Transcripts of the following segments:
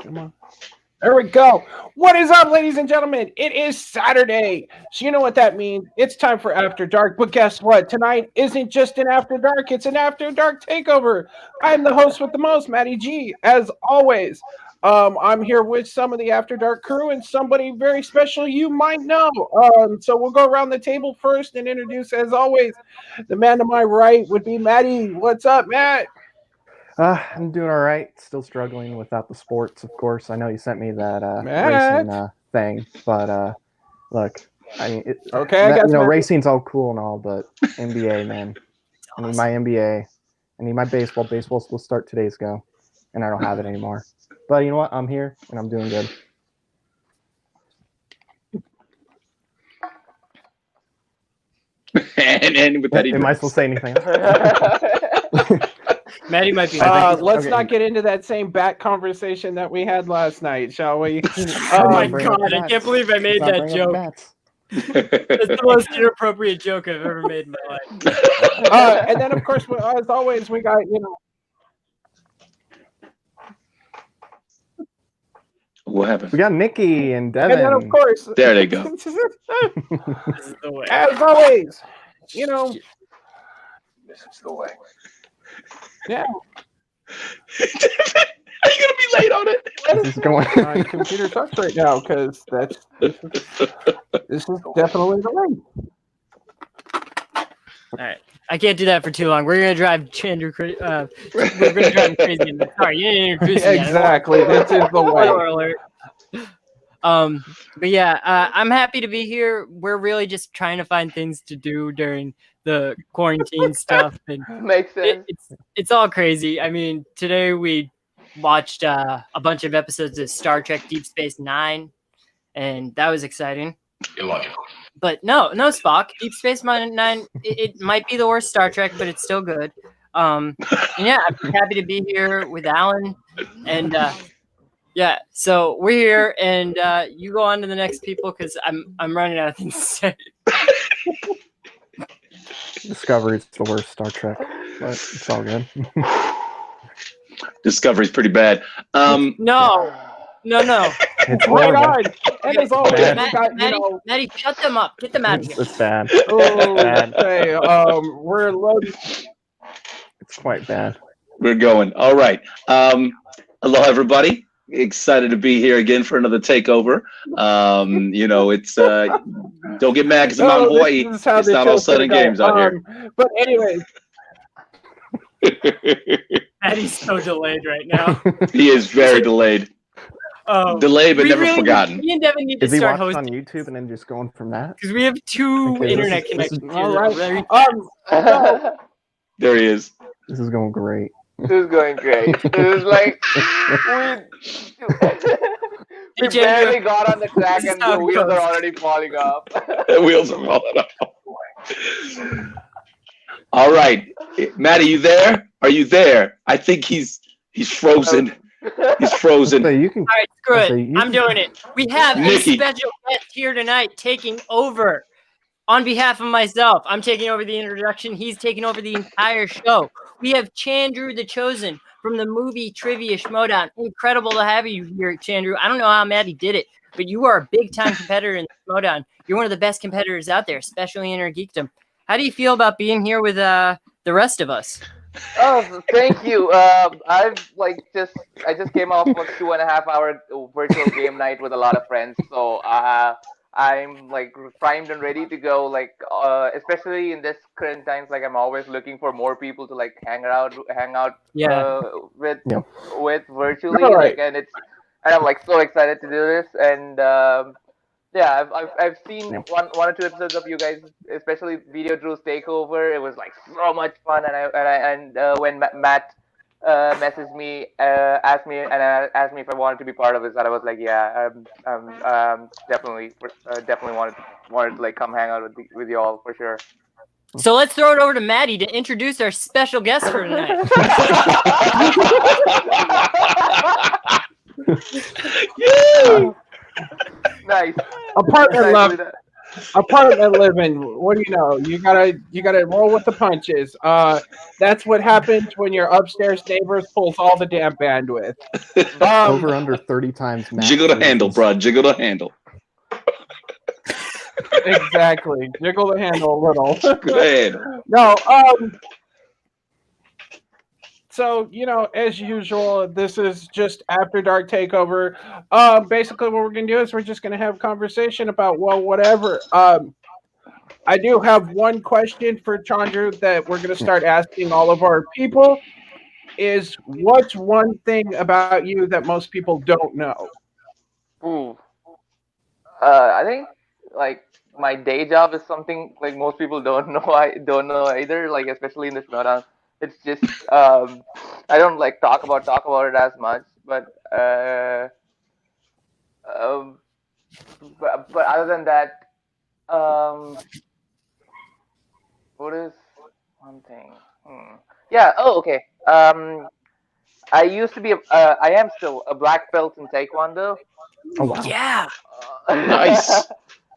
Come on. There we go. What is up, ladies and gentlemen? It is Saturday. So you know what that means. It's time for After Dark. But guess what? Tonight isn't just an After Dark. It's an After Dark takeover. I'm the host with the most, Matty G, as always. I'm here with some of the After Dark crew and somebody very special you might know. So we'll go around the table first and introduce, as always, the man to my right would be Matty. What's up, Matt? I'm doing all right. Still struggling without the sports, of course. I know you sent me that racing thing, but look, I mean, racing's all cool and all, but NBA, man, I need my NBA. I need my baseball. Baseball's supposed to start today's go, and I don't have it anymore. But you know what? I'm here, and I'm doing good. and with that, am I supposed to say anything? Maddie might be. Let's not get into that same bat conversation that we had last night, shall we? Oh my god! I can't believe I made that joke. That's the most inappropriate joke I've ever made in my life. And then, of course, as always, we got What happened? We got Nikki and Devin. And then, of course, there they go. This is the way. As always, this is the way. Yeah. Are you gonna be late on it? This is going. My computer sucks right now because this is definitely the way. All right, I can't do that for too long. We're gonna drive Chandru. We're gonna drive him crazy. Sorry, you didn't introduce me yet. Exactly. This is the way. Spoiler alert. But yeah, I'm happy to be here. We're really just trying to find things to do during the quarantine stuff, and makes sense. It's all crazy. I mean, today we watched a bunch of episodes of Star Trek Deep Space Nine, and that was exciting. Illogical. But no, Spock. Deep Space Nine. It might be the worst Star Trek, but it's still good. And yeah, I'm happy to be here with Alan, and yeah. So we're here, and you go on to the next people because I'm running out of things to say. Discovery's the worst Star Trek, but it's all good. Discovery's pretty bad. No. It's Right horrible. on. And as always, Maddie, shut them up. Get them out of here. It's bad. Oh, bad. okay. We're loaded. It's quite bad. We're going. All right. Hello, everybody. Excited to be here again for another takeover. It's don't get mad because I'm out in Hawaii. It's not all Southern games out here. But anyways. Maddie's so delayed right now. He is very delayed. Delayed but never forgotten. Me and Devin need to Is he start watching hosting on YouTube and then just going from that? because we have two Okay, internet this is- connections. All right. Very- There he is. This is going great. This is going great. This is like we barely got on the track and the wheels are already falling off. The wheels are falling off. All right, Maddie, you there? Are you there? I think he's frozen. He's frozen. So you can. All right, screw it. Okay, you I'm can- doing it. We have Nikki. a special guest here tonight taking over. On behalf of myself, I'm taking over the introduction. He's taking over the entire show. We have Chandru the Chosen from the movie Trivia Schmodown. Incredible to have you here, Chandru. I don't know how Maddie did it, but you are a big-time competitor in the Schmodown. You're one of the best competitors out there, especially in our geekdom. How do you feel about being here with the rest of us? Oh, thank you. I just came off a 2.5 hour virtual game night with a lot of friends, so I'm like primed and ready to go. Like especially in this current times, like I'm always looking for more people to like hang out with virtually. Right. Like, and I'm like so excited to do this. And yeah, I've seen one or two episodes of you guys, especially Video Drew's Takeover. It was like so much fun. And when Matt messaged me, asked me if I wanted to be part of this, and I was like, yeah, definitely wanted to like come hang out with you all for sure. So let's throw it over to Maddie to introduce our special guest for tonight. Yeah. Nice. Apartment love. apartment living. What do you know? You gotta roll with the punches. That's what happens when your upstairs neighbors pulls all the damn bandwidth. Over under 30 times max. Jiggle the handle, bro. Jiggle the handle. Exactly. Jiggle the handle a little. Go ahead. No, so, as usual, this is just After Dark Takeover. Basically, what we're going to do is we're just going to have a conversation about, whatever. I do have one question for Chandru that we're going to start asking all of our people is, what's one thing about you that most people don't know? I think, like, my day job is something, like, most people don't know. I don't know either, like, especially in this Showdown. It's just, I don't, like, talk about it as much, but um, but other than that, what is one thing? Yeah. Oh, okay. I used to be. I am still a black belt in Taekwondo. Oh wow! Yeah. Nice.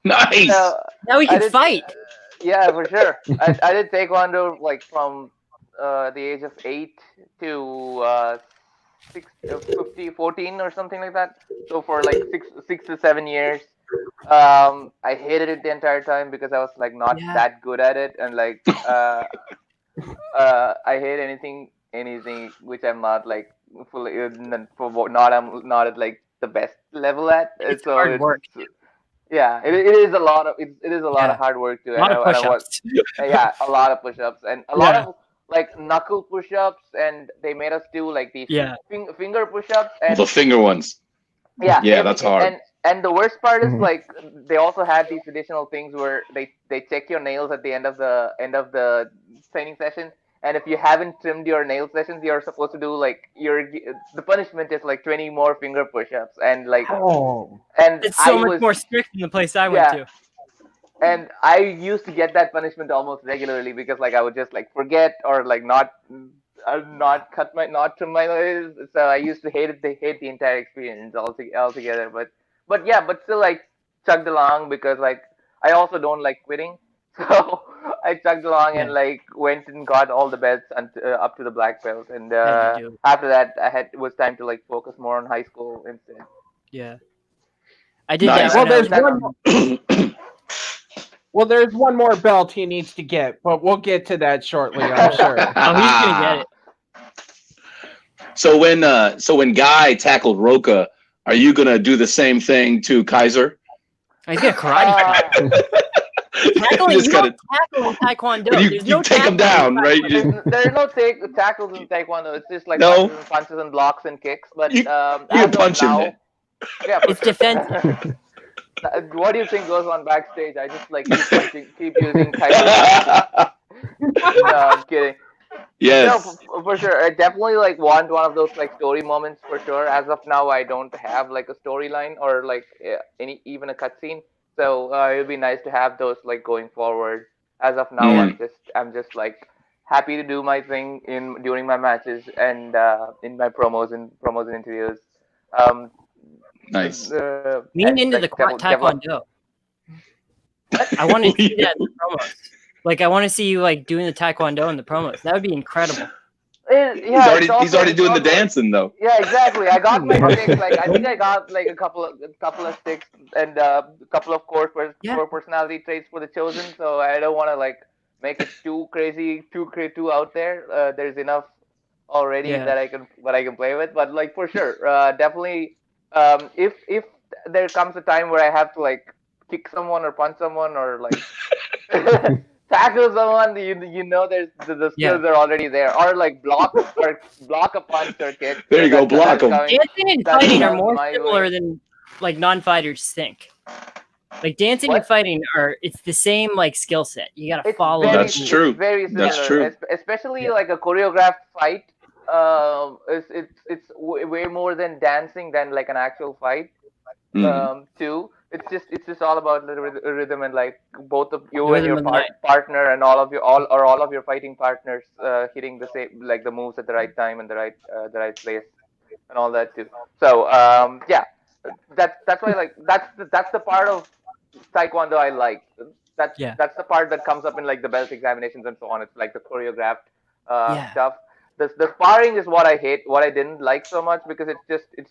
Nice. Now we can fight. Yeah, for sure. I did Taekwondo like from the age of 8 to 14 or something like that. So for like 6 to 7 years. I hated it the entire time because I was like not that good at it, and like I hate anything which I'm not like fully I'm not at like the best level at. It's hard work. Yeah, it is a lot of it is a lot of hard work too. A lot of push-ups. Yeah, a lot of push-ups and a lot of like knuckle push-ups, and they made us do like these finger push-ups and the finger ones. Yeah, that's hard. And the worst part is like they also had these additional things where they check your nails at the end of the training session, and if you haven't trimmed your nail sessions, you're supposed to do like the punishment is like 20 more finger push-ups, and like and it's so much more strict than the place I went to. And I used to get that punishment almost regularly because like I would just like forget or like not trim my nails. So I used to hate the entire experience altogether. But still like chugged along because like I also don't like quitting. So I chugged along and like went and got all the belts up to the black belt, and after that it was time to like focus more on high school instead. Yeah, I did nice. that. Well, there's one more belt he needs to get, but we'll get to that shortly, I'm sure. He's gonna get it. So when Guy tackled Roka, are you gonna do the same thing to Kaiser? He's gonna karate. Tackling, you don't tackle in Taekwondo. You take him down, right? There's no tackles in Taekwondo. It's just like punches and blocks and kicks. But you can punch him. Yeah, it's defensive. What do you think goes on backstage? I just like keep using Kaiser. No, I'm kidding. Yes. No, for sure. I definitely like want one of those like story moments for sure. As of now, I don't have like a storyline or like even a cutscene. So it'll be nice to have those like going forward. As of now, I'm just like happy to do my thing during my matches and in my promos and interviews. Nice. Lean into the Taekwondo. I want to see that in the promos. Like, I want to see you like doing the Taekwondo in the promos. That would be incredible. He's already doing the dancing though. Yeah, exactly. I got my sticks. Like, I think I got like a couple of sticks and a couple of core personality traits for the chosen. So I don't want to like make it too crazy, too out there. There's enough already that I can play with. But like for sure, definitely. If there comes a time where I have to like kick someone or punch someone or like tackle someone, you know, there's the skills are already there, or like block a punch or kick. There you go, block them. Dancing and fighting are more similar than like non-fighters think. Like dancing and fighting it's the same like skill set. You gotta follow. That's true. Very similar. That's true. Especially like a choreographed fight. It's way more than dancing than like an actual fight. Too. It's just all about the rhythm and like both of you and your partner and all of your fighting partners hitting the same like the moves at the right time and the right place and all that too. So that's why like that's the part of Taekwondo I like. That's the part that comes up in like the belt examinations and so on. It's like the choreographed stuff. The sparring is what I hate, what I didn't like so much, because it's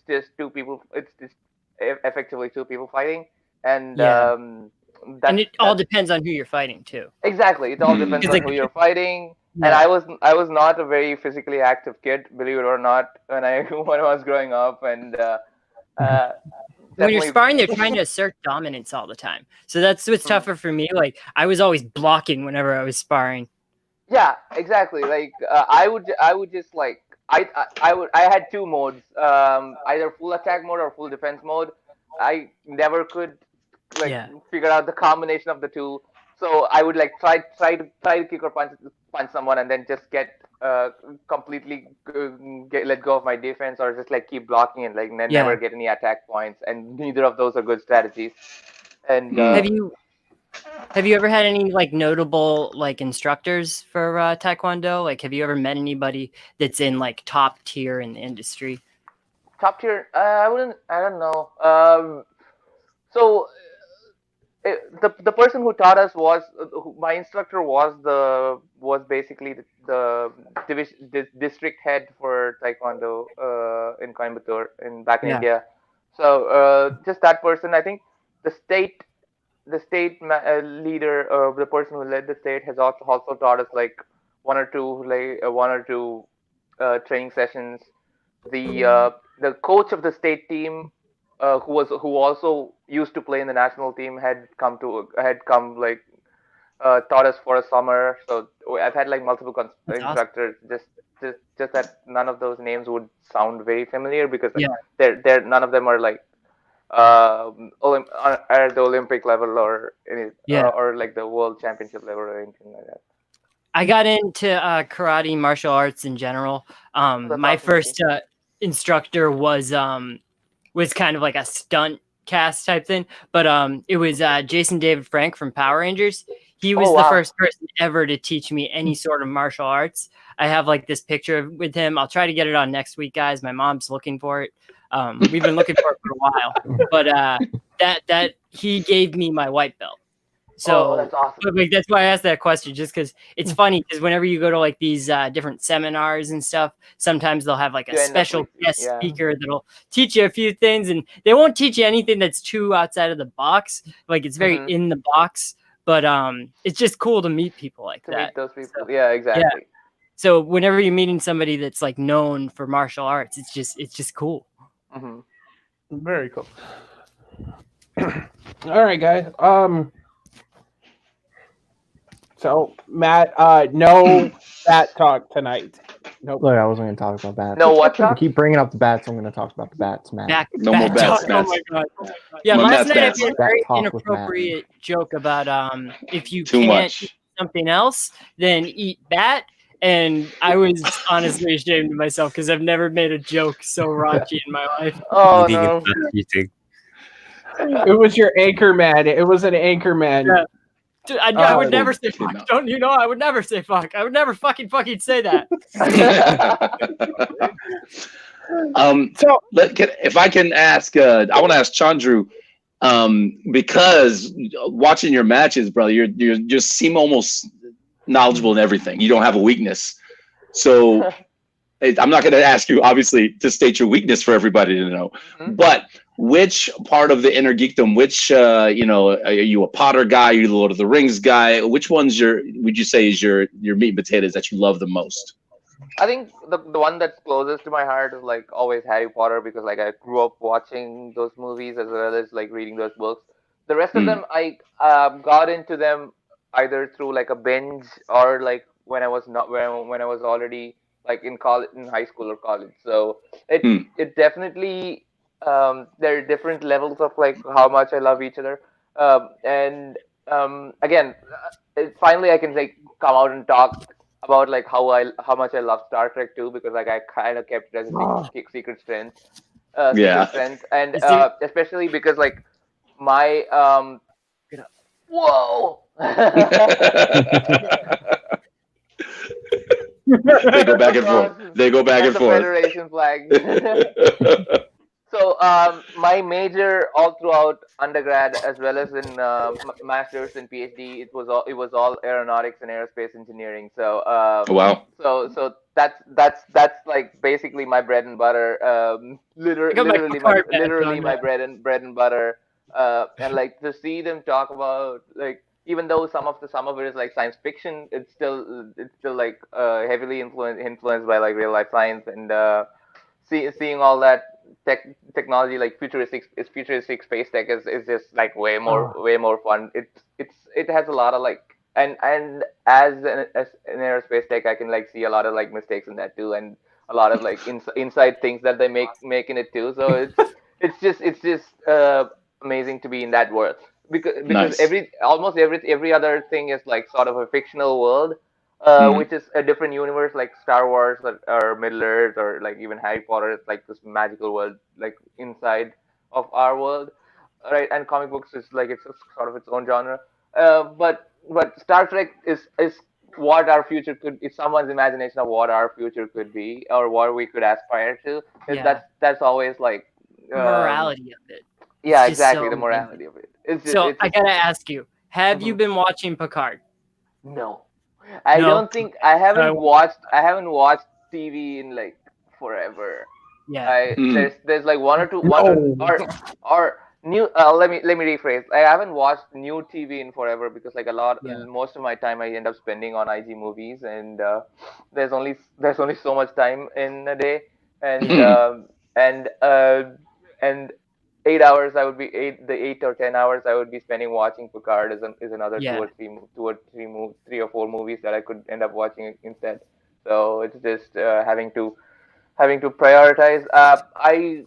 just two people. It's just effectively two people fighting, and and it all depends on who you're fighting too. Exactly, it all depends on who you're fighting. And I was not a very physically active kid, believe it or not, when I was growing up, and when you're sparring, they're trying to assert dominance all the time. So that's what's tougher for me. Like I was always blocking whenever I was sparring. Yeah, exactly. Like I would just like I had two modes, either full attack mode or full defense mode. I never could figure out the combination of the two. So I would like try to kick or punch someone and then just get completely let go of my defense, or just like keep blocking and like never get any attack points. And neither of those are good strategies. And have you ever had any like notable like instructors for Taekwondo? Like, have you ever met anybody that's in like top tier in the industry? Top tier? I don't know. So the person who taught us was my instructor was basically the district head for Taekwondo in Coimbatore back in India. So just that person. I think the state leader, the person who led the state, has also taught us like one or two training sessions. The coach of the state team, who also used to play in the national team, had come taught us for a summer. So I've had like multiple instructors. Awesome. Just that none of those names would sound very familiar, because they're none of them are like at the Olympic level or or like the world championship level or anything like that. I got into karate, martial arts in general. My first instructor was kind of like a stunt cast type thing, but it was Jason David Frank from Power Rangers. He was the first person ever to teach me any sort of martial arts. I have like this picture with him. I'll try to get it on next week, guys. My mom's looking for it. We've been looking for it for a while, but that he gave me my white belt. So that's awesome. Like, that's why I asked that question, just because it's funny, because whenever you go to like these different seminars and stuff, sometimes they'll have like a special guest speaker that'll teach you a few things, and they won't teach you anything that's too outside of the box. Like it's very in the box, but it's just cool to meet people like that. Meet those people. So, yeah, exactly. Yeah. So whenever you're meeting somebody that's like known for martial arts, it's just cool. Mm-hmm. Very cool. All right, guys. So Matt, no bat talk tonight. Nope. Look, I wasn't going to talk about bats. No, what? Keep bringing up the bats. I'm going to talk about the bats, Matt. No more bats. Oh my god. Yeah, last night I had a very inappropriate joke about if you can't eat something else, then eat bat. And I was honestly ashamed of myself, because I've never made a joke so raunchy in my life. Oh no! It was your anchor man. It was an anchor man. Yeah. Dude, I would never say fuck. Don't you know? I would never say fuck. I would never fucking say that. So if I can ask, I want to ask Chandru, because watching your matches, brother, you just seem almost knowledgeable in everything. You don't have a weakness. So I'm not going to ask you, obviously, to state your weakness for everybody to know. Mm-hmm. But which part of the inner geekdom, which, are you a Potter guy? Are you the Lord of the Rings guy? Which one's would you say is your meat and potatoes that you love the most? I think the one that's closest to my heart is like always Harry Potter, because like I grew up watching those movies as well as like reading those books. The rest of them, I got into them either through like a binge, or like when I was already like in college, in high school or college. So it definitely there are different levels of like how much I love each other. Again, finally I can like come out and talk about like how much I love Star Trek too, because like I kind of kept it as a secret strength. And especially because like my whoa. They go back and forth. The Federation flag. my major all throughout undergrad as well as in masters and PhD, it was all aeronautics and aerospace engineering. So Wow. so that's like basically my bread and butter. Literally my bread and butter. And like to see them talk about, like, even though some of it is like science fiction, it's still like heavily influenced by like real life science, and seeing all that technology, like futuristic space tech, is just like way more fun. It has a lot of like, and as an aerospace tech, I can like see a lot of like mistakes in that too, and a lot of like inside things that they make in it too. So it's just amazing to be in that world, because Nice. almost every other thing is like sort of a fictional world, which is a different universe, like Star Wars, or Middle Earth, or like even Harry Potter. It's like this magical world, like inside of our world, right? And comic books is like it's sort of its own genre. But Star Trek is what our future could, if someone's imagination of what our future could be, or what we could aspire to. Yeah. That's always like Morality of it. yeah, It's just exactly, so the morality of it. So It's I just gotta ask you, have you Mhm. been watching Picard? No. I No. don't think I haven't watched TV in like forever. Yeah. There's like one or two No. or new let me rephrase. I haven't watched new TV in forever, because like Yeah. most of my time I end up spending on IG movies, and there's only so much time in a day, and and uh and 8 hours I would be 8 or 10 hours I would be spending watching Picard is another Yeah. three or four movies that I could end up watching instead. So it's just having to prioritize. I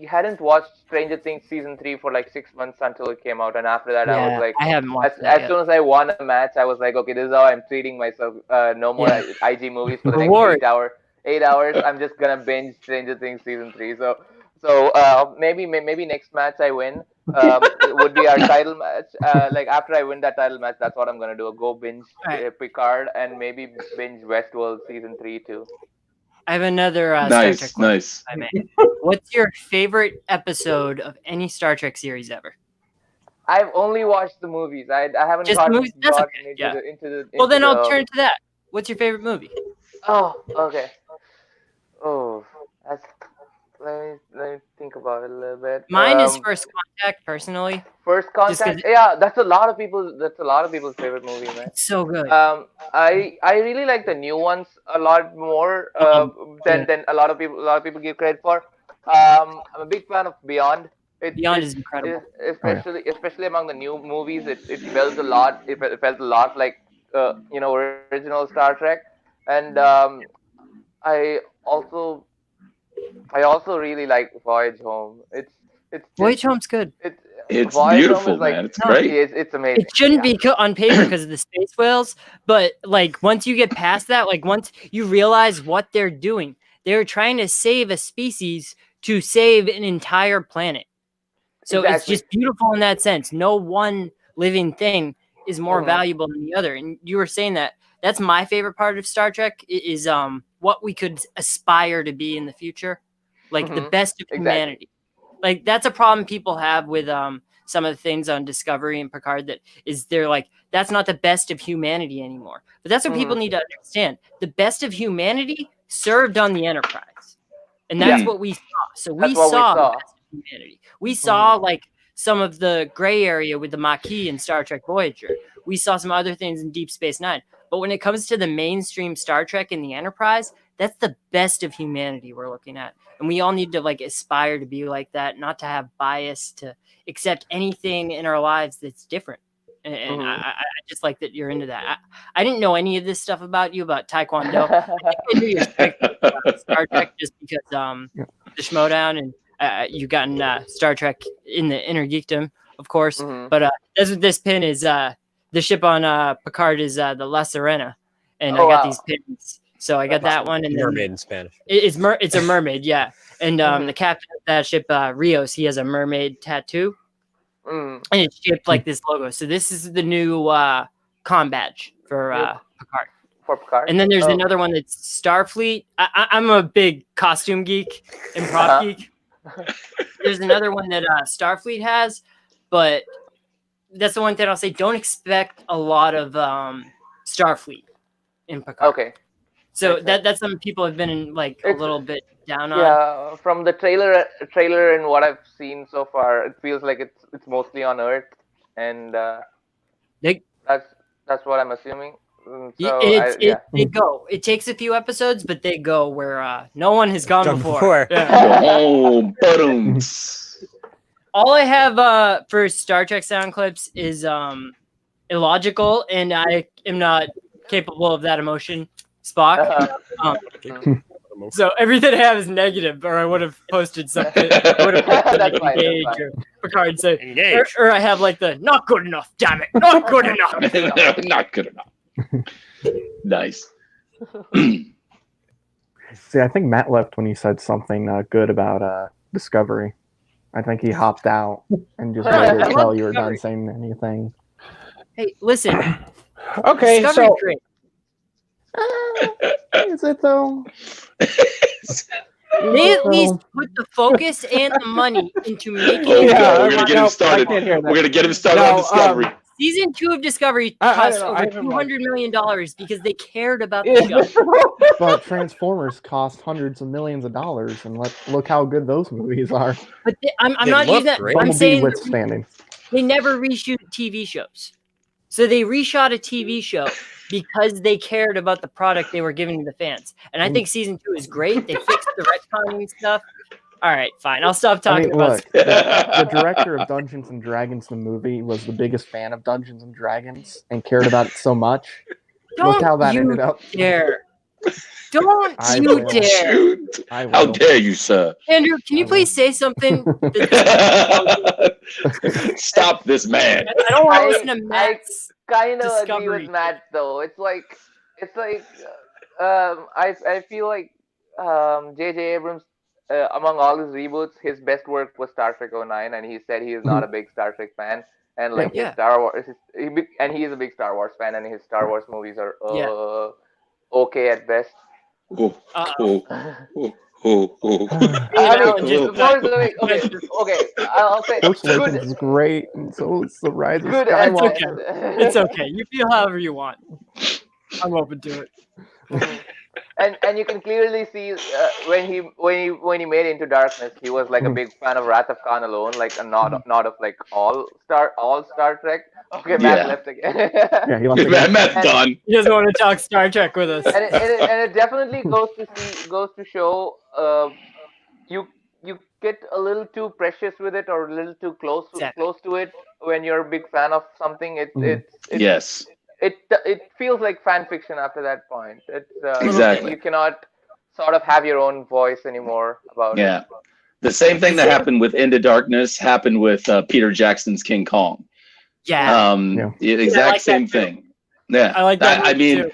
hadn't watched Stranger Things season 3 for like 6 months until it came out, and after that I was Yeah. like, I haven't as watched that as yet. soon as I won a match, I was like, okay, this is how I'm treating myself. No more Yeah. IG movies for the next Reward. 8 hours. 8 hours, I'm just gonna binge Stranger Things season 3. So maybe next match I win, it would be our title match. Like after I win that title match, that's what I'm gonna do. Go binge All right. Picard, and maybe binge Westworld season 3 too. I have another Star Trek Nice, question, nice. if I may. What's your favorite episode of any Star Trek series ever? I've only watched the movies. I haven't Just the movies? That's gotten okay. into Yeah. the Well, then I'll the. turn to that. What's your favorite movie? Oh, okay. Oh, that's let me think about it a little bit. Mine is First Contact, personally. First Just 'cause Contact. Yeah, that's a lot of people's favorite movie, man. it's so good. I really like the new ones a lot more than a lot of people give credit for. I'm a big fan of Beyond. Beyond is incredible. Especially among the new movies, it felt a lot. It felt a lot like original Star Trek, and I also I also really like Voyage Home. It's Voyage just Home's good. It's Voyage Home beautiful, is like man. It's great. it's amazing. It shouldn't Yeah. be on paper because of the space whales, but like once you get past that, like once you realize what they're doing, they're trying to save a species to save an entire planet. So it's Exactly. just beautiful in that sense. No one living thing is more valuable than the other. And you were saying that that's my favorite part of Star Trek is what we could aspire to be in the future, like the best of humanity. Like that's a problem people have with some of the things on Discovery and Picard, that is they're like, that's not the best of humanity anymore. But that's what people need to understand. The best of humanity served on the Enterprise. And that's what we saw. So we saw the best of humanity. We saw like some of the gray area with the Maquis in Star Trek Voyager. We saw some other things in Deep Space Nine. But when it comes to the mainstream Star Trek and the Enterprise, that's the best of humanity we're looking at. And we all need to like aspire to be like that, not to have bias, to accept anything in our lives that's different. And I just like that you're into that. I didn't know any of this stuff about you, about Taekwondo. I think I knew your Star Trek just because the Schmodown, and you got in Star Trek in the Inner Geekdom, of course. But that's what this pin is. The ship on Picard is the La Serena, and I got these pins. So I got that one, and mermaid in Spanish. It's a mermaid, yeah. And the captain of that ship, Rios, he has a mermaid tattoo, and it's shaped like this logo. So this is the new comm badge for Picard. For Picard. And then there's another one that's Starfleet. I'm a big costume geek and prop geek. There's another one that Starfleet has, but that's the one thing I'll say. Don't expect a lot of Starfleet in Picard. Okay. So that's something people have been in, like a little bit down on. Yeah, from the trailer and what I've seen so far, it feels like it's mostly on Earth, and that's what I'm assuming. So they go. It takes a few episodes, but they go where no one has gone before. Yeah. Oh, boom. All I have for Star Trek sound clips is illogical, and I am not capable of that emotion. Spock. So everything I have is negative, or I would have posted something. I would have posted like engage or Picard say engage, or I have like the not good enough. Damn it, not good enough. Not good enough. Nice. See, I think Matt left when you said something good about Discovery. I think he hopped out and just waited until you were done saying anything. Hey, listen. Okay, Discovery so great. Is it though? They at least put the focus and the money into making Oh, it. yeah, we're gonna get him started. We're gonna get him started on Discovery. Season 2 of Discovery cost over $200 million because they cared about the show. But Transformers cost hundreds of millions of dollars, and look how good those movies are. But I'm not using that. I'm saying withstanding. They never reshoot TV shows. So they reshot a TV show because they cared about the product they were giving to the fans. And I think season 2 is great. They fixed the retconning stuff. All right, fine. I'll stop talking about it. The director of Dungeons and Dragons, the movie, was the biggest fan of Dungeons and Dragons and cared about it so much. Look how that ended up. Don't you dare. How dare you, sir? Andrew, can you please say something? Stop this man. I don't want to listen to Matt's kind of Discovery. agree with Matt, though. It's like I feel like J.J. Abrams, among all his reboots, his best work was Star Trek 09, and he said he is not a big Star Trek fan. And like his Star Wars, and he is a big Star Wars fan, and his Star Wars movies are okay at best. Okay. I'll say Force Awakens is great, and so is The Rise of Skywalker. It's okay. You feel however you want. I'm open to it. And you can clearly see when he made Into Darkness, he was like a big fan of Wrath of Khan alone, like not of like all Star Trek. Okay, Matt left again. Yeah, he left again. Matt's done. He doesn't want to talk Star Trek with us. And it definitely goes to show you get a little too precious with it or a little too close to it when you're a big fan of something. It feels like fan fiction after that point. It's exactly. You cannot sort of have your own voice anymore about it. The same thing that happened with Into Darkness happened with Peter Jackson's King Kong. Exact same thing. Yeah, I like that. I mean, too.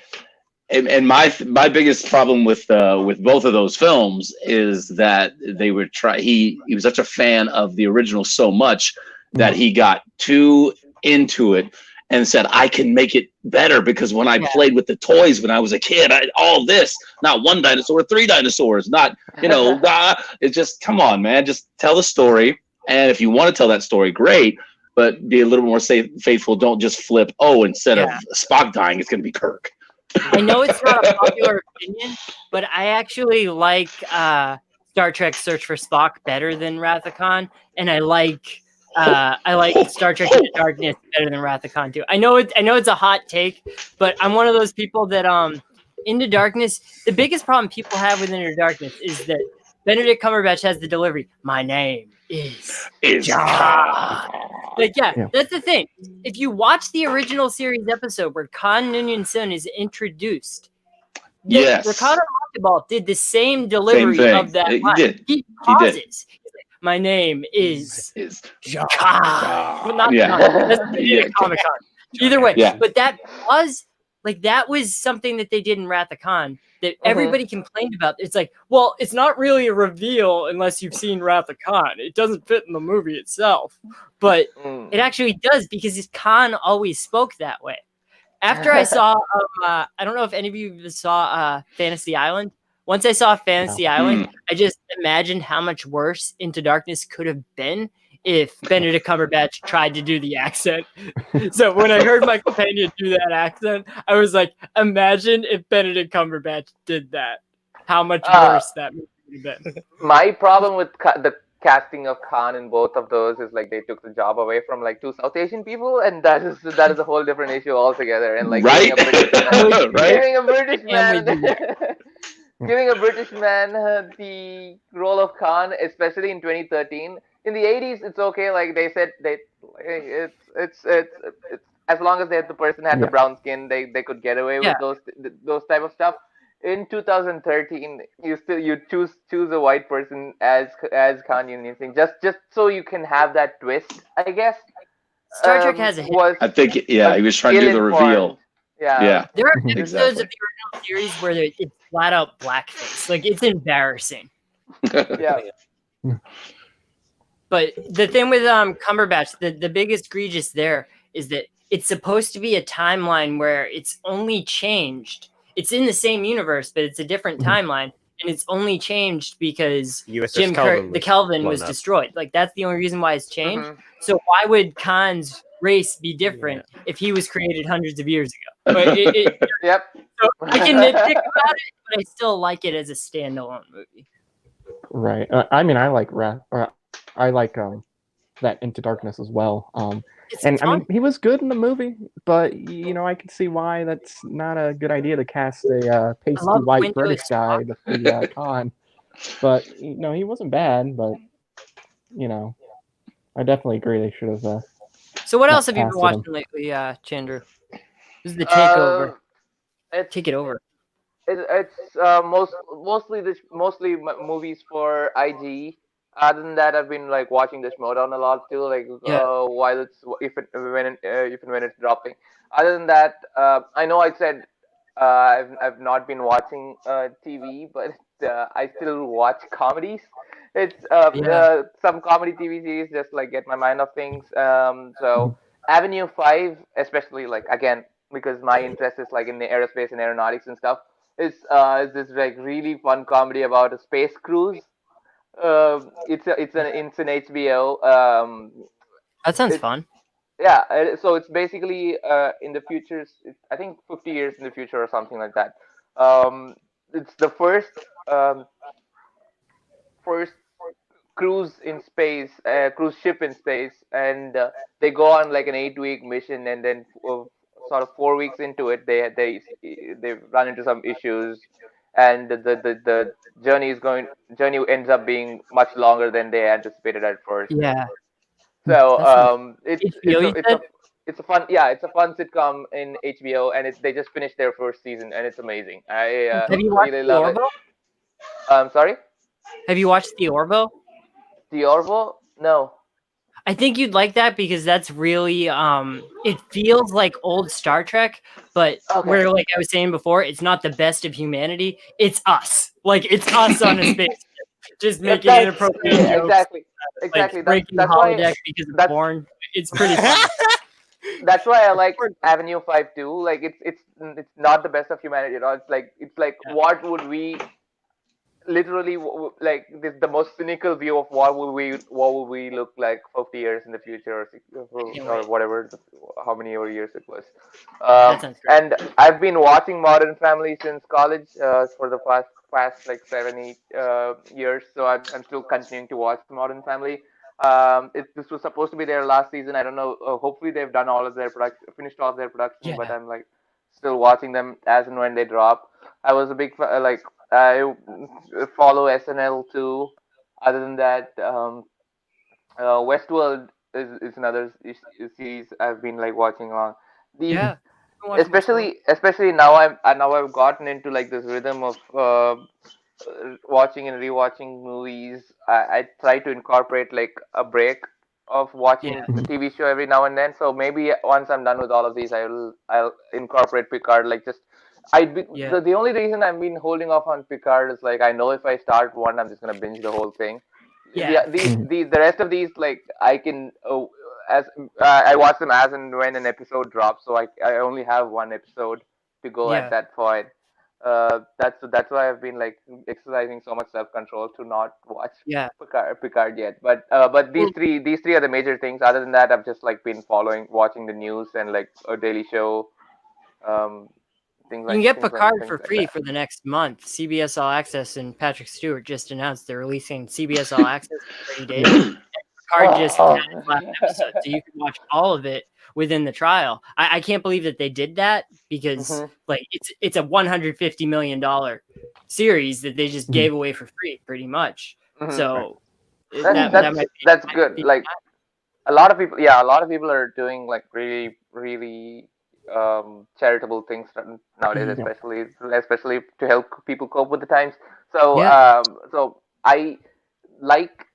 And my biggest problem with both of those films is that they were he was such a fan of the original so much that he got too into it and said, I can make it better because when I played with the toys when I was a kid, all this, not one dinosaur, 3 dinosaurs, not, it's just, come on, man, just tell the story. And if you want to tell that story, great, but be a little more faithful. Don't just flip, instead of Spock dying, it's going to be Kirk. I know it's not a popular opinion, but I actually like Star Trek Search for Spock better than Wrath of Khan, and I like Star Trek Into Darkness better than Wrath of Khan too. I know it's a hot take, but I'm one of those people that Into Darkness, the biggest problem people have with Into Darkness is that Benedict Cumberbatch has the delivery, my name is John. Like, that's the thing. If you watch the original series episode where Khan Noonien Sun is introduced, Ricardo Montalban did the same delivery of that line. He pauses. My name is John. Well, not John. That's Comic-Con. Either way, but that was something that they did in Wrath of Khan that everybody complained about. It's like, well, it's not really a reveal unless you've seen Wrath of Khan. It doesn't fit in the movie itself, but it actually does because Khan always spoke that way. After I saw, I don't know if any of you saw Fantasy Island. Once I saw Fantasy Island, I just imagined how much worse Into Darkness could have been if Benedict Cumberbatch tried to do the accent. So when I heard my companion do that accent, I was like, imagine if Benedict Cumberbatch did that. How much worse that movie would have been. My problem with the casting of Khan in both of those is like they took the job away from like two South Asian people, and that is a whole different issue altogether. And like right, giving a British man, giving a British man the role of Khan, especially in 2013. In the 80s, it's okay. Like they said, it's as long as the person had the brown skin, they could get away with those type of stuff. In 2013, you choose a white person as Khan Union Singh just so you can have that twist, I guess. Star Trek has a hit. I think he was trying to do the reveal. Yeah. There are episodes of the original series where it's flat out blackface. Like it's embarrassing. Yeah. But the thing with Cumberbatch, the biggest egregious there is that it's supposed to be a timeline where it's only changed. It's in the same universe, but it's a different timeline, and it's only changed because the Kelvin was destroyed. Like that's the only reason why it's changed. So why would Khan's race be different if he was created hundreds of years ago? But Yep. So I can nitpick about it, but I still like it as a standalone movie. Right. I mean, I like that Into Darkness as well. And I mean, he was good in the movie, but I can see why that's not a good idea to cast a pasty white British guy to be Khan. But he wasn't bad. But I definitely agree they should have. So what else have you been watching lately, Chandru? This is the Takeover. Take it over. It's mostly movies for IG. Other than that, I've been like watching the Schmodown a lot too. Like while it's if and when it's dropping. Other than that, I know I said I've not been watching TV, but I still watch comedies. It's some comedy TV series just like get my mind off things. So Avenue 5, especially like again because my interest is like in the aerospace and aeronautics and stuff. Is this like really fun comedy about a space cruise. It's an HBO. That sounds fun. Yeah, so it's basically in the future. I think 50 years in the future or something like that. It's the first cruise cruise ship in space, and they go on like an 8-week mission, and then sort of 4 weeks into it, they run into some issues, and the journey ends up being much longer than they anticipated at first. Yeah. So it's a fun sitcom in HBO, and they just finished their first season, and it's amazing. I have you watched really love Orville? it. Sorry. Have you watched The Orville? The Orville? No. I think you'd like that because that's really it feels like old Star Trek, but where like I was saying before, it's not the best of humanity. It's us. Like it's us on a spaceship. Just making inappropriate jokes. Exactly. Like breaking the holodeck because it's born. It's pretty fun. That's why I like Avenue 5 too. Like it's not the best of humanity at all. It's like what would we literally like the most cynical view of what will we look like 50 years in the future or whatever, how many years it was. And I've been watching Modern Family since college for the past like 7-8 years, so I'm still continuing to watch Modern Family. This was supposed to be their last season. I don't know. Hopefully they've done all of their finished all of their production, but I'm like still watching them as and when they drop. I was a big I follow SNL too. Other than that, Westworld is another series I've been like watching on. Especially now I've gotten into like this rhythm of watching and rewatching movies. I try to incorporate like a break of watching the TV show every now and then. So maybe once I'm done with all of these, I'll incorporate Picard. Like just the only reason I've been holding off on Picard is like I know if I start one, I'm just gonna binge the whole thing. The rest of these like I can as I watch them as and when an episode drops, so I only have one episode to go at that point. That's why I've been like exercising so much self control to not watch Picard yet. But these three are the major things. Other than that, I've just like been watching the news and like a Daily Show, things like. You can get Picard for like free that. for the next month. CBS All Access and Patrick Stewart just announced they're releasing CBS All Access for 30 days. Picard just had his last episode, so you can watch all of it within the trial. I can't believe that they did that because like it's a $150 million series that they just gave away for free, pretty much. So that's good. Like a lot of people are doing like really, really charitable things nowadays, especially to help people cope with the times. So so I like.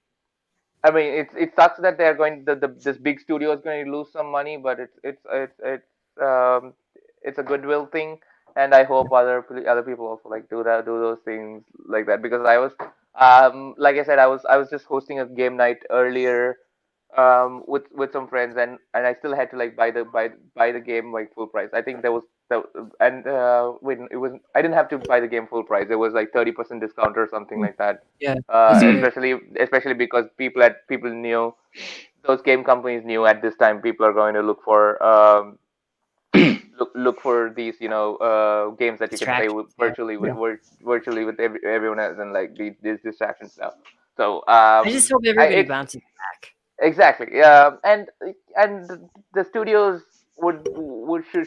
I mean, it sucks that they're going. This big studio is going to lose some money, but it's a goodwill thing, and I hope other people also like do those things like that, because I was like I said, I was just hosting a game night earlier with some friends, and I still had to like buy the game like full price. I think there was when it was, I didn't have to buy the game full price. It was like 30% discount or something like that. Especially because people knew, those game companies knew at this time people are going to look for look for these games that you can play virtually with everyone else, and like these distractions now. So I just hope everybody bounces back. Exactly. And the studios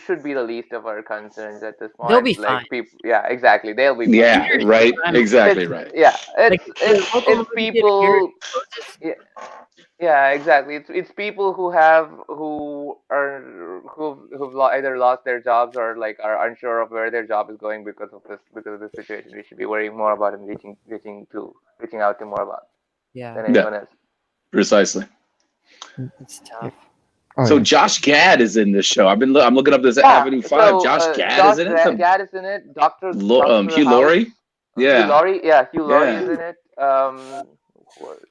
should be the least of our concerns at this point. They'll be like fine. People, yeah, exactly. They'll be fine. Yeah, right. Exactly right. Yeah, it's people. Yeah, exactly. It's people who've either lost their jobs or like are unsure of where their job is going because of this situation. We should be worrying more about and reaching out to more about than anyone else. Precisely. It's tough. So Josh Gad is in this show. I'm looking up this Avenue 5. Josh Gad is in it. Gad is in it. Dr. Hugh Laurie. Yeah. Hugh Laurie is in it. I'm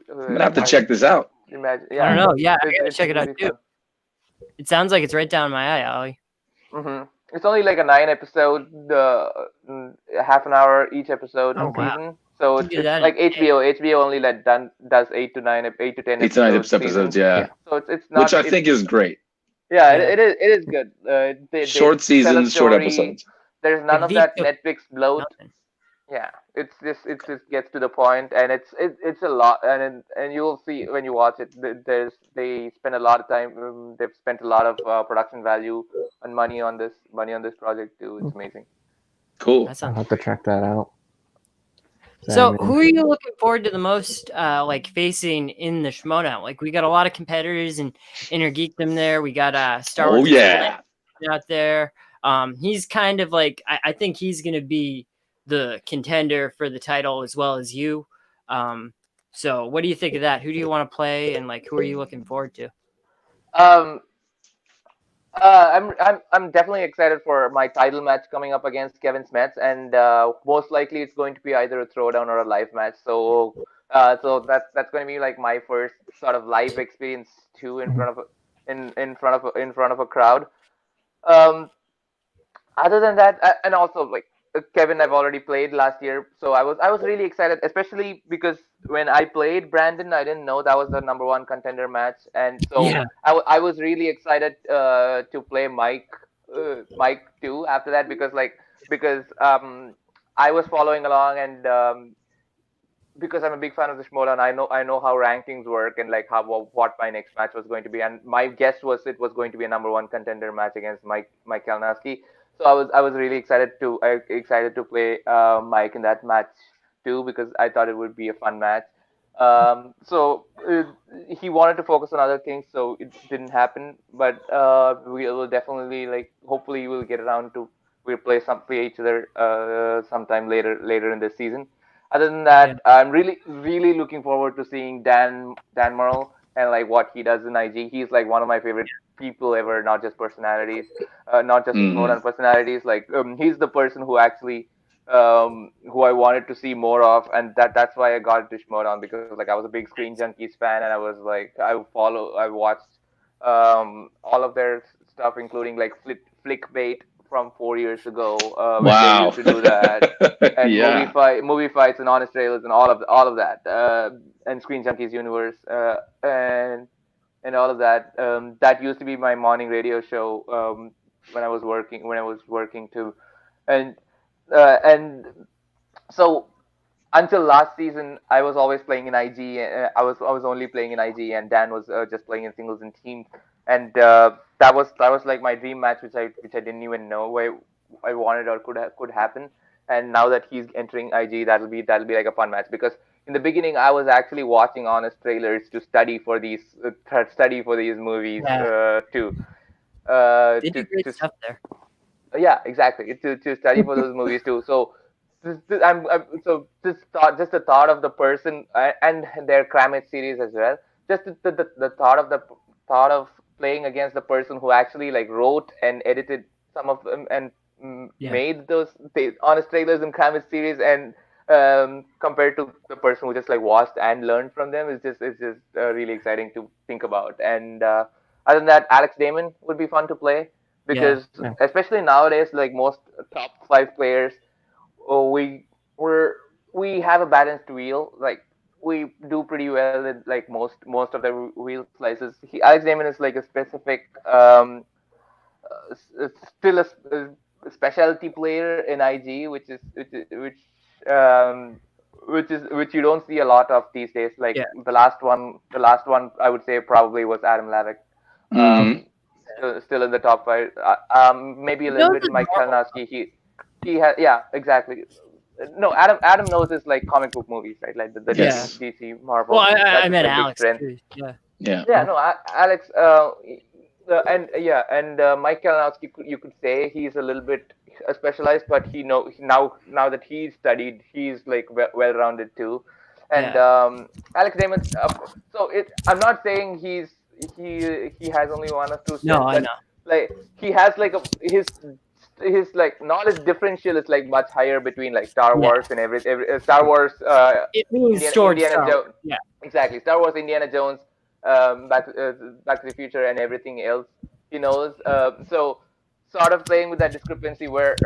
gonna have to check this out. I don't know. Yeah, I gotta check it out too. It sounds like it's right down my eye, Ali. It's only like a 9-episode, half an hour each episode season. So it's like HBO. HBO only does 8 to 10 episodes. 8 to 9 episodes, yeah. So it's not, which I think is great. Yeah, it is good. Short seasons, short episodes. There's none of that Netflix bloat. Yeah, it just gets to the point, and it's a lot, and you'll see when you watch it. They spend a lot of time. They've spent a lot of production value and money on this project too. It's amazing. Cool. I'll have to check that out. So, who are you looking forward to the most, like facing in the Showdown? Like, we got a lot of competitors in Inner Geekdom there. We got Star Wars out there. He's kind of like, I think he's going to be the contender for the title as well as you. So what do you think of that? Who do you want to play, and like who are you looking forward to? I'm definitely excited for my title match coming up against Kevin Smets, and most likely it's going to be either a throwdown or a live match. So that's going to be like my first sort of live experience too in front of a crowd. Other than that, and also like Kevin, I've already played last year, so I was really excited, especially because when I played Brandon, I didn't know that was the number 1 contender match, and so I was really excited to play Mike too after that, because I was following along, and because I'm a big fan of the Showdown, I know how rankings work and like what my next match was going to be, and my guess was it was going to be a number 1 contender match against Mike Kalnowski. So I was really excited to play Mike in that match too, because I thought it would be a fun match. So he wanted to focus on other things, so it didn't happen. But we will definitely hopefully we'll get around to play each other sometime later in the season. Other than that, I'm really looking forward to seeing Dan Murrell and like what he does in IG. He's like one of my favorite people ever, not just personalities, not just Showdown personalities. Like he's the person who actually who I wanted to see more of, and that's why I got into Showdown, because like I was a big Screen Junkies fan, and I was like I watched all of their stuff, including like Flickbait from 4 years ago, when they Wow. used to do that, and Yeah. movie fights and honest trailers and all of that, and Screen Junkies Universe, and all of that. That used to be my morning radio show, when I was working too, and and so until last season, I was always playing in IG. I was only playing in IG, and Dan was just playing in singles and teams. And that was like my dream match, which I didn't even know I wanted or could happen. And now that he's entering IG, that'll be like a fun match, because in the beginning I was actually watching honest trailers to study for these movies, too. They do great stuff there. Yeah, exactly. To study for those movies too. So just the thought of the person, and their Kramit series as well. Just the thought of playing against the person who actually like wrote and edited some of them, and made those honest trailers and Kramit series, and compared to the person who just like watched and learned from them, is just really exciting to think about. And other than that, Alex Damon would be fun to play, because especially nowadays, like most top 5 players, we we have a balanced wheel. Like, we do pretty well in like most of the wheel slices. Alex Damon is like a specific, still a specialty player in IG, um, which you don't see a lot of these days. Like, the last one I would say probably was Adam Lavick. Still in the top 5. Maybe a little bit Mike Kalinowski. He has, yeah, exactly. No, Adam knows his like comic book movies, right? Like the DC Marvel. Well, I meant Alex too. Yeah. No, Alex. And Mike Kalinowski, you could say he's a little bit specialized, but now that he's studied, he's like well-rounded too. And Alex Damon. I'm not saying he has only one or two. No, I know. Like, he has like his like knowledge differential is like much higher between like Star Wars and every Star Wars. It means Indiana Jones. Yeah, exactly. Star Wars, Indiana Jones, Back to the Future, and everything else he knows. So sort of playing with that discrepancy, where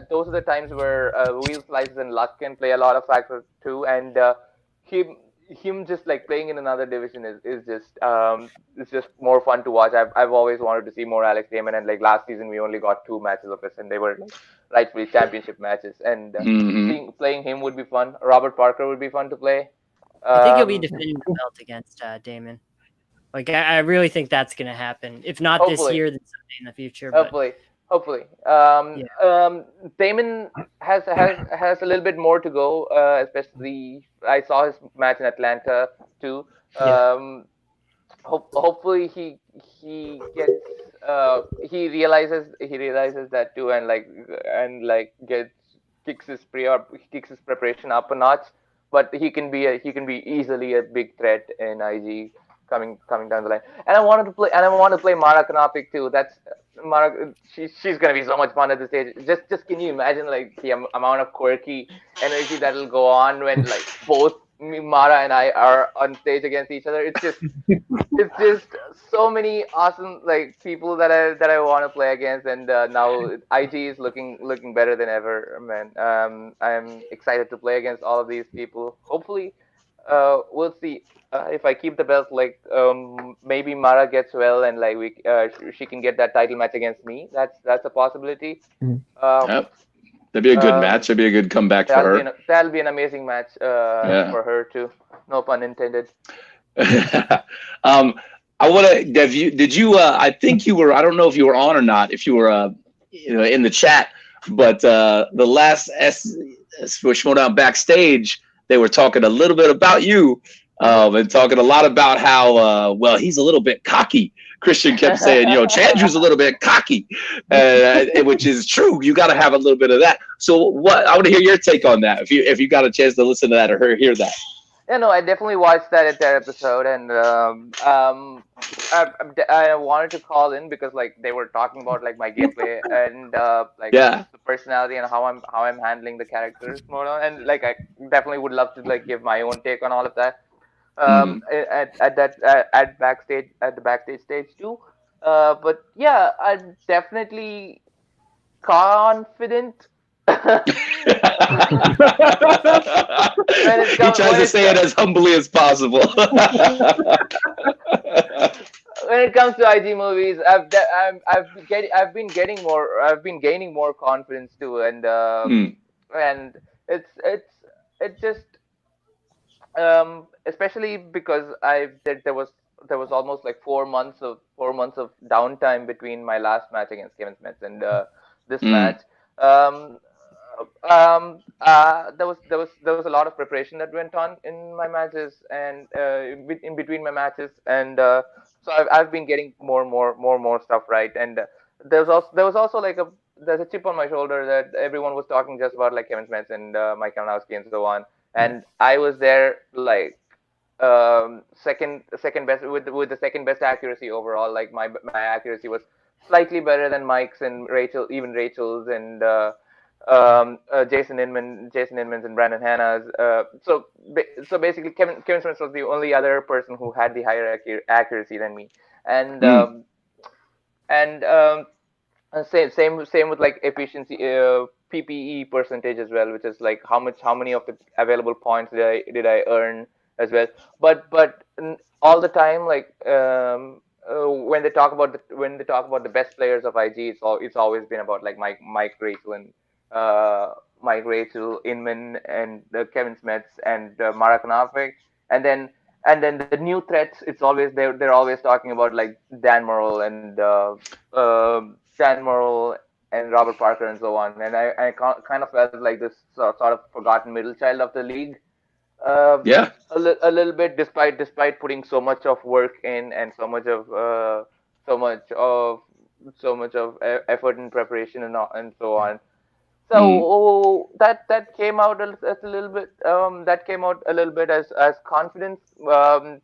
those are the times where wheel slices and luck can play a lot of factors too, and him just like playing in another division is just it's just more fun to watch. I've always wanted to see more Alex Damon, and like last season we only got 2 matches of it, and they were like rightfully championship matches. And playing him would be fun. Robert Parker would be fun to play. I think he'll be defending the belt against Damon. Like, I really think that's going to happen. If not this year, then someday in the future. Hopefully. Damon has a little bit more to go. Especially, I saw his match in Atlanta too. Hopefully he gets he realizes that too, and kicks his preparation up a notch. But he can be easily a big threat in IG coming down the line. And I want to play Mara Kanopik too. That's Mara. She's gonna be so much fun at this stage. Just can you imagine like the amount of quirky energy that'll go on when like both Mara and I are on stage against each other. It's just so many awesome like people that I want to play against, and now IG is looking better than ever, man. I'm excited to play against all of these people. Hopefully, we'll see if I keep the belt. Like, maybe Mara gets well, and like she can get that title match against me. That's a possibility. Yep. That'd be a good match. That'd be a good comeback for her. That'll be an amazing match for her too. No pun intended. I want to. Did you? I think you were. I don't know if you were on or not. If you were, in the chat. But the last Schmodown backstage, they were talking a little bit about you, and talking a lot about how he's a little bit cocky. Christian kept saying, Chandru's a little bit cocky, which is true. You got to have a little bit of that. So I want to hear your take on that. If you got a chance to listen to that or hear that. Yeah, no, I definitely watched that episode, and I wanted to call in because like they were talking about like my gameplay and the personality and how I'm handling the characters more on, and like I definitely would love to like give my own take on all of that. at the backstage stage too. But yeah, I'm definitely confident. when He tries to say it as humbly as possible. when it comes to IG movies, I've been gaining more confidence too, and it's it just especially because there was almost like 4 months of downtime between my last match against Kevin Smith and this match. Um, there was a lot of preparation that went on in my matches and in between my matches, and so I've been getting more stuff right. And there was also like there's a chip on my shoulder that everyone was talking just about like Kevin Smith and Mike Kalinowski and so on, and I was there like second best with the second best accuracy overall. Like my accuracy was slightly better than Mike's and Rachel's and Jason Inman's and Brandon Hanna's. So basically, Kevin Smith was the only other person who had the higher accuracy than me, and and same with like efficiency, PPE percentage as well, which is like how many of the available points did I earn as well. But all the time, like when they talk about the best players of IG, it's always been about like Mike Rachel, Inman, and Kevin Smets and Marakanavik, and then the new threats. It's always they're always talking about like Dan Morrill and Robert Parker and so on. And I kind of felt like this sort of forgotten middle child of the league. Yeah. A little bit, despite putting so much of work in and so much of effort and preparation and so on. So that came out as a little bit. That came out a little bit as confidence,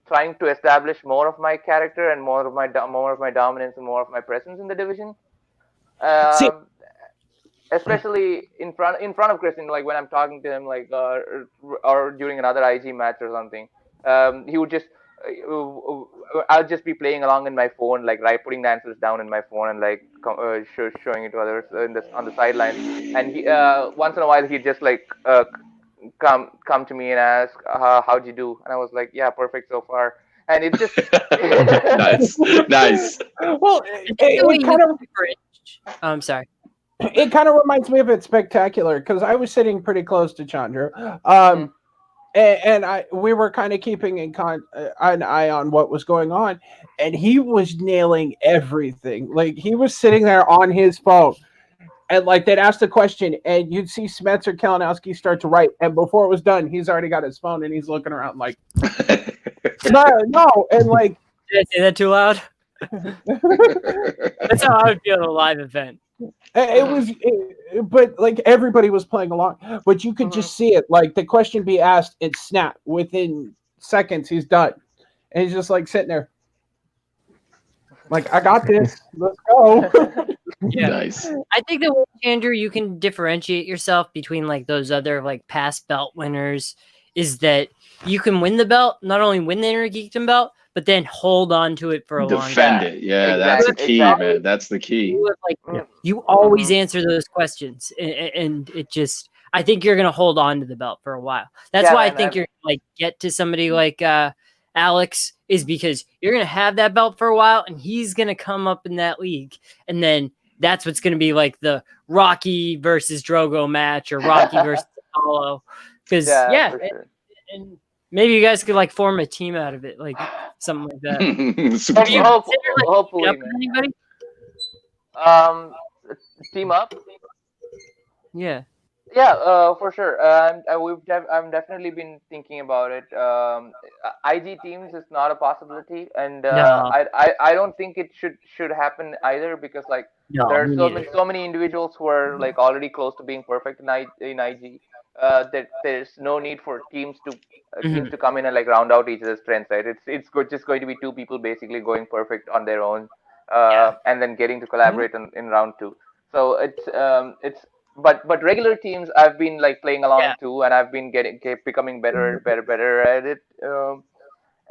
trying to establish more of my character and more of my dominance and more of my presence in the division. See, Especially in front of Christian, like when I'm talking to him, like or during another IG match or something, he would just I'll just be playing along in my phone, like putting the answers down in my phone and like showing it to others on the sidelines. And he once in a while he'd just like come to me and ask, "How'd you do?" And I was like, "Yeah, perfect so far." And it just nice. Well, it kind of. I'm sorry. It kind of reminds me of it spectacular because I was sitting pretty close to Chandru, and we were kind of keeping an eye on what was going on, and he was nailing everything. Like he was sitting there on his phone, and like they'd ask the question, and you'd see Smets or Kalinowski start to write, and before it was done, he's already got his phone and he's looking around like, no, and like, did I say that too loud? That's how I would feel at a live event. But like everybody was playing along, but you could just see it. Like the question be asked, and snap within seconds, he's done, and he's just like sitting there, like I got this. Let's go. Yeah. Nice. I think that Andrew, you can differentiate yourself between like those other like past belt winners. Is that you can win the belt, not only win the Inner Geekdom belt, but then hold on to it for a long time. Defend it. Yeah, that's the key, man. That's the key. You always answer those questions, and it just. I think you're gonna hold on to the belt for a while. That's why I think you're like get to somebody like Alex is because you're gonna have that belt for a while, and he's gonna come up in that league, and then that's what's gonna be like the Rocky versus Drogo match or Rocky versus Apollo. Because and maybe you guys could like form a team out of it, like something like that. Hopefully, anybody? Team up. Yeah. Yeah, for sure. I'm definitely been thinking about it. IG teams is not a possibility, and No. I don't think it should happen either because like there are so many individuals who are like already close to being perfect in IG. That there's no need for teams to come in and like round out each other's strengths, right? It's just going to be two people basically going perfect on their own, and then getting to collaborate in round two. So it's but regular teams I've been like playing along too, and I've been becoming better at it.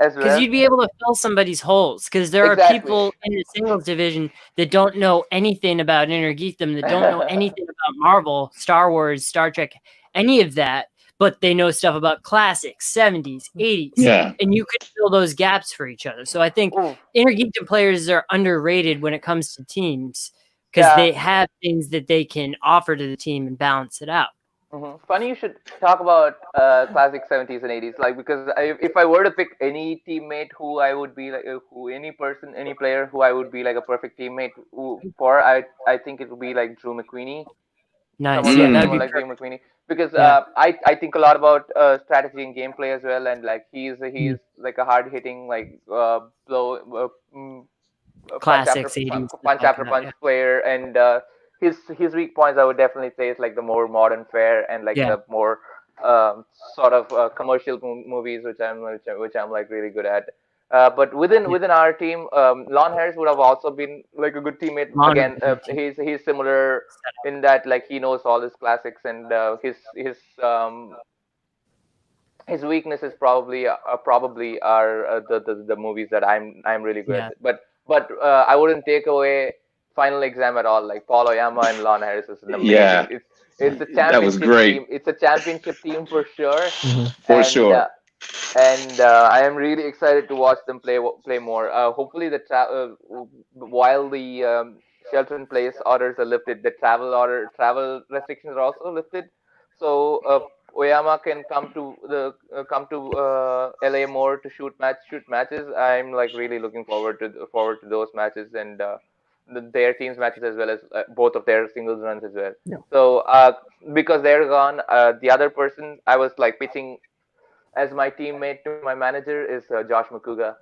as Because well. you'd be able to fill somebody's holes. Because there are people in the singles division that don't know anything about Inner Geekdom, that don't know anything about Marvel, Star Wars, Star Trek, any of that, but they know stuff about classics, 70s, 80s. Yeah. And you could fill those gaps for each other. So I think Inner Geekdom players are underrated when it comes to teams because they have things that they can offer to the team and balance it out. Funny you should talk about classic 70s and 80s, like, because if I were to pick any teammate who I would be like, any player who I would be like a perfect teammate for, I think it would be like Drew McQueenie. Nice, someone like Drew McQueenie, because I think a lot about strategy and gameplay as well, and like he's like a hard hitting like punch after punch player, and his weak points I would definitely say is like the more modern fare and like the more sort of commercial movies which I'm like really good at. But within our team, Lon Harris would have also been like a good teammate. Again, he's similar in that like he knows all his classics, and his weaknesses probably are the movies that I'm really good at. But I wouldn't take away Final Exam at all. Like Paul Oyama and Lon Harris is an amazing. It's a championship team. It's a championship team for sure. For sure. And I am really excited to watch them play more. Hopefully, while the shelter-in-place orders are lifted, the travel restrictions are also lifted. So Oyama can come to LA more to shoot matches. I'm like really looking forward to those matches and their teams matches as well as both of their singles runs as well. Yeah. So because they're gone, the other person I was like pitching as my teammate to my manager is Josh Makuga.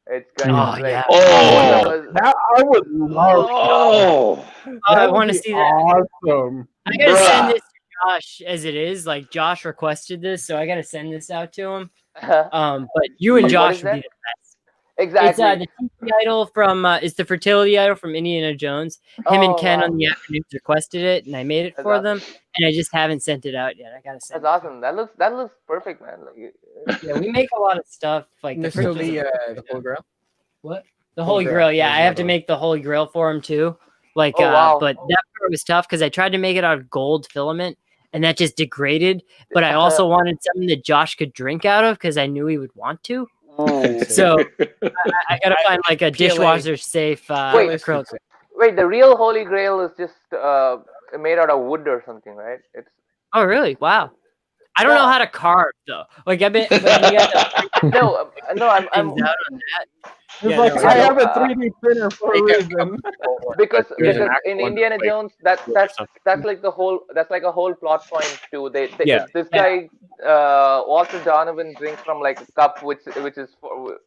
It's going to be like, I would love I want to see that. Awesome. I gotta send this to Josh as it is. Like Josh requested this, so I gotta send this out to him. But you and Josh would be the best. Exactly. It's the TV idol from it's the fertility idol from Indiana Jones. Him and Ken on the afternoons requested it, and I made it for them, and I just haven't sent it out yet. I gotta send. That's awesome. That looks perfect, man. Like, yeah, we make a lot of stuff like the Holy Grail. What? The Holy Grail. Yeah, I have to make the Holy Grail for him too. Like, wow. But that part was tough because I tried to make it out of gold filament, and that just degraded. But I also wanted something that Josh could drink out of because I knew he would want to. So I gotta find like a dishwasher safe acrylic. Wait, the real Holy Grail is just made out of wood or something, right? Oh really? Wow. I don't know how to carve though. Like I bet. No, I'm out on that. It's I have a 3D printer for a reason. because in Indiana Jones, that's like a whole plot point too. This guy Walter Donovan drinks from like a cup which is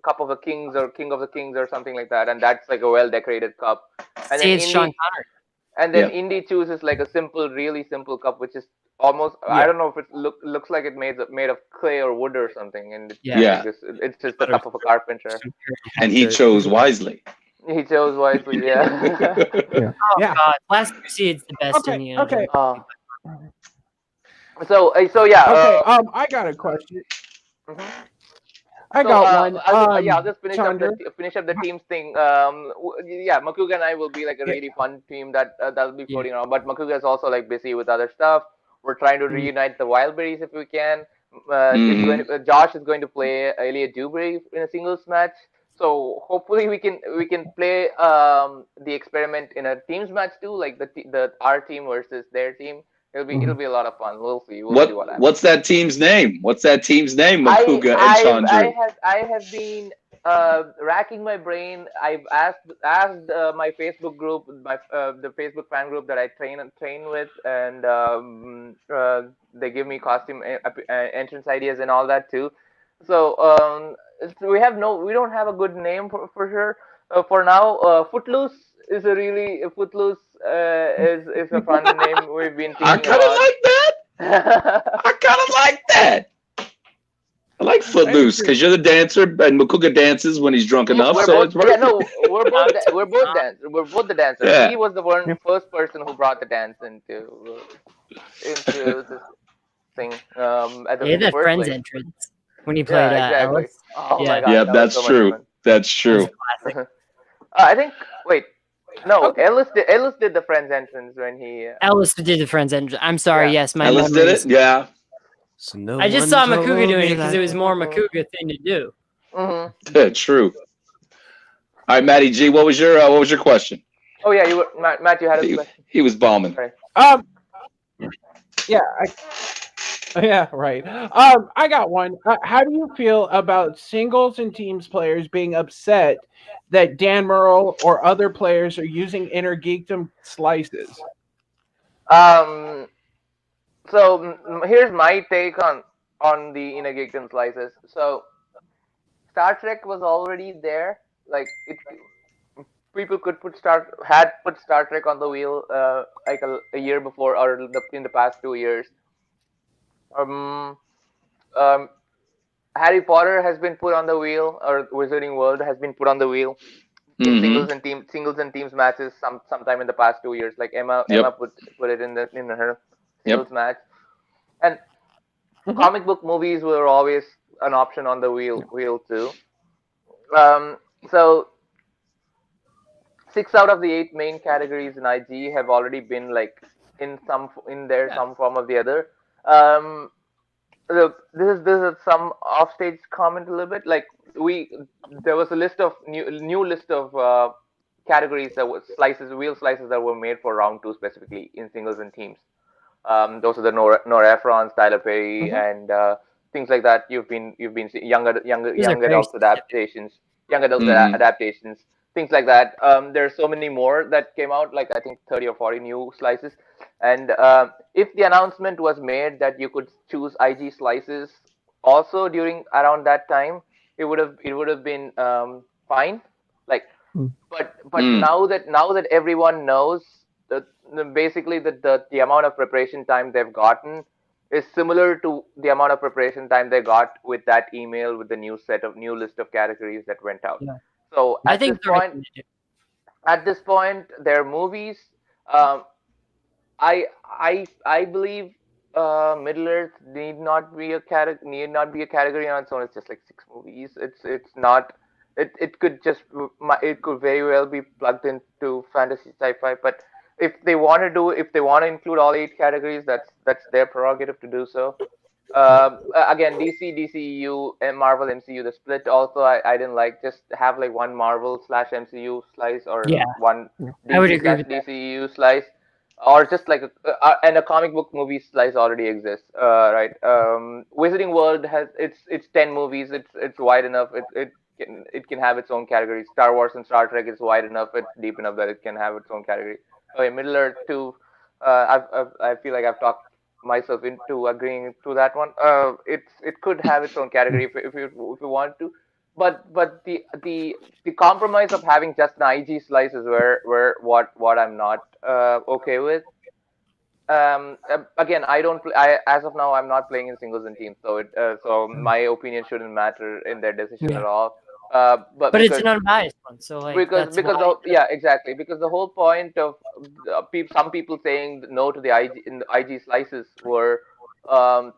cup of the kings or king of the kings or something like that, and that's like a well decorated cup. And then Sean Connery. And then Indy chooses like a really simple cup, which is almost I don't know if it looks like it made of clay or wood or something, and it's just the cup of a carpenter. And he chose wisely. He chose wisely, yeah. Oh God, Last Crusade's the best in the Okay. So yeah. Okay. I got a question. I got one. I'll just finish up the teams thing. Makuga and I will be like a really fun team that'll be floating around. But Makuga is also like busy with other stuff. We're trying to reunite the Wildberries if we can. Josh is going to play Elliot Dewberry in a singles match. So hopefully we can play the experiment in a teams match too, like our team versus their team. It'll be a lot of fun. We'll see. We'll see what happens. What's that team's name? Makuga and Chandru? I have been racking my brain. I've asked my Facebook group, the Facebook fan group that I train with, and they give me costume entrance ideas and all that too. So we don't have a good name for sure for now. Footloose is is a fun name we've been thinking about. I kind of like that. I like Footloose because you're the dancer, and Makuga dances when he's drunk enough. We're both the dancers. Yeah. He was the first person who brought the dance into this thing. At the friends entrance. when he played exactly. Ellis. Oh Yeah. my god, Yeah, that was that's so much true. fun. That's true. Classic. I think. Wait, no, Okay. Ellis did the Friends entrance when he. Ellis did the Friends entrance. I'm sorry. Yeah. Yes, my Ellis did memories. it. Yeah, So no I just one saw told Makuga doing me it because it was more Mhm. Makuga thing to do. true. All right, Matty G, what was your question? Oh yeah, you were Matt. You had a He, question. he was bombing. Right. Um, yeah, yeah, right. I got one. How do you feel about singles and teams players being upset that Dan Murrell or other players are using inner geekdom slices? Um. So here's my take on the inner geekdom slices. So Star Trek was already there. Like it, people could had put Star Trek on the wheel like a year before or in the past 2 years. Um, um, Harry Potter has been put on the wheel, or Wizarding World has been put on the wheel in Mm-hmm. singles and teams matches sometime in the past 2 years. Like Emma Yep. put it in her Yep. singles match, and Mhm. comic book movies were always an option on the wheel too. Um, so 6 out of the 8 main categories in IG have already been like in there Yeah. some form of the other. Um, Look, this is some offstage comment a little bit. Like we, there was a list of new list of categories that was wheel slices that were made for round two specifically in singles and teams. Those are the Nora Ephron, Tyler Perry, Mhm. and things like that. You've been seeing Those are young very adult specific. adaptations, young adult Mm-hmm. adaptations, things like that. There's so many more that came out. Like I think 30 or 40 new slices, and if the announcement was made that you could choose IG slices also during around that time, it would have been fine. Like but Mm. now that everyone knows that basically the amount of preparation time they've gotten is similar to the amount of preparation time they got with that email with the new list of categories that went out. Yeah. So I think the right thing to do. at this point their movies, um, I believe Middle Earth need not be a category on its own. It's just like 6 movies. It's not. It could just it could very well be plugged into fantasy sci-fi. But if they want to include all 8 categories, that's their prerogative to do so. Again, DCU and Marvel MCU the split also I didn't like. Just have like one Marvel slash MCU slice or Yeah, one I would DC agree slash with that. DCU slice, or just like and a comic book movie slice already exists, right? Wizarding World has it's 10 movies. It's wide enough. It can have its own category. Star Wars and Star Trek is wide enough. It's deep enough that it can have its own category. Okay, Middle Earth 2. I feel like I've talked myself into agreeing to that one. It could have its own category if you want to, but the compromise of having just an IG slice is where what I'm not okay with. Again, I don't. I as of now, I'm not playing in singles and teams, so my opinion shouldn't matter in their decision Yeah, at all. But but it's an unbiased one, so like that's because why. yeah, exactly, because the whole point of some people saying no to the IG slices um,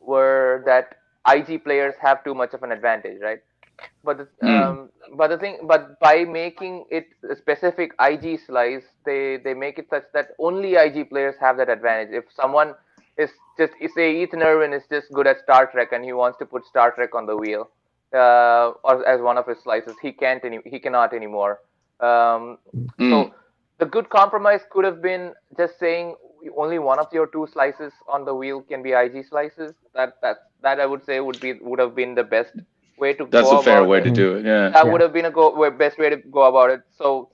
were that IG players have too much of an advantage, right? Mm. But by making it a specific IG slice, they make it such that only IG players have that advantage. If someone is just say Ethan Irwin is just good at Star Trek and he wants to put Star Trek on the wheel, or as one of his slices, he cannot anymore. Um, Mm. so the good compromise could have been just saying only one of your 2 slices on the wheel can be IG slices. That I would say would have been the best way to That's a go fair about way it. to do it. Yeah. That Yeah. would have been best way to go about it. So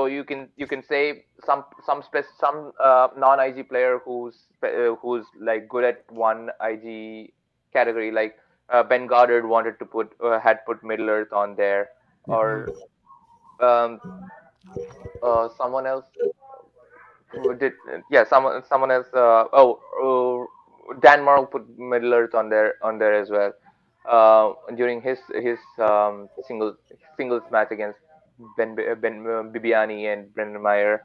you can say some non IG player who's like good at one IG category, like Ben Goddard wanted to had put Middle Earth on there, or um, someone else who did yeah someone else Dan Morrill put Middle Earth on there as well during his singles match against Ben Bibiani and Brendan Meyer.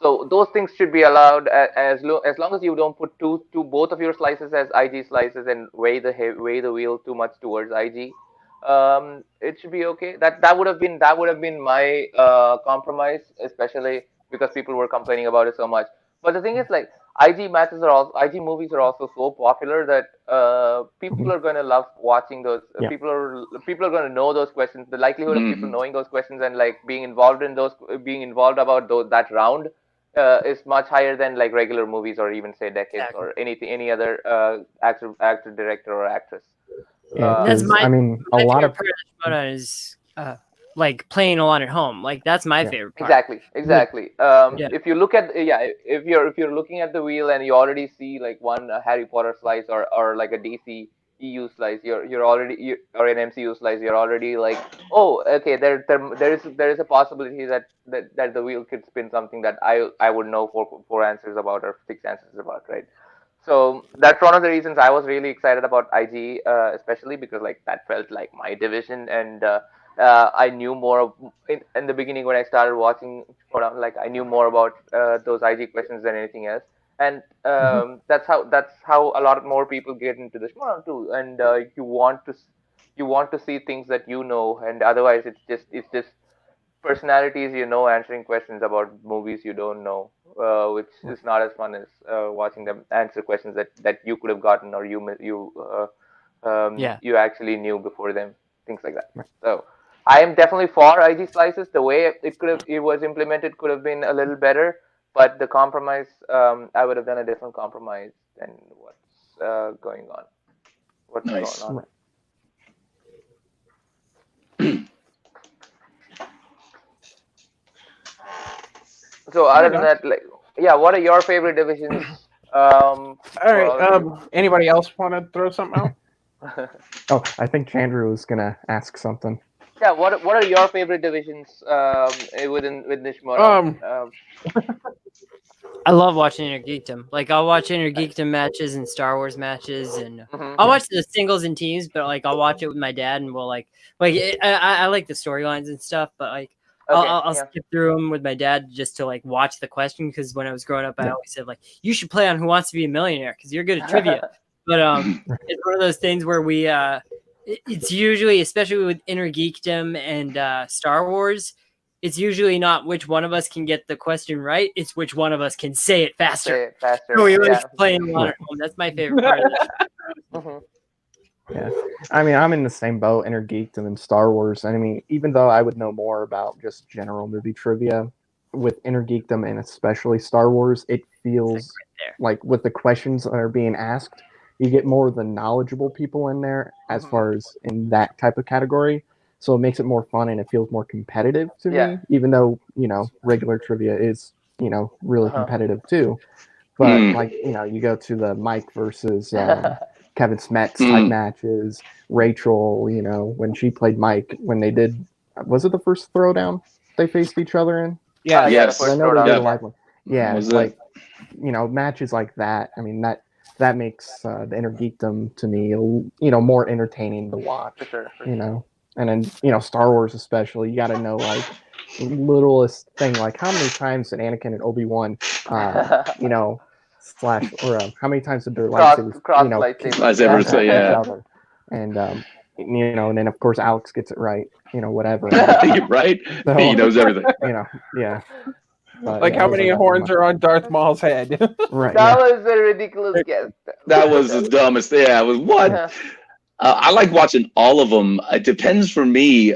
So those things should be allowed as long as you don't put both of your slices as IG slices and weigh the wheel too much towards IG. It should be okay. That would have been my compromise, especially because people were complaining about it so much. But the thing is, like, IG movies are also so popular that people are going to love watching those. Yeah. People are going to know those questions. The likelihood of people knowing those questions and like being involved about that round is much higher than like regular movies or even say decades or any other actor, director, or actress. Yeah, That's I mean, a lot of part of the Shimoda is like playing along at home. Like that's my favorite part. Exactly. If you look at if you're looking at the wheel and you already see like one Harry Potter slice or like a DC EU slice, or an MCU slice, you're already like, oh, okay, there is a possibility that the wheel could spin something that I would know four answers about or six answers about, right? So that's one of the reasons I was really excited about IG, especially because like that felt like my division, and I knew more in the beginning when I started watching. Like I knew more about those IG questions than anything else, and that's how a lot more people get into the Shmodown too. And you want to see things that you know, and otherwise it's just personalities answering questions about movies you don't know, which is not as fun as watching them answer questions that you could have gotten or you actually knew before them, things like that. So I am definitely for IG slices. The way it was implemented could have been a little better, but the compromise, I would have done a different compromise than what's going on. Nice. Going on. So other than that, like, what are your favorite divisions? All right. Anybody else want to throw something out? Oh, I think Chandru was gonna ask something. Yeah. What are your favorite divisions within Shmodown? I love watching Inner Geekdom. Like I'll watch Inner Geekdom matches and Star Wars matches, and I'll watch the singles and teams. But like I'll watch it with my dad, and we'll I like the storylines and stuff. But like I'll skip through them with my dad just to like watch the question, because when I was growing up, I always said like you should play on Who Wants to Be a Millionaire because you're good at trivia. But it's one of those things where we it's usually, especially with Inner Geekdom and Star Wars, it's usually not which one of us can get the question right. It's which one of us can say it faster. So we always playing a lot at home. That's my favorite part of this. Yeah, I mean, I'm in the same boat, Inner Geekdom and Star Wars. I mean, even though I would know more about just general movie trivia, with Inner Geekdom and especially Star Wars, it feels like with the questions that are being asked, you get more of the knowledgeable people in there as far as in that type of category. So it makes it more fun and it feels more competitive to me, even though, regular trivia is, really competitive too. But like, you go to the Mike versus Kevin Smets type matches, Rachel, when she played Mike, when they did, was it the first throwdown they faced each other in? Yeah, yes. I know they did a live one. Yeah, it's like, matches like that. I mean, that makes the Inner Geekdom to me, more entertaining to watch. For sure. And then, Star Wars especially, you got to know, like, the littlest thing, like how many times did Anakin and Obi-Wan, or how many times did their lightsabers, lightsabers, each other? And, and then, of course, Alex gets it right, whatever. Right? So, he knows everything. Yeah. But, like how many horns are on Darth Maul's head? Right. That was a ridiculous guess. That was the dumbest. Yeah, it was what? I like watching all of them. It depends for me.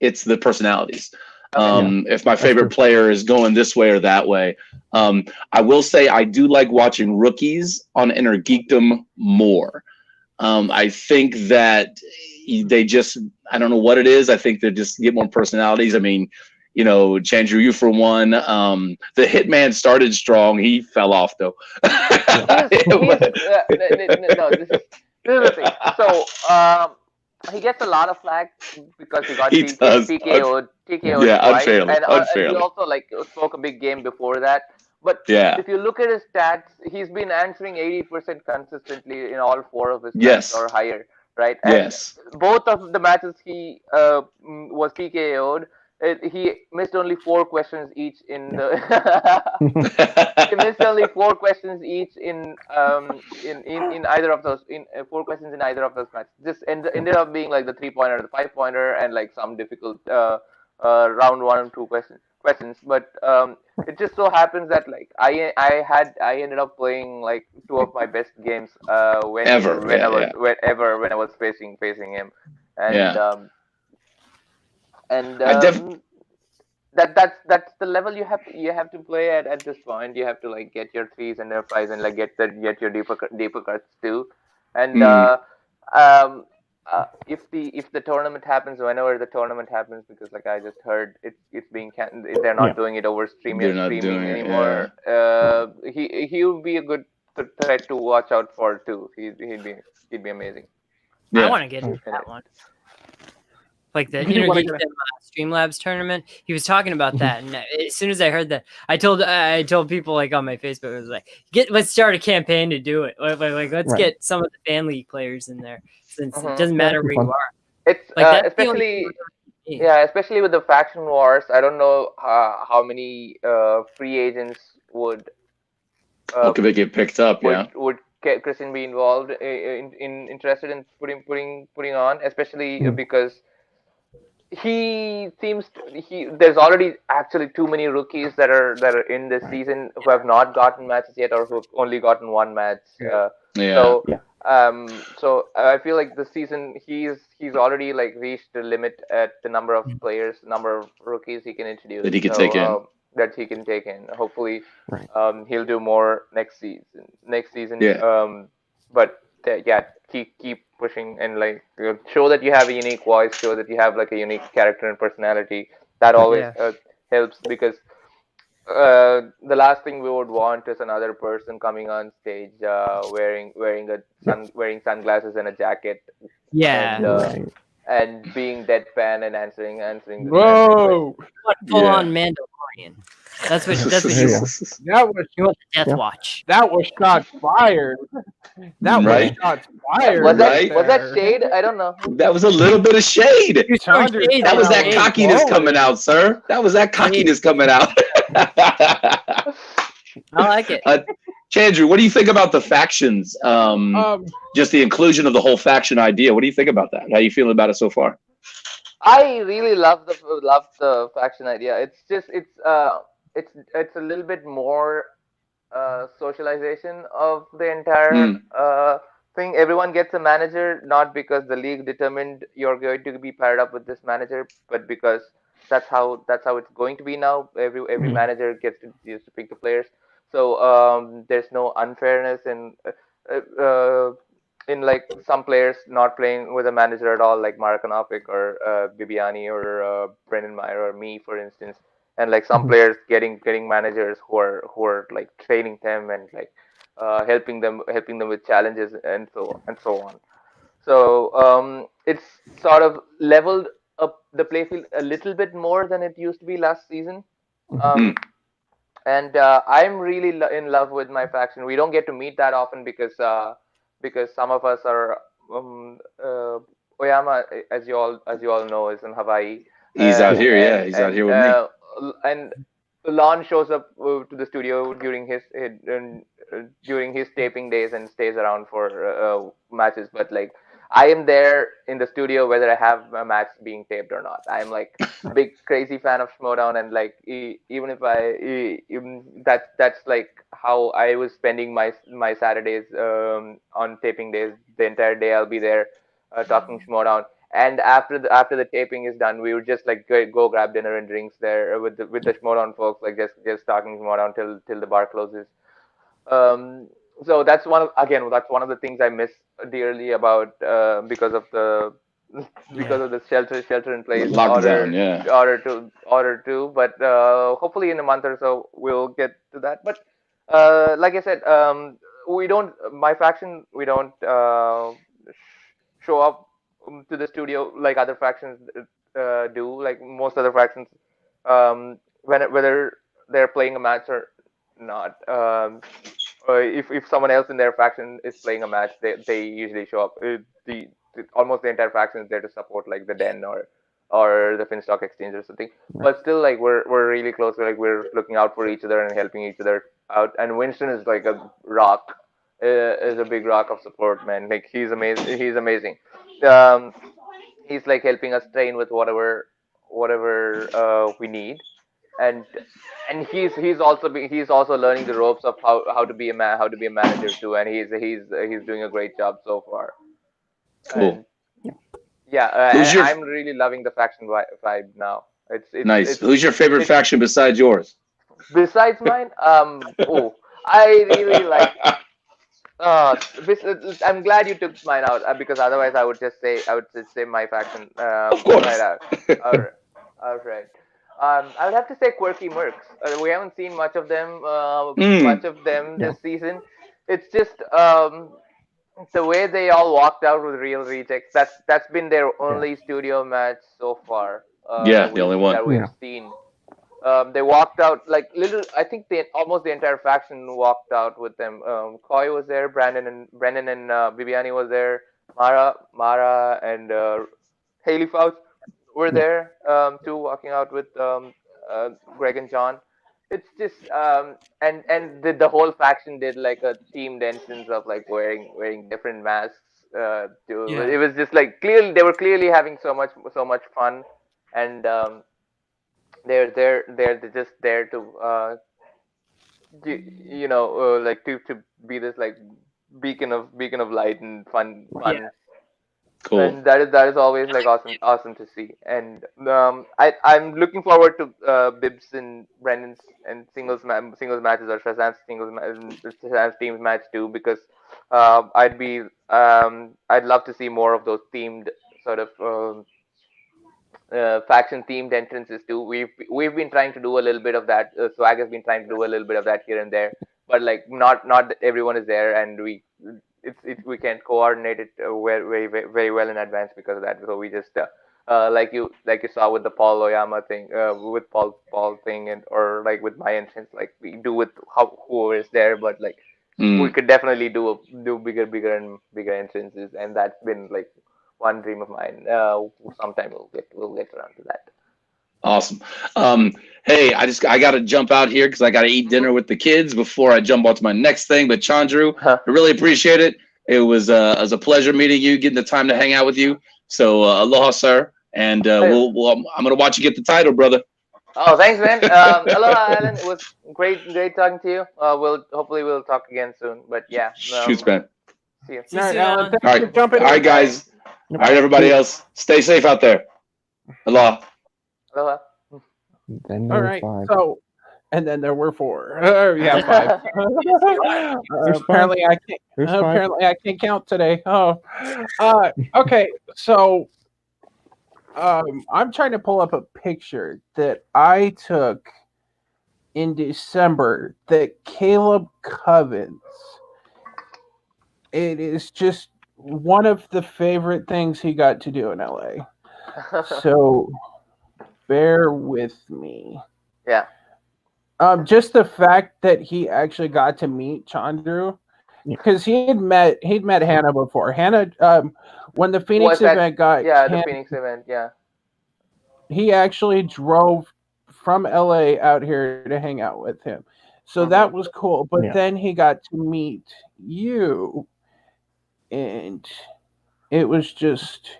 It's the personalities. If my favorite player is going this way or that way. I will say I do like watching rookies on Inner Geekdom more. I think that they just, I don't know what it is. I think they just get more personalities. I mean, Chandru, you for one. The Hitman started strong. He fell off though. This is the thing. So he gets a lot of flack because he got TKO'd unfairly. And he also spoke a big game before that. But if you look at his stats, he's been answering 80% consistently in all four of his matches or higher, right? And both of the matches he was TKO'd. he missed only 4 questions each in the. He missed only 4 questions each in either of those 4 questions in either of those matches. Just ended up being like the 3-pointer, the 5-pointer, and like some difficult round 1 and 2 questions. But it just so happens that like I ended up playing like 2 of my best games when I was facing him, and that's the level you have to play at this point. You have to like get your threes and your fives and like get your deeper cuts too. And um, if the tournament happens, whenever the tournament happens, because like I just heard it's being they're not doing it over streaming anymore. He would be a good threat to watch out for too. He'd be amazing. I want to get into that one. Like the Intergeek Streamlabs tournament, he was talking about that, and as soon as I heard that, I told people like on my Facebook, I was like, let's start a campaign to do it. Like let's get some of the fan league players in there, since it doesn't matter where you are. It's like especially with the faction wars. I don't know how many free agents would get picked up. Would Christian be involved interested in putting on, especially because there's already actually too many rookies that are in this season who have not gotten matches yet, or who have only gotten 1 match. So I feel like this season he's already like reached the limit at the number of players, number of rookies he can introduce that he can take in. Hopefully, he'll do more next season. But keep pushing and like show that you have a unique voice, show that you have like a unique character and personality. That always helps, because the last thing we would want is another person coming on stage wearing sunglasses and a jacket. And being deadpan and answering. Whoa! Full on Mandalorian. That's what you want. You want the Death Watch. That was shots fired. That was shots fired. Was that shade? I don't know. That was a little bit of shade. That was that cockiness coming out, sir. That was that cockiness coming out. I like it. Chandru, what do you think about the factions? Just the inclusion of the whole faction idea. What do you think about that? How are you feeling about it so far? I really love the faction idea. It's just it's a little bit more socialization of the entire thing. Everyone gets a manager, not because the league determined you're going to be paired up with this manager, but because that's how it's going to be now. Every manager gets to pick the players. So there's no unfairness in like some players not playing with a manager at all, like Markanopik or Bibiani or Brendan Meyer or me, for instance, and like some players getting managers who are like training them and like helping them with challenges and so on. So it's sort of leveled up the playfield a little bit more than it used to be last season. And I'm really in love with my faction. We don't get to meet that often because some of us are Oyama, as you all know, is in Hawaii. He's out here, he's out here with me. And Lon shows up to the studio during his taping days and stays around for matches. But like, I am there in the studio whether I have a match being taped or not. I'm like a big crazy fan of Schmodown, and like even that's like how I was spending my Saturdays on taping days. The entire day I'll be there talking Schmodown, and after the taping is done, we would just like go grab dinner and drinks there with the Schmodown folks, like just talking Schmodown till the bar closes. So that's one of the things I miss dearly about because of the shelter in place order to. But hopefully in a month or so we'll get to that. But like I said, my faction, we don't show up to the studio like other factions do. Like most other factions, whether they're playing a match or not. If someone else in their faction is playing a match, they usually show up. Almost the entire faction is there to support, like the Den or the Finstock Exchange or something. Right. But still, like we're really close. We're looking out for each other and helping each other out. And Winston is like a rock, is a big rock of support, man. Like he's amazing. He's amazing. Um, he's like helping us train with whatever we need, and he's also learning the ropes of how to be a manager too, and he's doing a great job so far. Cool. And yeah, I'm really loving the faction vibe now. It's nice. Who's your favorite faction besides yours? Besides mine, I really like. I'm glad you took mine out because otherwise I would just say my faction. Of course. Right out. All right. I would have to say Quirky Mercs. We haven't seen much of them. This season. It's just the way they all walked out with Real Rejects. That's been their only studio match so far. The only one that we've seen. They walked out like little. I think almost the entire faction walked out with them. Koi was there, Brendan and Bibiani was there, Mara and Haley Faust were there too, walking out with Greg and John. It's just and the whole faction did like a themed entrance of like wearing different masks. It was just like they were clearly having so much fun, and they're just there to like to be this like beacon of light and fun. Yeah. Cool. And that is always like awesome to see. And I'm looking forward to Bibs and Brendan's and singles matches or Shazam's teams match too, because I'd love to see more of those themed sort of faction themed entrances too. We've been trying to do a little bit of that. Swag has been trying to do a little bit of that here and there, but like not that everyone is there, and we can't coordinate it very well in advance because of that. So we just like you saw with the Paul Oyama thing, with Paul thing, and or like with my entrance, like we do with whoever is there, but like we could definitely do bigger entrances, and that's been like one dream of mine. Sometime we'll get around to that. Awesome. Hey, I got to jump out here because I got to eat dinner with the kids before I jump on to my next thing. But Chandru, I really appreciate it. It was a pleasure meeting you, getting the time to hang out with you. So aloha, sir. And I'm gonna watch you get the title, brother. Oh, thanks, man. Aloha, Alan. It was great talking to you. Hopefully we'll talk again soon. But yeah. Shoots, man. See you. All right, Alan. All right, jumping all right, guys. All right, everybody else, stay safe out there. Aloha. Aloha. Then all right. 5. So, and then there were 4. Yeah, 5. Apparently, I can't. Apparently, I can't count today. Oh, okay. So, I'm trying to pull up a picture that I took in December that Caleb covets. It is just one of the favorite things he got to do in LA. So bear with me. Yeah. Just the fact that he actually got to meet Chandru, because he'd met Hannah before. Hannah, when the Phoenix event got the Phoenix event, yeah. He actually drove from LA out here to hang out with him. So that was cool. But then he got to meet you, and it was just.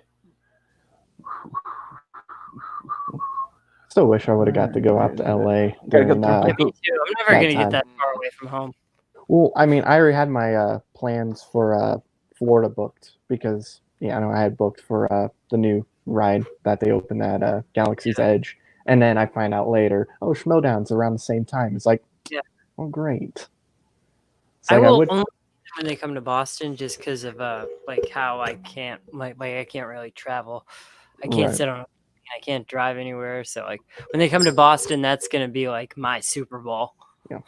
Still wish I would have got to go out to LA. Me too. I'm never going to get that far away from home. Well, I mean, I already had my plans for Florida booked because, I know I had booked for the new ride that they opened at Galaxy's Edge. And then I find out later, Schmodown's around the same time. It's like, oh, great. I will only when they come to Boston just because of like how I can't I can't really travel. I can't sit on. I can't drive anywhere, so like when they come to Boston, that's gonna be like my Super Bowl. Yeah,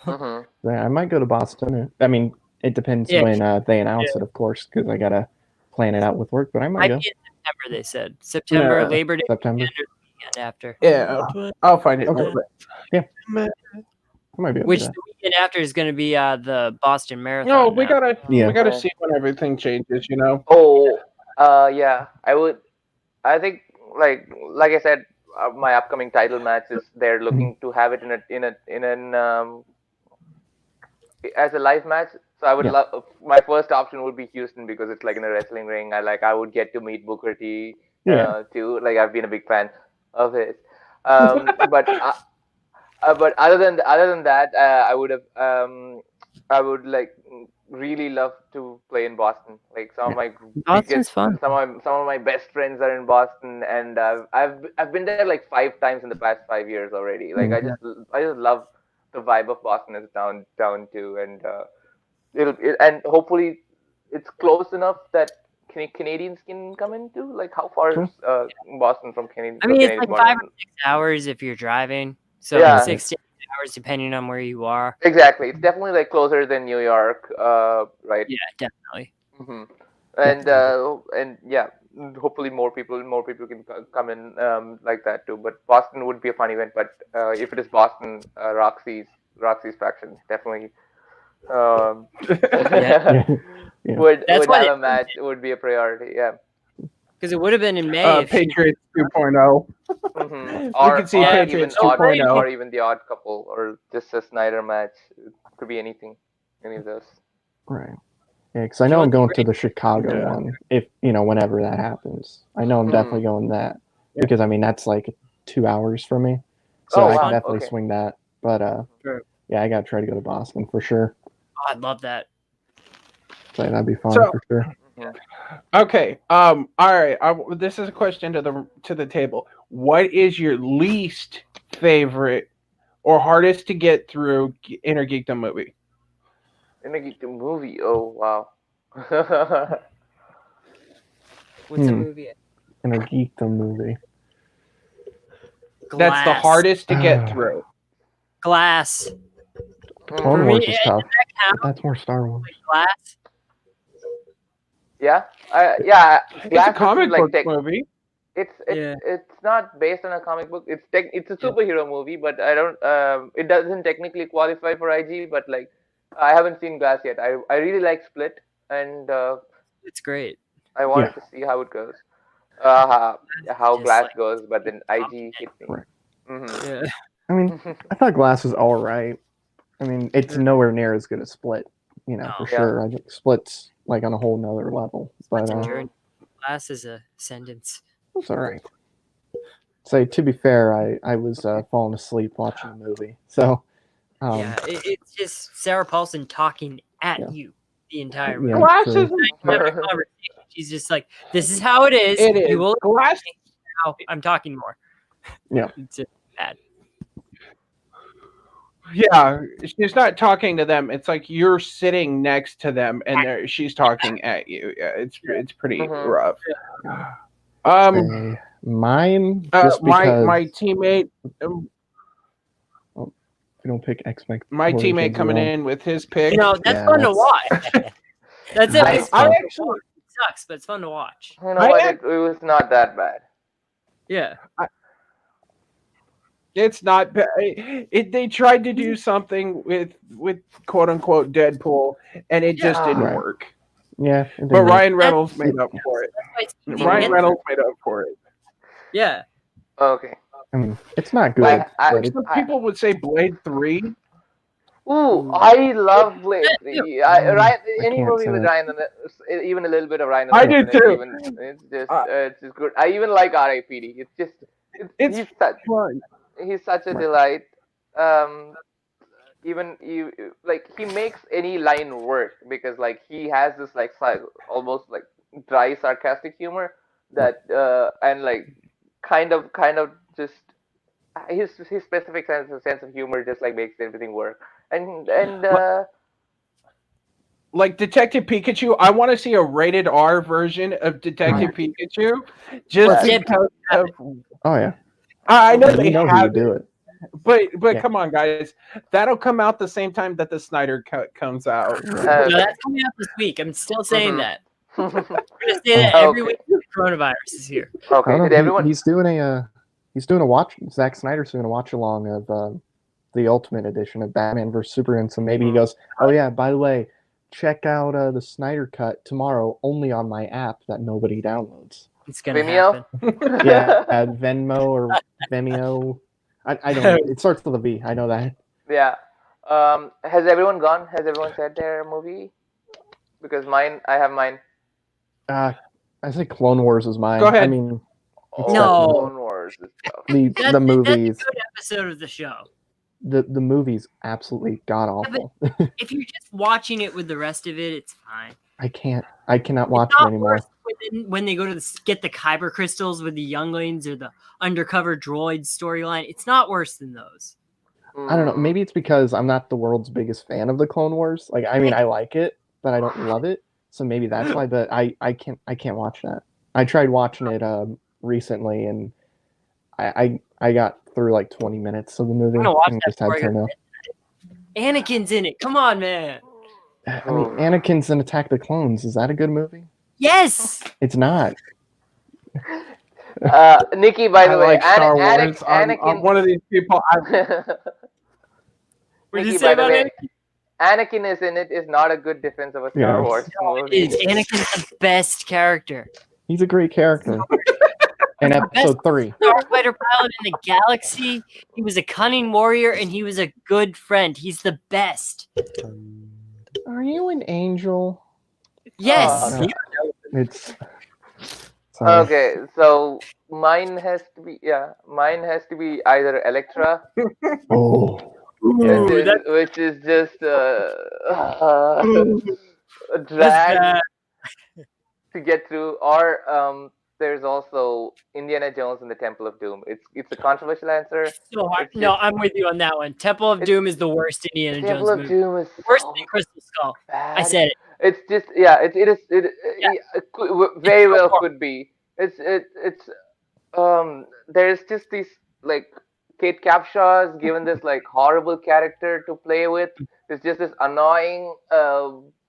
I might go to Boston. I mean, it depends when they announce it, of course, because I gotta plan it out with work. But I might go. September, they said September, Labor Day, September, and after. Yeah, I'll find it. Okay. Yeah, I might be. Which the weekend after is going to be the Boston Marathon. No, we gotta see when everything changes. Oh, yeah. I think like I said, my upcoming title match is they're looking to have it in an as a live match. So I would love, my first option would be Houston because it's like in a wrestling ring. I would get to meet Booker T too. Like I've been a big fan of his. But other than that, I would like really love to play in Boston. Like some of my Boston's fun. some of my best friends are in Boston, and I've been there like 5 times in the past 5 years already. Like I just love the vibe of Boston as a town too, and and hopefully it's close enough that Canadians can come in too. Like how far is Boston from Canadian? I mean, it's like 5 or 6 hours if you're driving. So 6 to 8 hours depending on where you are. Exactly, it's definitely like closer than New York, right? Yeah, definitely. And yeah, hopefully more people can come in like that too. But Boston would be a fun event. But if it is Boston, Roxy's faction definitely would have a match. It would be a priority. Yeah. Because it would have been in May. Patriots 2.0. Or, can see Patriots 2.0. Or even the Odd Couple, or just a Snyder match. It could be anything, any of those. Right. Yeah, because I know I'm going to the Chicago one. If whenever that happens, I know I'm definitely going that because I mean that's like 2 hours for me, so I can definitely swing that. But yeah, I gotta try to go to Boston for sure. Oh, I'd love that. So that'd be fun for sure. Okay. All right. This is a question to the table. What is your least favorite or hardest to get through Inner Geekdom movie? Inner Geekdom movie. Oh wow. What's the movie? Inner Geekdom movie. Glass. That's the hardest to get through. Glass. Clone Wars is tough. That's more Star Wars. Glass. Yeah. It's a comic book movie. It's not based on a comic book. It's a superhero movie, but I don't. It doesn't technically qualify for IG. But like, I haven't seen Glass yet. I really like Split, and it's great. I wanted to see how it goes, how Glass goes, but then IG hit me. Right. I mean, I thought Glass was all right. I mean, it's nowhere near as good as Split, for sure. I think Split's like on a whole nother level. But Glass is a sentence. It's all right. So to be fair, I was falling asleep watching the movie. So it's just Sarah Paulson talking at you the entire movie. Glass is she's just like, this is how it is. You will Glass. Now I'm talking more. Yeah. It's bad. Yeah, she's not talking to them. It's like you're sitting next to them, and she's talking at you. Yeah, it's pretty rough. Mine just because my teammate. We don't pick X-Men. My teammate coming in with his pick. That's fun to watch. That's it. I actually it sucks, but it's fun to watch. You know what? It was not that bad. Yeah. It's not bad. They tried to do something with quote unquote Deadpool, and it just didn't work. Yeah, but Ryan Reynolds made up for it. Ryan Reynolds made up for it. Yeah. Okay. I mean, it's not good. Some people would say Blade 3. Ooh, I love Blade 3. Any movie with Ryan, even a little bit of Ryan. I do too. It's just good. I even like R.I.P.D. He's such a delight. Even he makes any line work because like he has this like almost like dry sarcastic humor that and like kind of just his specific sense of humor just like makes everything work and like Detective Pikachu. I want to see a rated R version of Detective Pikachu just because of. Oh yeah. I know they have do it. But come on, guys. That'll come out the same time that the Snyder Cut comes out. No, that's coming out this week. I'm still saying that. We're going to say that every week the coronavirus is here. Okay. Did everyone... He's doing a watch. Zack Snyder's doing a watch along of the Ultimate Edition of Batman vs Superman. So maybe he goes, oh yeah, by the way, check out the Snyder Cut tomorrow only on my app that nobody downloads. It's gonna Vimeo? happen. Yeah, at Venmo or Vimeo. I don't know. It starts with a V. I know that. Yeah. Has everyone gone? Has everyone said their movie? Because I have mine. I say Clone Wars is mine. Go ahead. I mean, it's No. Clone Wars is tough. the movies. That's a good episode of the show. The movie's absolutely god awful. If you're just watching it with the rest of it, it's fine. I cannot watch It's it not anymore. worse when they go to get the kyber crystals with the younglings or the undercover droid storyline. It's not worse than those. I don't know. Maybe it's because I'm not the world's biggest fan of the Clone Wars. Like, I mean, I like it, but I don't love it. So maybe that's why. But I can't watch that. I tried watching it recently, and I got through like 20 minutes of the movie. I'm gonna watch and that just had before I to turn go off. Anakin's in it. Come on, man. I mean, Anakin's in Attack the Clones. Is that a good movie? Yes. It's not. Nikki, by the I way, like Star Wars. Anakin. I'm one of these people. What did you Nikki, say by the about way, it? Anakin is in it is not a good defense of a Star Wars movie. It is. Anakin's the best character. He's a great character. In episode 3. Starfighter pilot in the galaxy. He was a cunning warrior and he was a good friend. He's the best. Are you an angel? Yes. No, it's sorry. Okay, so mine has to be either Electra, Oh, which is just a drag to get through, or there's also Indiana Jones and the Temple of Doom. It's a controversial answer. So hard. No, I'm with you on that one. Temple of Doom is the worst Indiana Jones Temple of movie. Doom is Worse so than Crystal Skull. bad. I said it. It's just very well could be. There's just these like Kate Capshaw is given this like horrible character to play with. It's just this annoying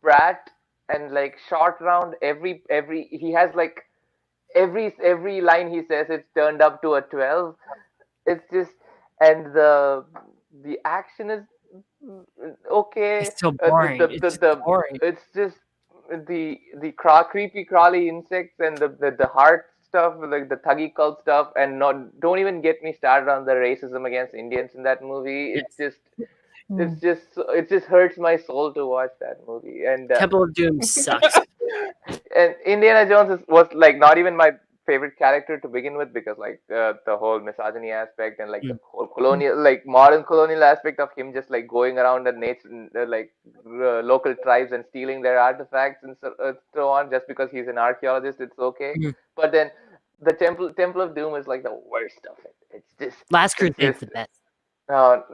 brat, and like short round every he has like every line he says it's turned up to a 12. It's just, and the action is okay. It's so boring. It's boring. It's just the creepy crawly insects and the heart stuff, like the thuggy cult stuff, and don't even get me started on the racism against Indians in that movie. It just hurts my soul to watch that movie. And Temple of Doom sucks. and Indiana Jones was like not even my favorite character to begin with, because like the whole misogyny aspect and like the whole colonial, like modern colonial aspect of him just like going around and local tribes and stealing their artifacts and so on, just because he's an archaeologist, it's okay. But then the Temple of Doom is like the worst of it. It's just Last Crusade is the best.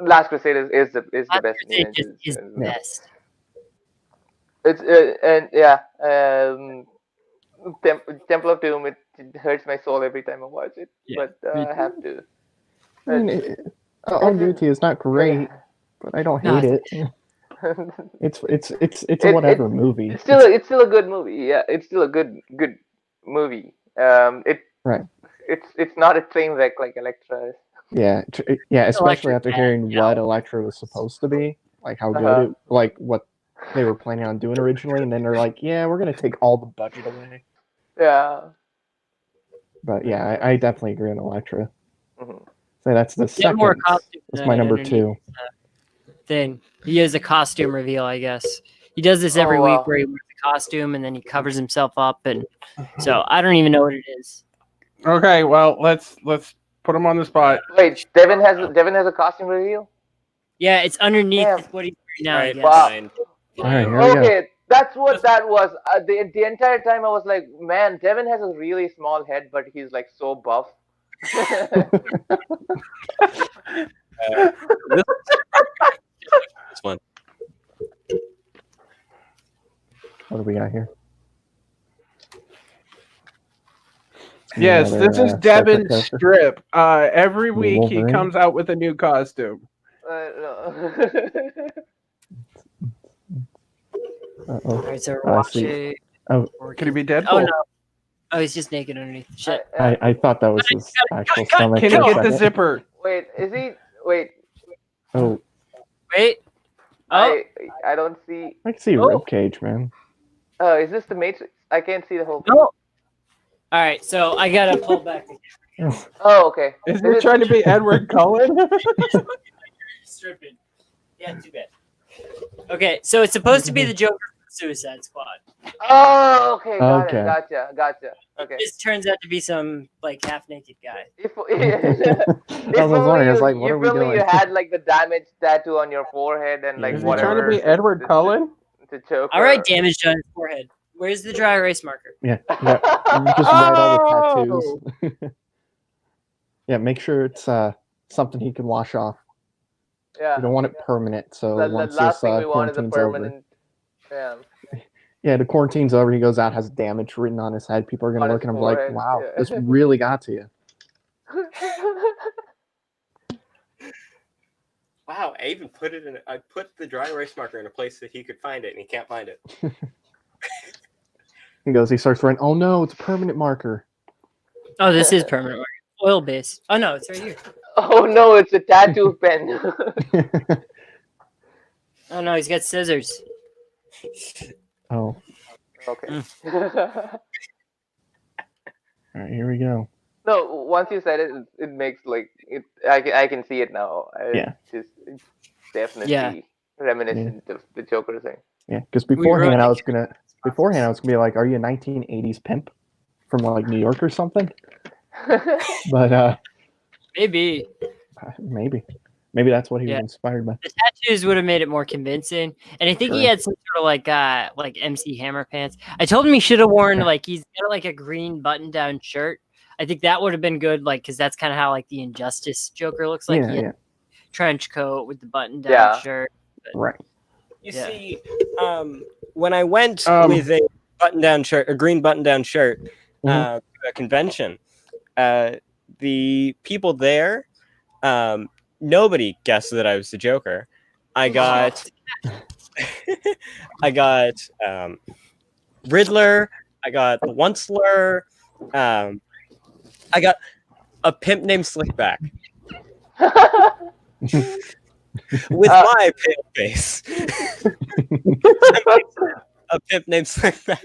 Last Crusade is the best. Crusade is the best. It's Temple of Doom. It hurts my soul every time I watch it, but I have to. I mean, I'll give it to you. It's not great, but I don't hate it. It's a whatever movie. It's still a good movie. Yeah, it's still a good movie. It's not a train wreck like Electra is. Yeah, especially after hearing what Electra was supposed to be, like how good it, like what they were planning on doing originally, and then they're like, yeah, we're gonna take all the budget away. Yeah. But yeah, I definitely agree on Electra. So that's the second. That's my number 2. Thing. He has a costume reveal, I guess. He does this every week where he wears a costume and then he covers himself up, and so I don't even know what it is. Okay, well let's put him on the spot. Wait, Devin has a costume reveal? Yeah, it's underneath what he's wearing now. I guess. Wow. All right, here we go. That's what that was. The entire time I was like, man, Devin has a really small head, but he's like so buff. This one. What do we got here? Yes, this is Devin's strip. Every week he comes out with a new costume. Alright, so we're watching. Could he be Deadpool? Oh no! Oh, he's just naked underneath. Shit. I thought that was his actual stomach. Can he get the zipper? Wait, is he? Wait. Oh. Wait. Oh. I don't see. I can see a rib cage, man. Oh, is this the Matrix? I can't see the whole thing. No. All right, so I gotta pull back. Oh, okay. Is he trying to be Edward Cullen? Stripping. Yeah, too bad. Okay, so it's supposed to be the Joker from Suicide Squad. Oh, okay, Okay. Gotcha. Okay. This turns out to be some like half-naked guy. If I was wondering, I was like, what are we only doing? you had like the damage tattoo on your forehead and like Is he whatever. trying to be Edward Cullen? To Joker. All right, damage on his forehead. Where's the dry erase marker? Yeah. You just write all the tattoos. Yeah, make sure it's something he can wash off. Yeah. You don't want it permanent. So The once last this thing we want is a quarantine's permanent. over, yeah, the quarantine's over. He goes out, has damage written on his head. People are gonna On look his at him like, forehead, "Wow, yeah. this really got to you." Wow, I even put it in. I put the dry erase marker in a place that he could find it, and he can't find it. He starts writing. Oh no, it's a permanent marker. Oh, this is permanent marker. Oil base. Oh no, it's right here. Oh no, it's a tattoo pen. Oh no, he's got scissors. Oh, Okay. all right, here we go. No, once you said it, it makes like it. I can see it now. It's definitely reminiscent of the Joker thing. Yeah, because beforehand I was gonna be like, "Are you a 1980s pimp from like New York or something?" But Maybe maybe that's what he was inspired by. the tattoos would have made it more convincing, and I think he had some sort of like MC Hammer pants. I told him he should have worn like he's got like a green button-down shirt. I think that would have been good, like because that's kind of how like the Injustice Joker looks like. He had trench coat with the button-down shirt. But, right. You see, when I went with a green button-down shirt, to a convention, the people there, nobody guessed that I was the Joker. I got, Riddler. I got the Onceler. I got a pimp named Slickback. With my pale face. A pimp named Slickback.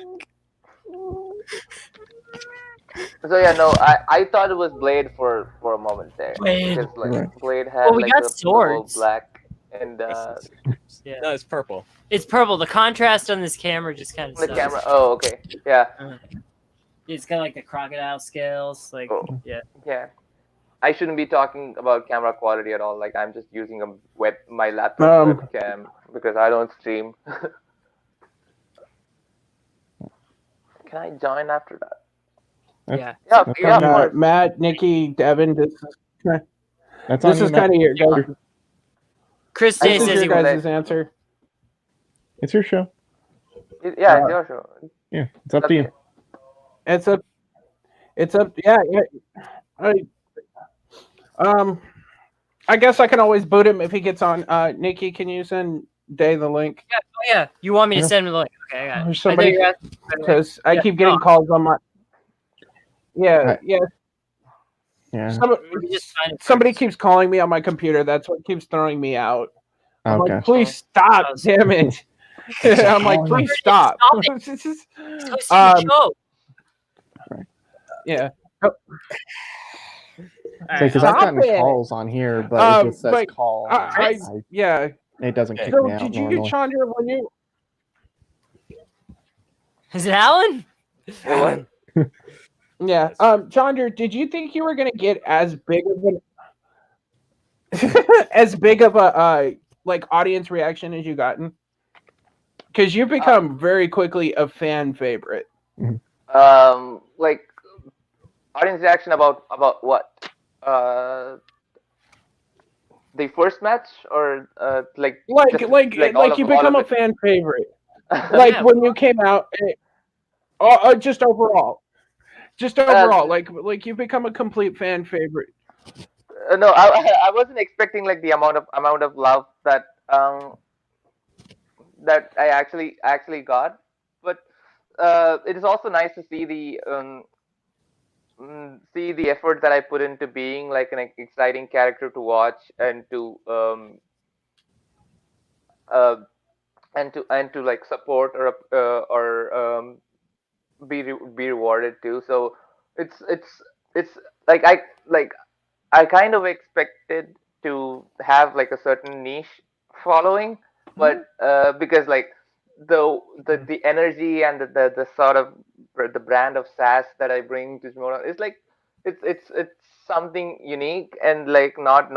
So yeah, no, I thought it was Blade for a moment there. Blade. Because like Blade had we like got the swords. black and No, it's purple. It's purple. The contrast on this camera just kind of the camera. Oh, okay. Yeah. It's got like the crocodile scales. Like Yeah. I shouldn't be talking about camera quality at all. Like I'm just using my laptop webcam because I don't stream. Can I join after that? Yeah. Matt, Nikki, Devin, this is kind of your guys. Chris This says is he your will. guys' answer. It's your show. It's your show. Yeah, it's up to you. It's up. Yeah. I guess I can always boot him if he gets on. Nikki, can you send Dave the link? Yeah. You want me to send him the link? Okay, I got it. Somebody, because I keep getting calls on my. Yeah. Somebody keeps calling me on my computer. That's what keeps throwing me out. I'm like, please stop, damn it. I'm like, please stop. Yeah. Because I've gotten calls on here, but it just says call. It doesn't kick me out. Did you get Chandru when you? Is it Alan? Yeah. Chandru, did you think you were gonna get as big of a like audience reaction as you gotten? Because you've become very quickly a fan favorite. Like audience reaction about what? The first match or like you become a fan favorite. Like when you came out, just overall. Like you become a complete fan favorite. No, I wasn't expecting like the amount of love that that I actually got, but it is also nice to see the effort that I put into being like an exciting character to watch and to like support or be rewarded too. So it's like I kind of expected to have like a certain niche following, but because like the energy and the sort of the brand of sass that I bring to Shimoda is like it's something unique and like not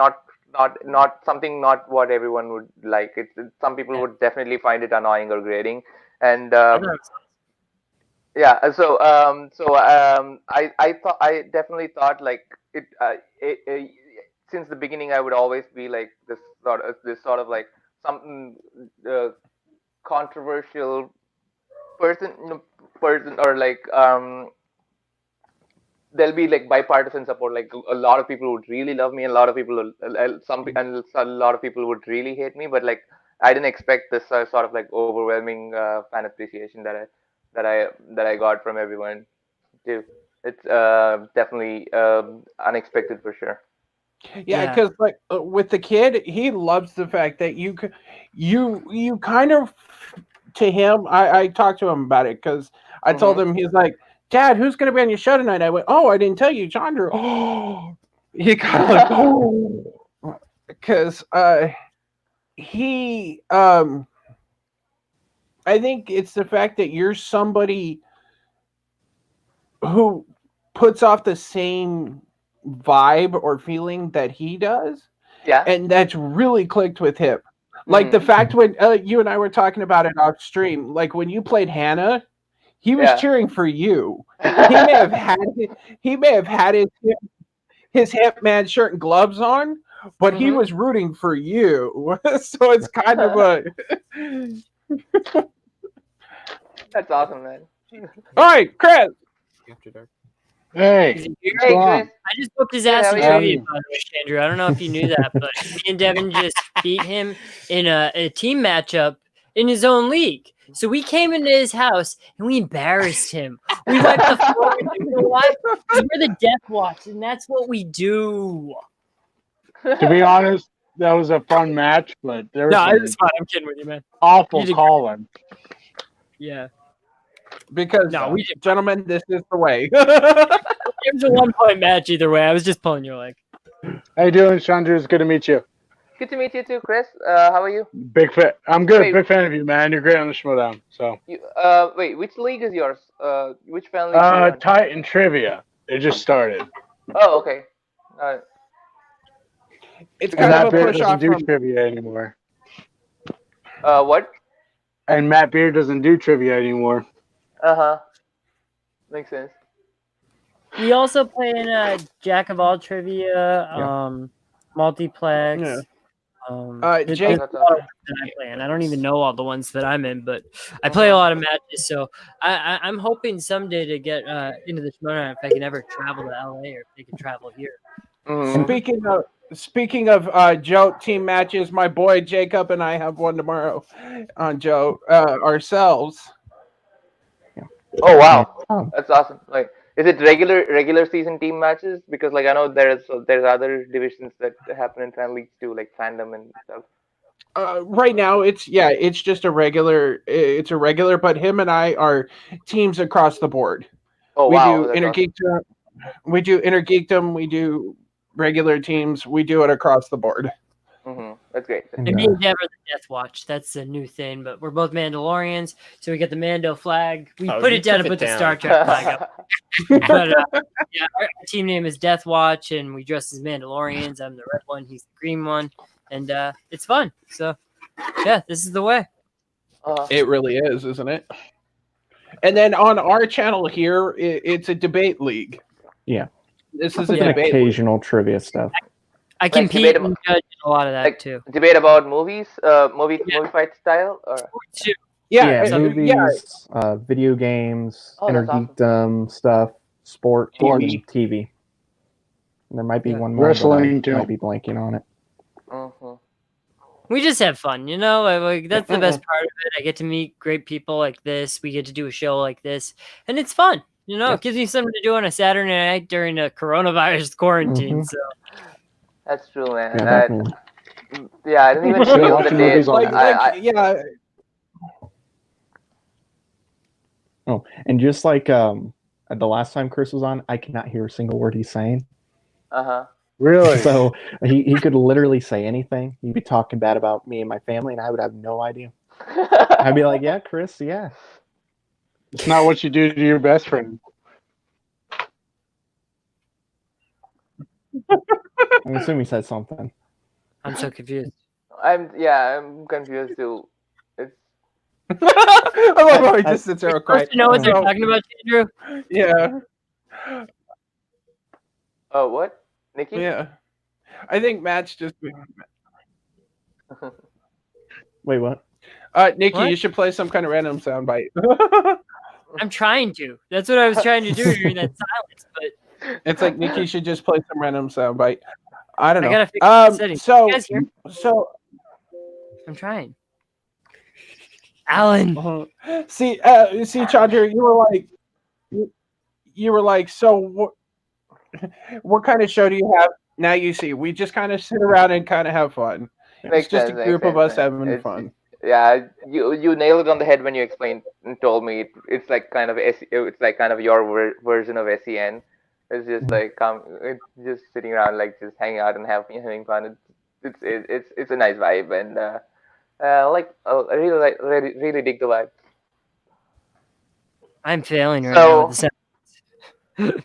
something not what everyone would like. Some people would definitely find it annoying or grating, and yeah. I definitely thought like since the beginning I would always be like this sort of like something controversial person person or like there'll be like bipartisan support. Like a lot of people would really love me, and a lot of people and a lot of people would really hate me. But like I didn't expect this sort of like overwhelming fan appreciation that I got from everyone too. It's definitely unexpected for sure. Yeah, because like with the kid, he loves the fact that you kind of to him. I talked to him about it because I told him, he's like, Dad, who's going to be on your show tonight? I went, oh, I didn't tell you, Chandru. Oh, he kind of like, oh, because he I think it's the fact that you're somebody who puts off the same vibe or feeling that he does. Yeah. And that's really clicked with him. Like the fact when you and I were talking about it off stream, like when you played Hannah, he was cheering for you. He may have had his Hitman shirt and gloves on, but he was rooting for you. So it's kind of a That's awesome, man. All right, Chris. After Dark. Hey, Chris. I just booked his ass in trivia, by the way, Chandru. I don't know if you knew that, but me and Devin just beat him in a team matchup in his own league. So we came into his house and we embarrassed him. We wiped the floor. You know why? Because we're the Death Watch, and that's what we do. To be honest, that was a fun match, but there was it's fine. I'm kidding with you, man. awful calling. Yeah. Because gentlemen, this is the way. It was a 1-point match either way. I was just pulling your leg. How you doing, Chandru? It's good to meet you. Good to meet you too, Chris. How are you? Big fan. I'm good. Wait. Big fan of you, man. You're great on the Schmodown. So. Wait, which league is yours? Which fan league? Titan Trivia. It just started. Oh, okay. It's kind of a Beard push doesn't off do from trivia anymore. What? And Matt Beard doesn't do trivia anymore. Makes sense. We also play in Jack of All Trivia, Multiplex. Yeah. Jake, I don't even know all the ones that I'm in, but I play a lot of matches. So I'm hoping someday to get into the Shimoda if I can ever travel to LA or if they can travel here. Speaking of Joe team matches, my boy Jacob and I have one tomorrow on Joe ourselves. Oh wow, that's awesome! Like, is it regular season team matches? Because like I know there's other divisions that happen in fan leagues too, like fandom and stuff. Right now, it's just a regular. It's a regular, but him and I are teams across the board. Oh we wow, do Intergeekdom. Awesome. We do Intergeekdom. We do regular teams. We do it across the board. That's great. And me and Dev are the Death Watch. That's a new thing, but we're both Mandalorians, so we get the Mando flag. We put it down to put the Star Trek flag up. But our team name is Death Watch, and we dress as Mandalorians. I'm the red one, he's the green one, and it's fun. So, yeah, this is the way. It really is, isn't it? And then on our channel here, it's a debate league. Yeah. This is a debate occasional trivia stuff. I compete and judge a lot of that too. Debate about movies, movie fight style, or movies, video games, Intergeekdom stuff, sport, TV. And there might be one more. Wrestling too. Might be blanking on it. We just have fun, you know. Like that's the best part of it. I get to meet great people like this. We get to do a show like this, and it's fun. You know, it gives me something to do on a Saturday night during a coronavirus quarantine. So. That's true, man. I didn't even see on the day. Oh, and just like the last time Chris was on, I cannot hear a single word he's saying. Really? So he could literally say anything. He'd be talking bad about me and my family, and I would have no idea. I'd be like, yeah, Chris, yeah. It's not what you do to your best friend. I'm assuming he said something. I'm so confused. I'm confused too. It's I love how he just sits there quiet. You know what they're talking about, Chandru? Yeah. Oh, what? Nikki? Yeah. I think Matt's just. Wait, what? Nikki, What? you should play some kind of random soundbite. I'm trying to. That's what I was trying to do during that silence, but It's like Nikki should just play some random soundbite. I don't know. I gotta fix the settings. So, You guys hear? so I'm trying. Alan. see, Chandru, you were like, so what kind of show do you have? Now you see, we just kind of sit around and kind of have fun. It's just a group of us having fun. Yeah, you nailed it on the head when you explained and told me it's like kind of your version of SEN. It's just like it's just sitting around, like just hanging out and having fun. It's a nice vibe, and I really dig the vibe. I'm failing right now with the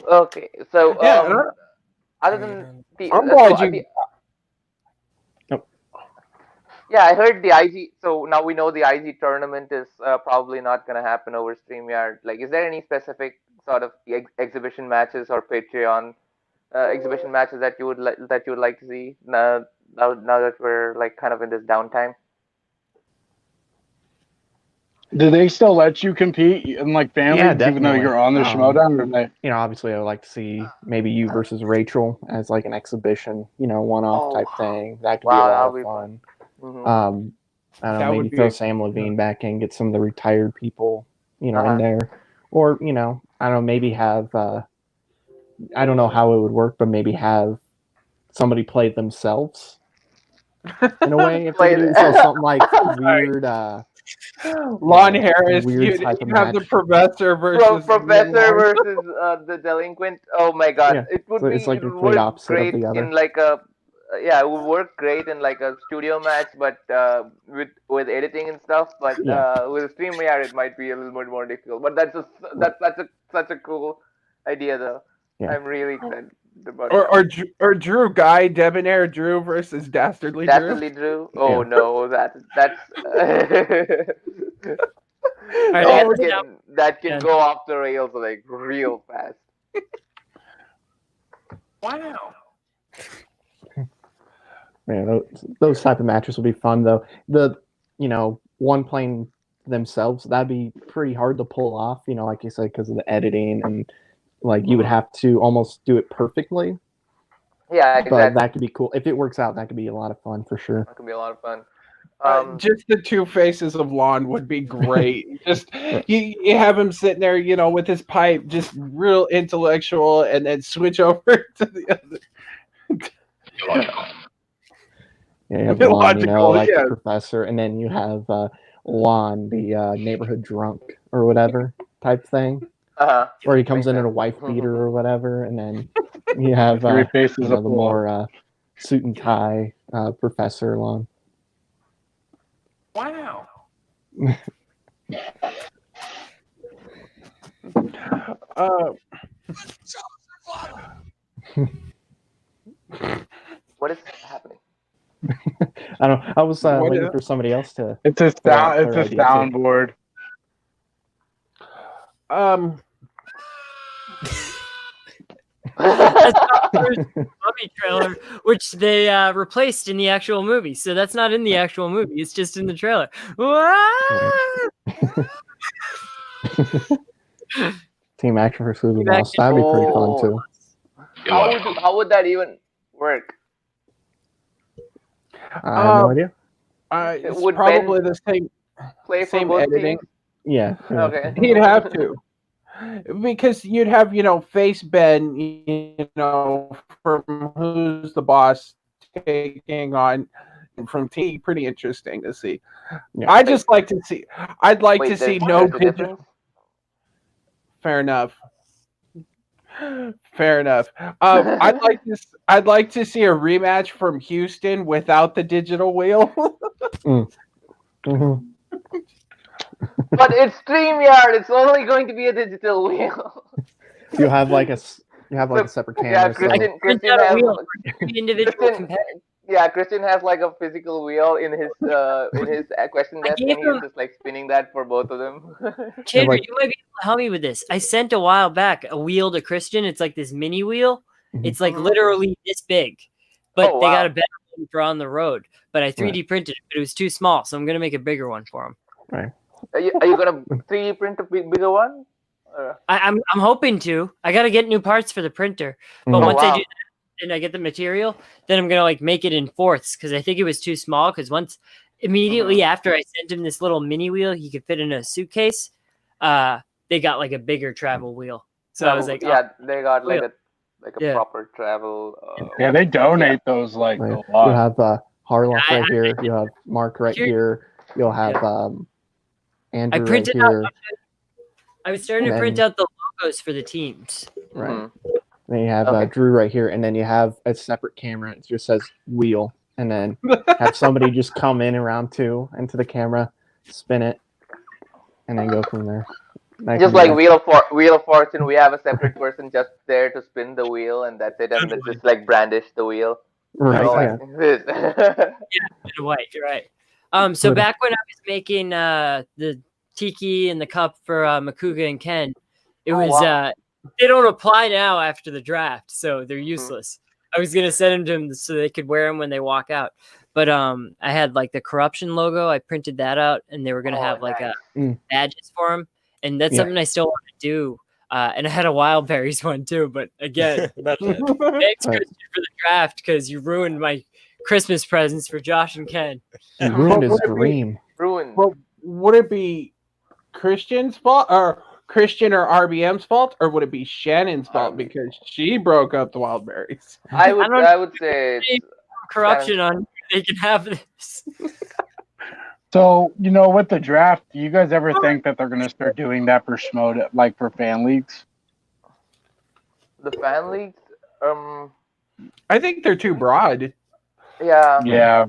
Okay, so Yeah, other than the, I'm glad you. Yeah, I heard the IG. So now we know the IG tournament is probably not going to happen over StreamYard. Like, is there any specific sort of exhibition matches or Patreon exhibition matches that you would like to see now that we're like kind of in this downtime? Do they still let you compete in like family, Yeah, even though you're on the Schmodown? Or they... You know, obviously, I would like to see maybe you versus Rachel as like an exhibition, one-off type thing. That could be a lot of fun. Mm-hmm. I don't know, maybe throw Sam Levine back in, get some of the retired people, in there, or I don't know, maybe have I don't know how it would work, but maybe have somebody play themselves in a way. If they do something like weird, Lon Harris, weird you type of have match. the professor versus the delinquent. Oh my god, Yeah. it would So be it's like it the would complete work opposite of great the other. in like a it would work great in like a studio match, but with editing and stuff. But with a StreamYard, it might be a little bit more difficult. But that's such a cool idea, though. Yeah. I'm really excited about or Drew Guy, Debonair Drew versus Dastardly Drew. Oh no, that's that can go off the rails like real fast. Wow. Yeah, those type of matches will be fun though. The one playing themselves, that'd be pretty hard to pull off. Like you said, because of the editing and like you would have to almost do it perfectly. Yeah, exactly. But that could be cool if it works out. That could be a lot of fun for sure. That could be a lot of fun. Just the two faces of Lon would be great. Just you have him sitting there, with his pipe, just real intellectual, and then switch over to the other. Yeah, you have Lon, the professor, and then you have Lon, the neighborhood drunk or whatever type thing. Where he comes in a wife beater or whatever, and then you have the more suit and tie Professor Lon. Wow. What is happening? I don't know. I was waiting for somebody else to. It's a soundboard. That's the Mummy trailer, which they replaced in the actual movie. So that's not in the actual movie. It's just in the trailer. Team action versus the boss. That'd be pretty fun too. How would that even work? I have no idea. It's probably the same editing. Teams? Yeah. Okay. He'd have to. Because you'd have, Face Ben, from Who's the Boss taking on from T. Pretty interesting to see. Yeah. I'd like to see no digital. Fair enough. Fair enough. I'd like to see a rematch from Houston without the digital wheel. Mm-hmm. But it's StreamYard. It's only going to be a digital wheel. You have like a separate camera. Yeah, Christian has individual Christian has like a physical wheel in his question desk, and he's just like spinning that for both of them. Chandru, you might be able to help me with this. I sent a while back a wheel to Christian. It's like this mini wheel. It's like literally this big, but they got a better one for on the road. But I 3D printed it, but it was too small, so I'm gonna make a bigger one for him. Right. Are you gonna 3D print a bigger one? I'm hoping to. I gotta get new parts for the printer, but once I do that and I get the material, then I'm gonna like make it in fourths because I think it was too small. Because immediately after I sent him this little mini wheel, he could fit in a suitcase. They got like a bigger travel wheel, so I was like, they got like a proper travel. Yeah, they donate those like a lot. You have Harlock right here. You have Mark right here. You'll have Andrew I printed right here. I was starting to print out the logos for the teams. Right. Mm-hmm. Then you have Drew right here, and then you have a separate camera. It just says wheel, and then have somebody just come in around into the camera, spin it, and then go from there. Just like Wheel of Fortune, we have a separate person just there to spin the wheel, and that's it, and just like brandish the wheel. Right. White. You're right. So back when I was making the tiki and the cup for Makuga and Ken, it was they don't apply now after the draft, so they're useless. I was gonna send them to them so they could wear them when they walk out, but I had like the corruption logo. I printed that out, and they were gonna have like badges for them, and that's something I still want to do. And I had a wild berries one too, but again, thanks Christian for the draft because you ruined my Christmas presents for Josh and Ken. You ruined his dream. Ruined. Well, would it be Christian's fault or Christian or RBM's fault, or would it be Shannon's fault because she broke up the wild berries? I would say it's corruption on they can have this. So, with the draft, do you guys ever think that they're going to start doing that for Schmoed, like for fan leagues? The fan leagues? I think they're too broad. Yeah. Yeah.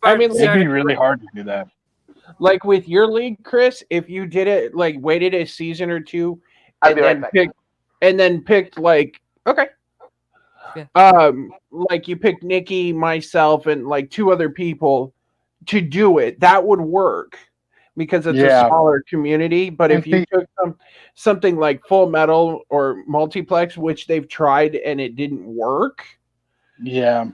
I mean, it'd be really hard to do that. Like with your league, Chris, if you did it, like waited a season or two, and then picked like, okay. Yeah. Like you picked Nikki, myself, and like 2 other people to do it, that would work because it's a smaller community. But if you took something like Full Metal or Multiplex, which they've tried and it didn't work. Yeah.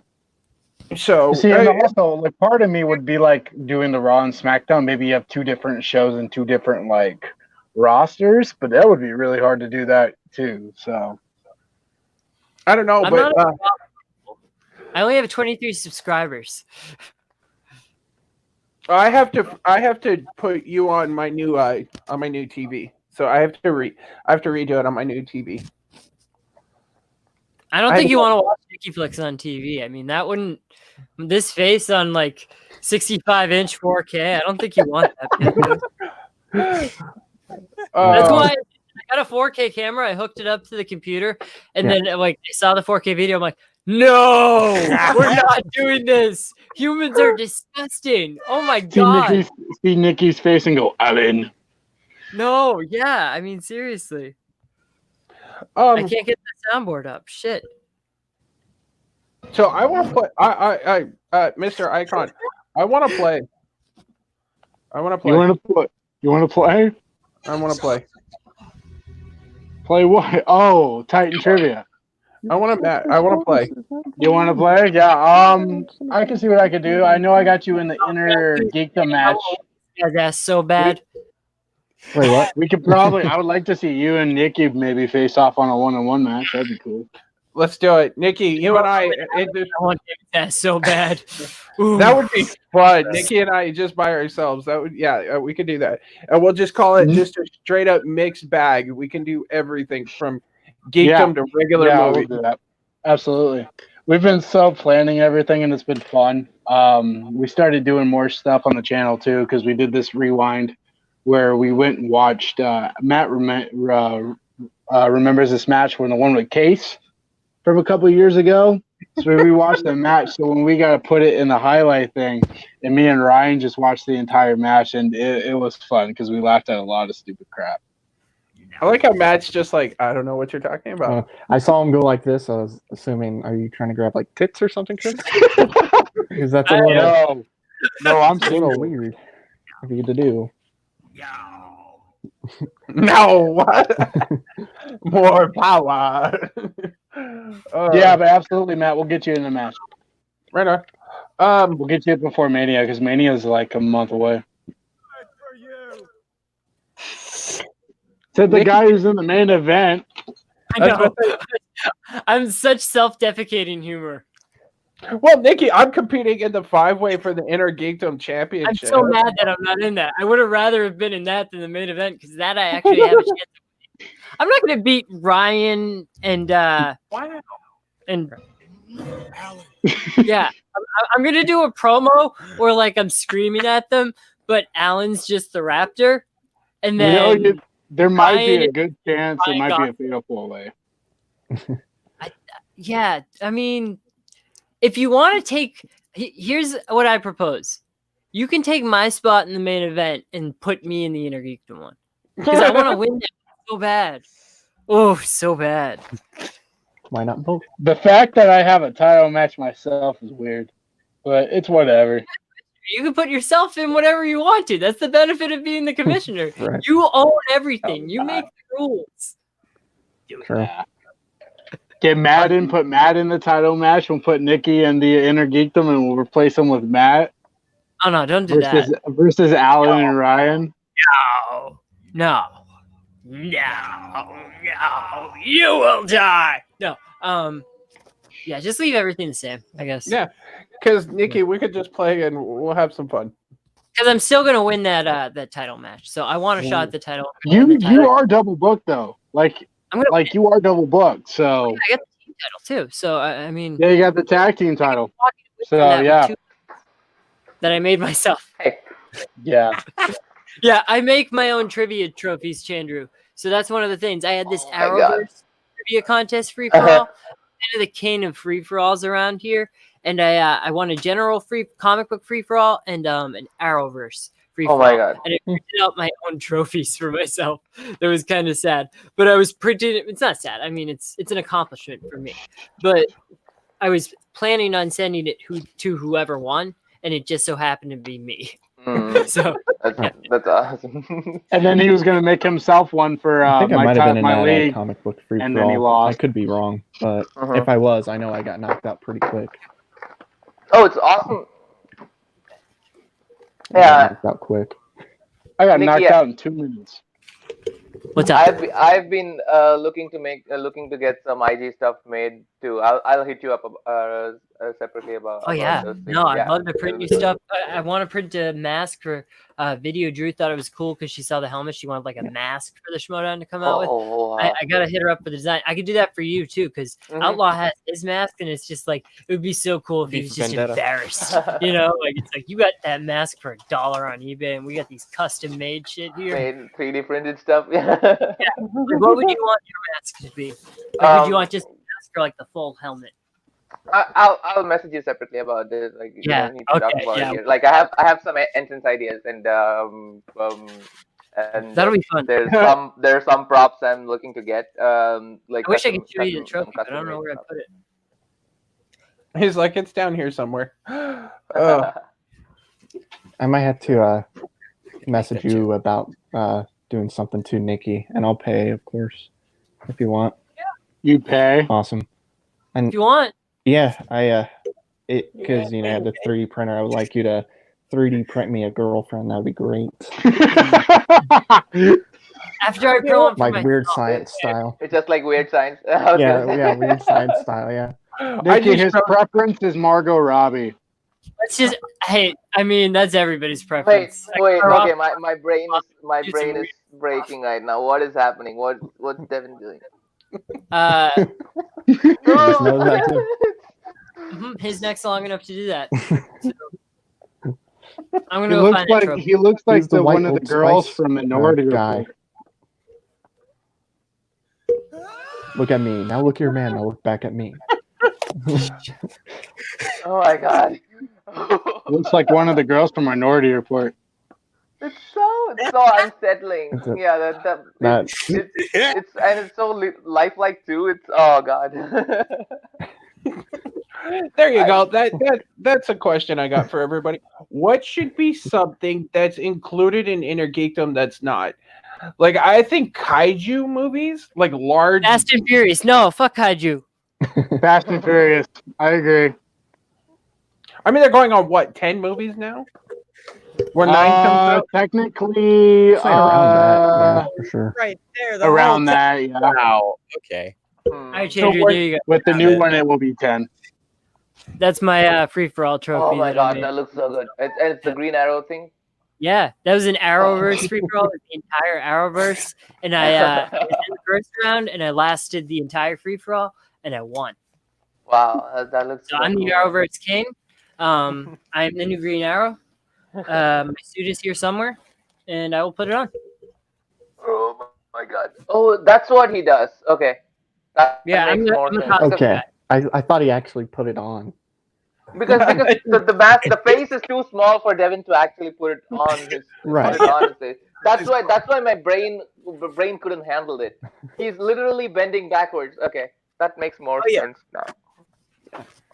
So and also like part of me would be like doing the Raw and SmackDown. Maybe you have 2 different shows and 2 different like rosters, but that would be really hard to do that too. So I don't know, but I only have 23 subscribers. I have to put you on my new TV. So I have to redo it on my new TV. I don't think you want to watch Nikki Flicks on TV. I mean, that wouldn't. This face on like 65-inch 4K. I don't think you want that. That's why I got a 4K camera. I hooked it up to the computer, and then like I saw the 4K video. I'm like, no, we're not doing this. Humans are disgusting. Oh my god. See Nikki's face and go, Alan. No, yeah. I mean, seriously. I can't get the soundboard up. Shit. So I want to play. Mr. Icon, I want to play. You want to play? You want to play? I want to play. Play what? Oh, Titan Trivia. I want to play. You want to play? Yeah. I can see what I could do. I know I got you in the inner Geekdom match. That's so bad. Wait, what? We could probably. I would like to see you and Nikki maybe face off on a 1-on-1 match. That'd be cool. Let's do it, Nikki. You and I want that so bad. That would be fun. Nikki and I just by ourselves. That would, we could do that, and we'll just call it just a straight up mixed bag. We can do everything from geekdom to regular movie. We'll do that. Absolutely. We've been planning everything, and it's been fun. We started doing more stuff on the channel too because we did this rewind where we went and watched Matt remembers this match when the one with Case from a couple of years ago. So we watched the match. So when we got to put it in the highlight thing, and me and Ryan just watched the entire match, and it was fun because we laughed at a lot of stupid crap. I like how Matt's just like, I don't know what you're talking about. I saw him go like this. I was assuming, are you trying to grab like tits or something, Chris? Because that's a little, no, I'm a little weird for you to do. No, what? More power. Yeah, but absolutely, Matt. We'll get you in the match. Right on. We'll get you it before Mania because Mania is like a month away. Said the guy who's in the main event. I know. I'm such self-defecating humor. Well, Nikki, I'm competing in the 5-way for the Inner Geekdom Championship. I'm so mad that I'm not in that. I would have rather have been in that than the main event because that I actually have a chance to win. I'm not going to beat Ryan and Wow. And yeah, I'm going to do a promo where like I'm screaming at them, but Alan's just the Raptor, and then there might Ryan be a good chance it might be a fatal 4-way. Yeah, I mean, if you want to take, here's what I propose. You can take my spot in the main event and put me in the Inner Geekdom one. Because I want to win that so bad. Oh, so bad. Why not both? The fact that I have a title match myself is weird, but it's whatever. You can put yourself in whatever you want to. That's the benefit of being the commissioner. Right. You own everything. You make the rules. True. Get Matt in, put Matt in the title match. We'll put Nikki in the Inner Geekdom, and we'll replace him with Matt. Oh, no, don't do that. Versus Alan and Ryan. No. You will die. No. Yeah, just leave everything the same, I guess. Yeah, because Nikki, we could just play and we'll have some fun. Because I'm still gonna win that title match, so I want a shot at the title. You are double booked though, you are double booked. So I got the team title too. So I mean, yeah, you got the tag team title. So yeah, that I made myself. Yeah. Yeah, I make my own trivia trophies, Chandru. So that's one of the things. I had this Arrowverse trivia contest free for all. Kind of the king of free for alls around here, and I won a general free comic book free for all and an Arrowverse free for all. Oh my god! And I printed out my own trophies for myself. That was kind of sad, but I was printing. It's not sad. I mean, it's an accomplishment for me. But I was planning on sending it to whoever won, and it just so happened to be me. So that's awesome. And then he was going to make himself one for I think I might have been in my that league, comic book free and for then he all. lost. I could be wrong, but if I was, I know I got knocked out pretty quick. Oh, it's awesome. Knocked out quick. I got knocked out in 2 minutes. What's up? I've been looking to get some IG stuff made too. I'll hit you up separately about. Oh yeah, those things. no, I'd love to print you stuff. I want to print a mask for Video. Drew thought it was cool because she saw the helmet. She wanted like a mask for the Schmodown to come out with. Wow. I gotta hit her up for the design. I could do that for you too because Outlaw has his mask, and it's just like it would be so cool if he was just embarrassed. You know, like it's like you got that mask for $1 on eBay, and we got these custom made shit here. Made 3D printed stuff. Yeah. Like, what would you want your mask to be? Like, would you want just a mask or like the full helmet? I'll message you separately about this. Like, you don't need to talk about it here. Like, I have some entrance ideas, and that'll be fun. There's some props I'm looking to get. Like, I wish I could show you the trophy, but I don't know where I put it. He's like, it's down here somewhere. I might have to message you about doing something to Nikki, and I'll pay, of course, if you want. You pay? Awesome. And if you want. Yeah, because I have the 3D printer. I would like you to 3D print me a girlfriend. That would be great. After I print one for like weird science style. It's just like weird science. Yeah, weird science style. Yeah. Nikki, his preference is Margot Robbie. Let's just. Hey, I mean that's everybody's preference. Wait. Okay, my brain is breaking right now. What is happening? What's Devin doing? His neck's long enough to do that. So, I'm gonna go find that trophy. He looks like one of the girls from Minority Report. Look at me. Now look at your man. Now look back at me. Oh my god. Looks like one of the girls from Minority Report. It's so unsettling. Yeah, it's so lifelike too. It's oh god. There you go. That's a question I got for everybody. What should be something that's included in Inner Geekdom that's not? Like, I think kaiju movies, like large. Fast and Furious. No, fuck kaiju. Fast and Furious. I agree. I mean, they're going on what, 10 movies now? Where 9 comes out? Technically, around that, for sure. Right there. Around that, yeah. Wow. Okay. All right, Chandru, there you go. With the new one, it will be 10. That's my free-for-all trophy. Oh my god, that looks so good. And it's the Green Arrow thing? Yeah, that was an Arrowverse free-for-all, the entire Arrowverse. And I was in the first round, and I lasted the entire free-for-all, and I won. Wow, that looks so so I'm cool. the Arrowverse king. I'm the new Green Arrow. My suit is here somewhere, and I will put it on. Oh my god. Oh, that's what he does. Okay. That I'm makes more the sense. costume Okay. guy. I thought he actually put it on. Because the face is too small for Devin to actually put it on his Right. Put it on his face. That's why my brain couldn't handle it. He's literally bending backwards. Okay, that makes more sense now.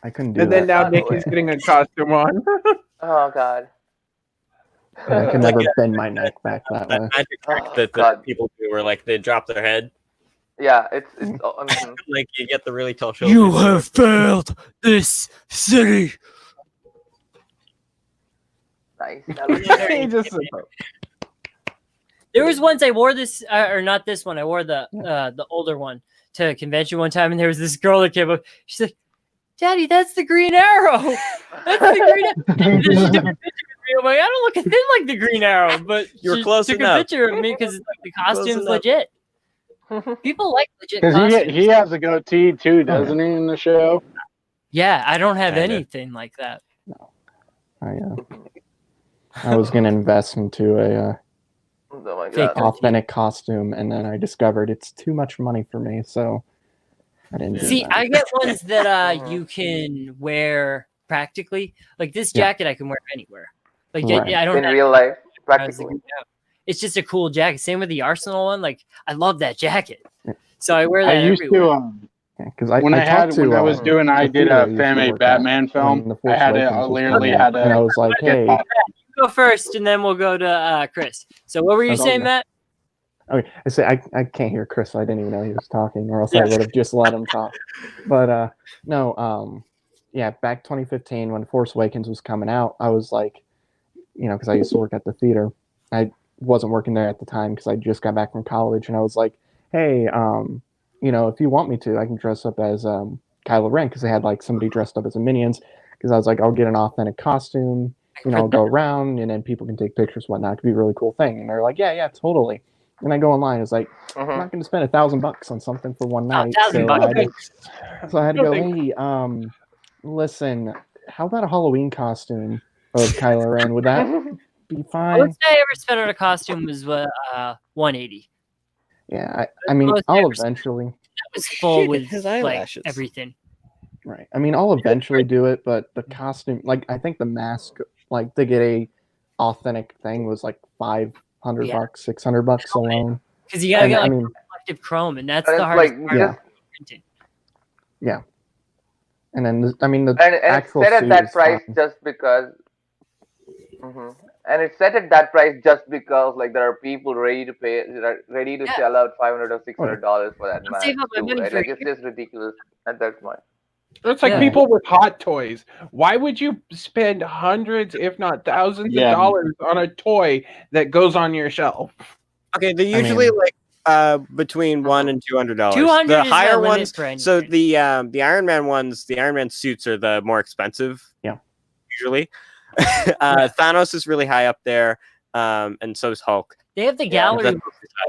I couldn't do And that. then now Nick is getting a costume on. Oh god. I can never bend my neck back that way. Magic trick that God. people do where like they drop their head. Yeah, it's Like you get the really tall shoulders. You have failed this city. nice. He just- There was once I wore this, or not this one. I wore the older one to a convention one time, and there was this girl that came up. She's like, "Daddy, that's the Green Arrow. That's the Green Arrow." And then she took a picture of me. I'm like, I don't look a thing like the Green Arrow, but You were she close took enough. a picture of me because like, the costume's enough. legit. People like legit Because costumes. he has a goatee too, doesn't he, in the show? Yeah, I don't have Kinda. anything like that. I was gonna invest into a Oh my Fake god. authentic costume, and then I discovered it's too much money for me, so I didn't. Do See, that. I get ones that you can wear practically. Like this jacket, I can wear anywhere. Like Right. I don't In have real life, as the practically. Green Arrow. It's just a cool jacket. Same with the Arsenal one. Like I love that jacket, so I wear that I used everywhere. to because when I was doing I did a fan made Batman film. I had to literally had to. and I was like, hey. Go first, and then we'll go to Chris. So what were you saying, Matt? Okay, I say I can't hear Chris, so I didn't even know he was talking, or else I would have just let him talk. But no, yeah, back 2015 when Force Awakens was coming out, I was like, because I used to work at the theater. I wasn't working there at the time because I just got back from college, and I was like, hey, if you want me to, I can dress up as Kylo Ren, because they had like somebody dressed up as a Minions. Because I was like, I'll get an authentic costume. I'll go around, and then people can take pictures, whatnot. It could be a really cool thing. And they're like, yeah, totally. And I go online. It's like, I'm not going to spend $1,000 on something for one night. So I had to go, hey, listen, how about a Halloween costume of Kylo Ren? Would that be fine? The most I ever spent on a costume was $180. Yeah, I mean, I'll eventually. That was full with his like eyelashes. everything. Right. I mean, I'll eventually do it, but the costume, like, I think the mask, like, to get a authentic thing was like $500, $600 alone. Because you gotta get like reflective chrome, and that's the hardest part. Yeah. Yeah. And then, the and actual it's set at suit that is price fine. just because. And it's set at that price just because like there are people ready to pay, ready to shell out $500 or $600 for that mask. Save up my money Right? for Like it's just ridiculous at that point. It's like people with hot toys. Why would you spend hundreds, if not thousands of dollars on a toy that goes on your shelf? Okay, they're usually between $100 and $200. $200 The is higher my limit ones. for anything. So the Iron Man ones, the Iron Man suits are the more expensive. Yeah. Usually, Thanos is really high up there, and so is Hulk. They have the gallery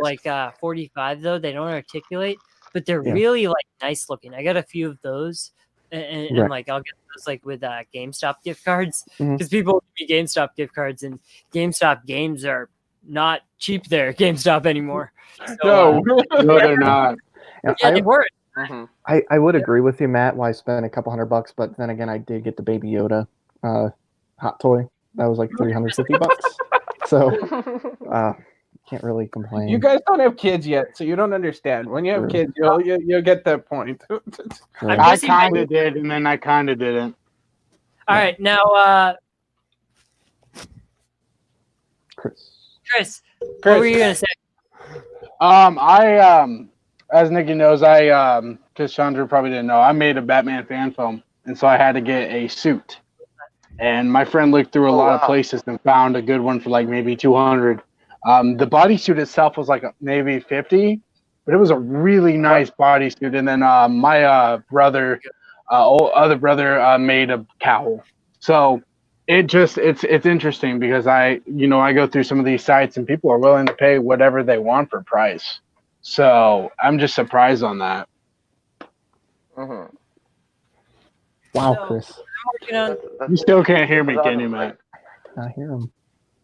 like 45 though. They don't articulate, but they're really like nice looking. I got a few of those. And like I'll get those like with GameStop gift cards because people give me GameStop gift cards, and GameStop games are not cheap there at GameStop animore. So, no, they're not. Yeah, they weren't. I would agree with you, Matt. Why spend a couple $100? But then again, I did get the Baby Yoda hot toy. That was like $350. So can't really complain. You guys don't have kids yet, so you don't understand. When you have kids, you'll get that point. I kind of did, and then I kind of didn't. All right, now, Chris, what were you gonna say? As Nikki knows, because Chandru probably didn't know, I made a Batman fan film, and so I had to get a suit. And my friend looked through a lot of places and found a good one for like maybe 200. The bodysuit itself was like maybe 50, but it was a really nice bodysuit. And then my other brother made a cowl. So it's interesting because I go through some of these sites and people are willing to pay whatever they want for price. So I'm just surprised on that. Wow, Chris. You still can't hear me, can you, Matt? I hear him.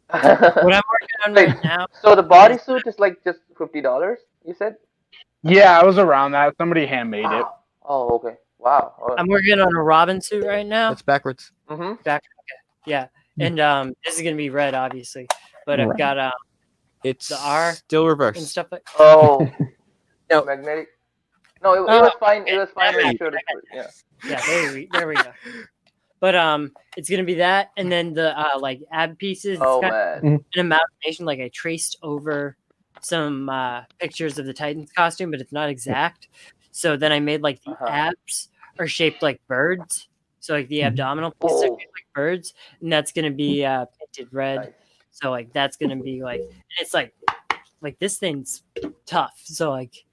What I'm working on right now. So the bodysuit is like just $50, you said? Yeah, I was around that. Somebody handmade it. Oh, okay. Wow. I'm working on a Robin suit right now. That's backwards. Back. Yeah, and this is gonna be red, obviously, but I've got it's the R still reversed and stuff like. Oh, no, magnetic. No, it was fine. It was fine. Yeah. Yeah, there we go. But it's gonna be that, and then the like ab pieces. Oh it's man, an amalgamation. Like I traced over some pictures of the Titans costume, but it's not exact. So then I made like the abs are shaped like birds. So like the abdominal pieces are shaped like birds, and that's gonna be painted red. Nice. So like that's gonna be like, and it's like this thing's tough. So like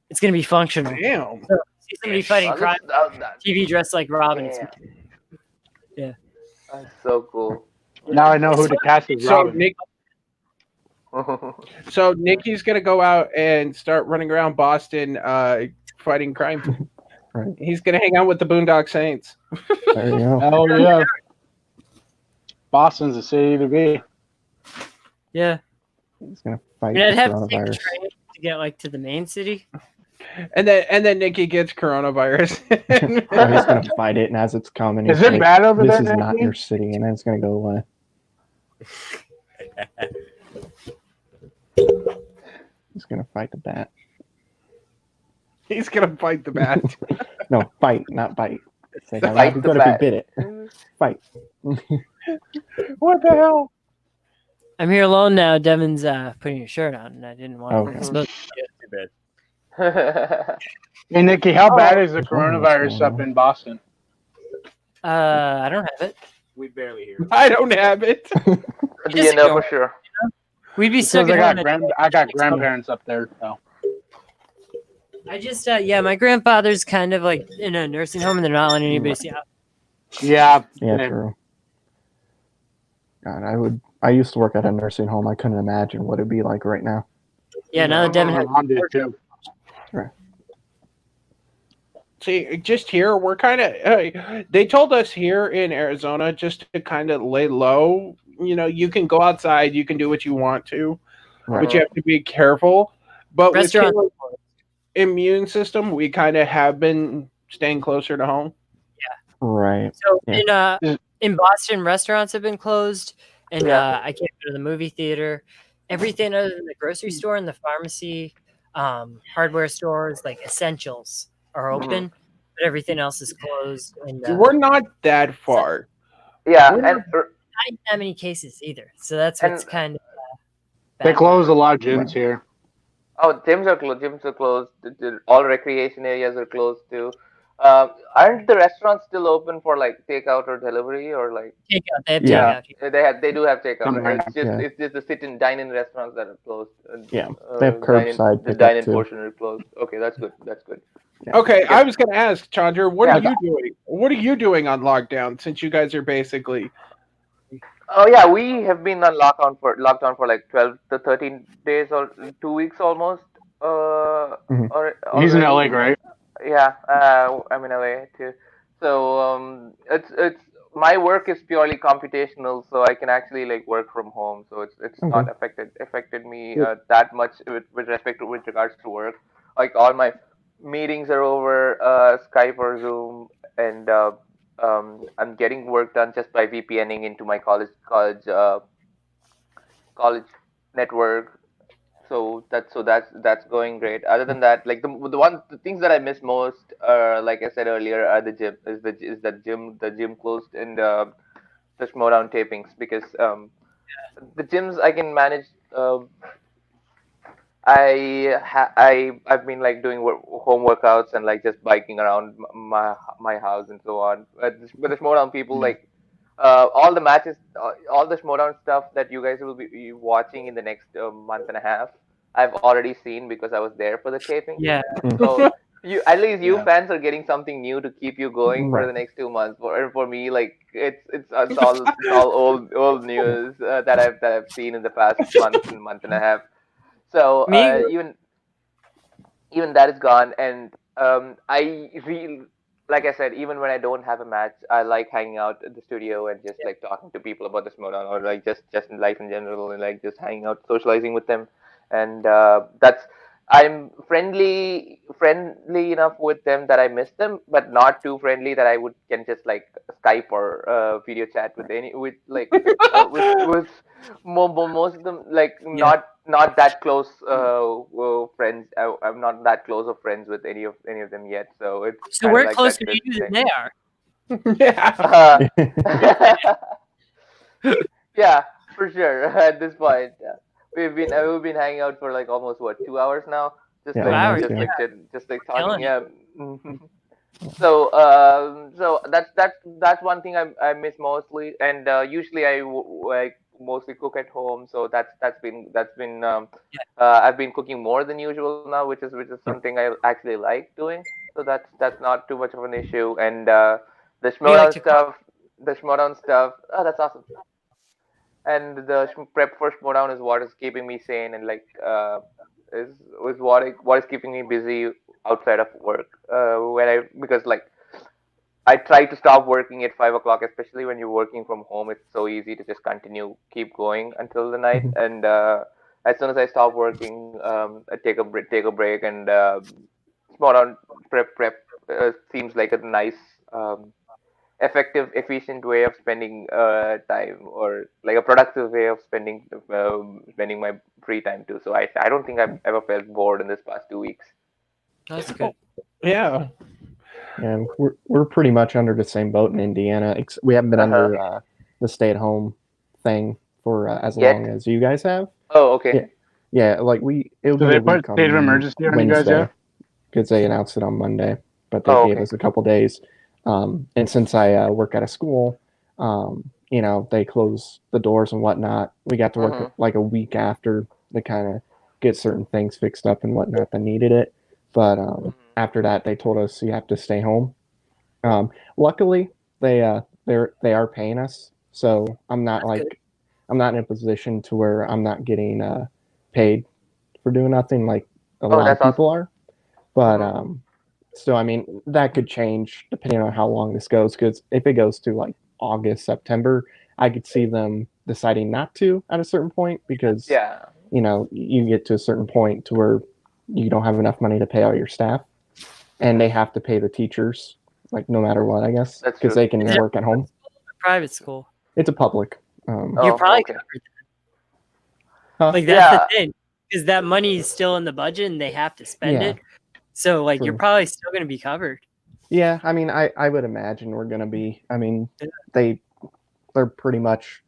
it's gonna be functional. Damn. So, see somebody fighting crime, TV dressed like Robin. Yeah. That's so cool. Now I know who to cast as Robin. So Nikki's gonna go out and start running around Boston, fighting crime. Right. He's gonna hang out with the Boondock Saints. There you go. Oh yeah. Boston's a city to be. Yeah. He's gonna fight I'd have coronavirus. to take a train to get like to the main city. And then Nikki gets coronavirus. Oh, he's gonna fight it, and as it's coming, is it bad over there? This is not your city, and then it's gonna go away. He's gonna fight the bat. He's gonna fight the bat. No, fight, not bite. Say, fight we the gotta bat. be bit it. Fight. What the hell? I'm here alone now. Devin's putting your shirt on, and I didn't want to. Too bad. Hey Nikki, how bad is the coronavirus up in Boston? I don't have it. We barely hear. I don't have it. You know for sure. We'd be stuck Because at home. I got grandparents up there. So. I just my grandfather's kind of like in a nursing home, and they're not letting anybody see out. Yeah. Yeah, true. God, I used to work at a nursing home. I couldn't imagine what it'd be like right now. Yeah, now that Devin has mom did too. Right. See, just here, we're kind of. They told us here in Arizona just to kind of lay low. You know, you can go outside, you can do what you want to, but you have to be careful. But with Taylor's immune system, we kind of have been staying closer to home. Yeah. Right. So in Boston, restaurants have been closed, and I can't go to the movie theater. Everything other than the grocery store and the pharmacy, hardware stores, like essentials, are open, but everything else is closed. And we're not that far. Yeah, and not that many cases either. So that's what's kind of. They close a lot of gyms here. Oh, gyms are closed. Gyms are closed. All recreation areas are closed too. Aren't the restaurants still open for like takeout or delivery or like takeout? They have takeout. They do have takeout. Right? Sometimes, It's just the sit-in, dine-in restaurants that are closed. Yeah, they have curbside. The dine-in portion are closed. Okay, that's good. That's good. Yeah. Okay, I was going to ask Chandru, what are you doing? What are you doing on lockdown since you guys are basically? Oh yeah, we have been on lockdown for like 12 to 13 days or 2 weeks almost. He's in LA, right? Yeah, I'm in LA too. So it's my work is purely computational, so I can actually like work from home. So it's not affected me that much with regards to work. Like all my meetings are over, Skype or Zoom, and I'm getting work done just by VPNing into my college network. So that's going great. Other than that, like the things that I miss most are, like I said earlier, are the gym is that the gym closed, and the Schmodown tapings, because the gyms I can manage. I've been like doing home workouts and like just biking around my house and so on. But the Schmodown people, like all the matches, all the Schmodown stuff that you guys will be watching in the next month and a half, I've already seen because I was there for the taping. Yeah. So at least you fans are getting something new to keep you going for Right. the next 2 months. For me, like it's all old news that I've seen in the past month and a half. So Me? even that is gone, and I really, like I said, even when I don't have a match, I like hanging out at the studio and just like talking to people about the Schmodown, or like just in life in general, and like just hanging out, socializing with them. And that's I'm friendly enough with them that I miss them, but not too friendly that I would can just like Skype or video chat with any with like with most of them, like not that close friends. I'm not that close of friends with any of them yet, so it's So kind of we're like closer that to you than thing. they are. Yeah. Yeah, for sure. At this point, we've been hanging out for like almost what 2 hours now, just Yeah, like Wow. almost, just yeah. like just like talking. Killing it. Yeah. So that's one thing I miss mostly, and usually like mostly cook at home. So that's been Yeah. I've been cooking more than usual now, which is Yep. something I actually like doing. So that's not too much of an issue. And the We like Schmodown to cook. stuff, oh, that's awesome. And the prep for Schmodown is what is keeping me sane, and like is what is keeping me busy outside of work. When I because like I try to stop working at 5 o'clock, especially when you're working from home. It's so easy to just keep going until the night. Mhm. And as soon as I stop working, I take a break, and Schmodown prep seems like a nice. Effective, efficient way of spending time, or like a productive way of spending my free time too. So I don't think I've ever felt bored in this past 2 weeks. That's good. Yeah. And we're pretty much under the same boat in Indiana. We haven't been Uh-huh. under the stay-at-home thing for as Yet? long as you guys have. Oh, okay. Yeah, yeah. Like it'll Do be they a put week on state of emergency on you guys Wednesday yet? because they announced it on Monday, but they Oh, gave okay. us a couple days. And since I work at a school, they close the doors and whatnot. We got to work Mm-hmm. like a week after to kind of get certain things fixed up and whatnot that needed it. But after that, they told us you have to stay home. Luckily, they are paying us, so I'm not I'm not in a position to where I'm not getting paid for doing nothing like a lot of That's awesome. people are. But Mm-hmm. so I mean that could change depending on how long this goes. Because if it goes to like August, September, I could see them deciding not to at a certain point because Yeah, you get to a certain point to where you don't have enough money to pay all your staff, and they have to pay the teachers like no matter what, I guess, that's because true. they can Is it work at home. private school? It's a public. You're Oh, probably okay. covered. Huh? Like that's Yeah. the thing, because that money is still in the budget and they have to spend Yeah. it. So like you're True. probably still going to be covered. Yeah, I mean, I would imagine we're gonna be. I mean, they're pretty much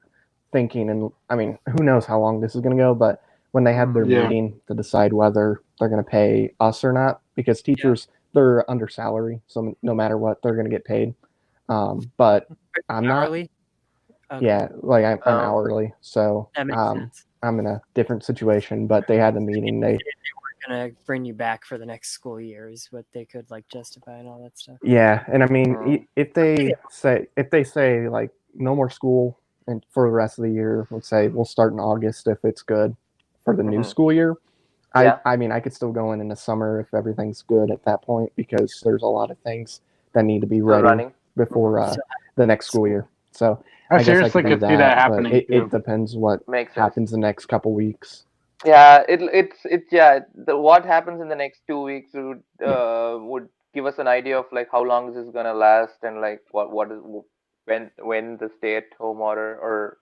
thinking, and I mean, who knows how long this is gonna go? But when they had their Yeah. meeting to decide whether they're gonna pay us or not, because teachers they're under salary, so no matter what, they're gonna get paid. But I'm not. Hourly? Okay. Yeah, like I'm Oh. hourly, so That makes sense. I'm in a different situation. But they had the meeting. They Gonna bring you back for the next school year is what they could like justify and all that stuff. Yeah, and I mean, Mm. if they say like no more school and for the rest of the year, let's say we'll start in August if it's good for the new Mhm. school year. Yeah. I mean, I could still go in the summer if everything's good at that point because there's a lot of things that need to be Still ready running. before the next school year. So I I guess I seriously could do could see that but happening too. it depends what Makes sense. happens the next couple weeks. Yeah, what happens in the next 2 weeks would give us an idea of like how long this is gonna last and like what is when the stay-at-home order or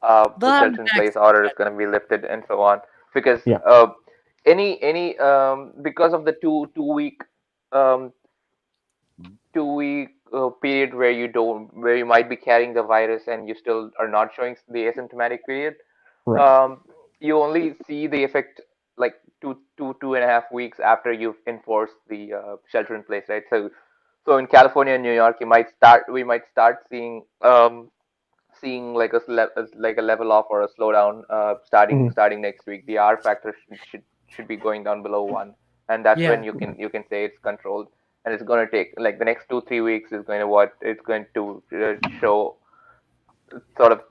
the shelter-in-place order is gonna be lifted and so on. Because any because of the two-week um 2 week period where you might be carrying the virus and you still are not showing the asymptomatic period. Um, you only see the effect like 2.5 weeks after you've enforced the shelter in place, right? So in California and New York, we might start seeing like like a level off or a slowdown starting next week. The R factor should be going down below 1, and that's when you can say it's controlled. And it's going to take like the next 2-3 weeks is going to what it's going to show sort of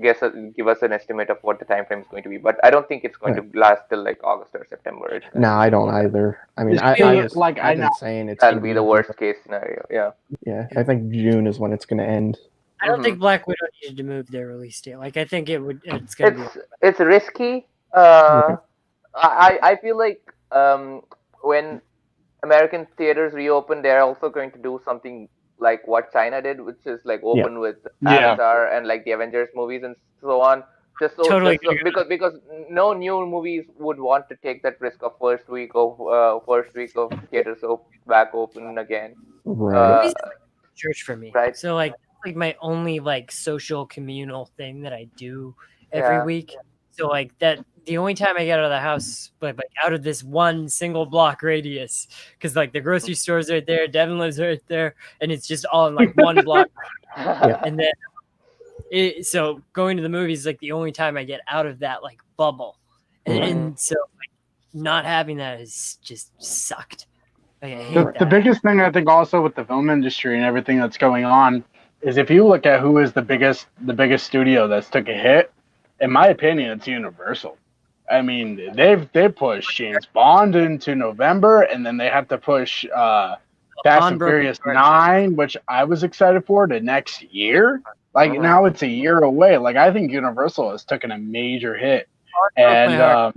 give us an estimate of what the time frame is going to be. But I don't think it's going to last till like August or September. No, I don't either. I mean, I've been saying it's that'll be the worst case scenario. Yeah. Yeah, I think June is when it's going to end. I don't think Black Widow needed to move their release date. Like, I think it's risky. I feel like when American theaters reopen, they're also going to do something like what China did, which is like open with Avatar and like the Avengers movies and so on. Because no new movies would want to take that risk of first week of theaters back open again. Right. Church for me, right? So like my only like social communal thing that I do every week. So like that, the only time I get out of the house, like out of this one single block radius, because like the grocery store's right there, Devin lives right there, and it's just all in like one block. And then so going to the movies is like the only time I get out of that like bubble, and so like not having that has just sucked. Like, I hate that. The biggest thing I think also with the film industry and everything that's going on is if you look at who is the biggest studio that's took a hit, in my opinion, it's Universal. I mean, they've pushed James Bond into November, and then they have to push Fast and Furious 9, which I was excited for, to next year. Like now it's a year away. Like I think Universal has taken a major hit, and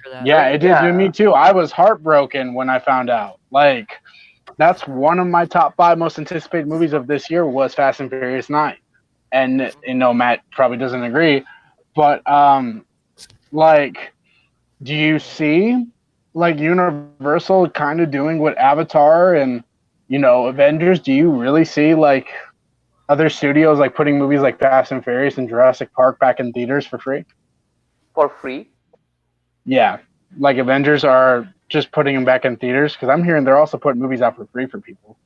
it did to me too. I was heartbroken when I found out. Like that's one of my top 5 most anticipated movies of this year was Fast and Furious 9, and Matt probably doesn't agree. But like, do you see like Universal kind of doing what Avatar and Avengers? Do you really see like other studios like putting movies like Fast and Furious and Jurassic Park back in theaters for free? For free? Yeah, like Avengers are just putting them back in theaters, because I'm hearing they're also putting movies out for free for people.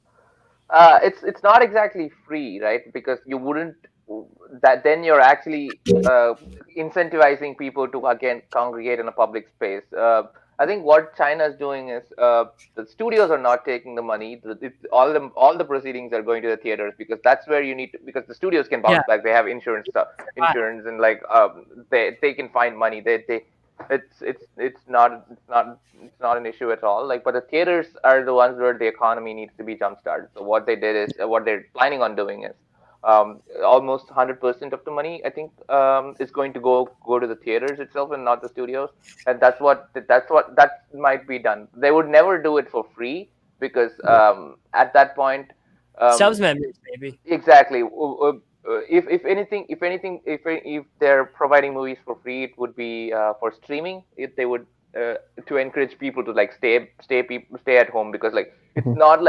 It's not exactly free, right? Because you wouldn't. Then you're actually incentivizing people to again congregate in a public space. I think what China is doing is the studios are not taking the money. All the proceedings are going to the theaters, because that's where you need to, because the studios can bounce back. They have insurance and like they can find money. It's not an issue at all. Like, but the theaters are the ones where the economy needs to be jump started. So what they did is what they're planning on doing is almost 100% of the money, I think, is going to go to the theaters itself and not the studios. And that might be done. They would never do it for free, because at that point, subs members maybe. Exactly. If anything, if they're providing movies for free, it would be for streaming. If they would to encourage people to like stay at home, because like it's not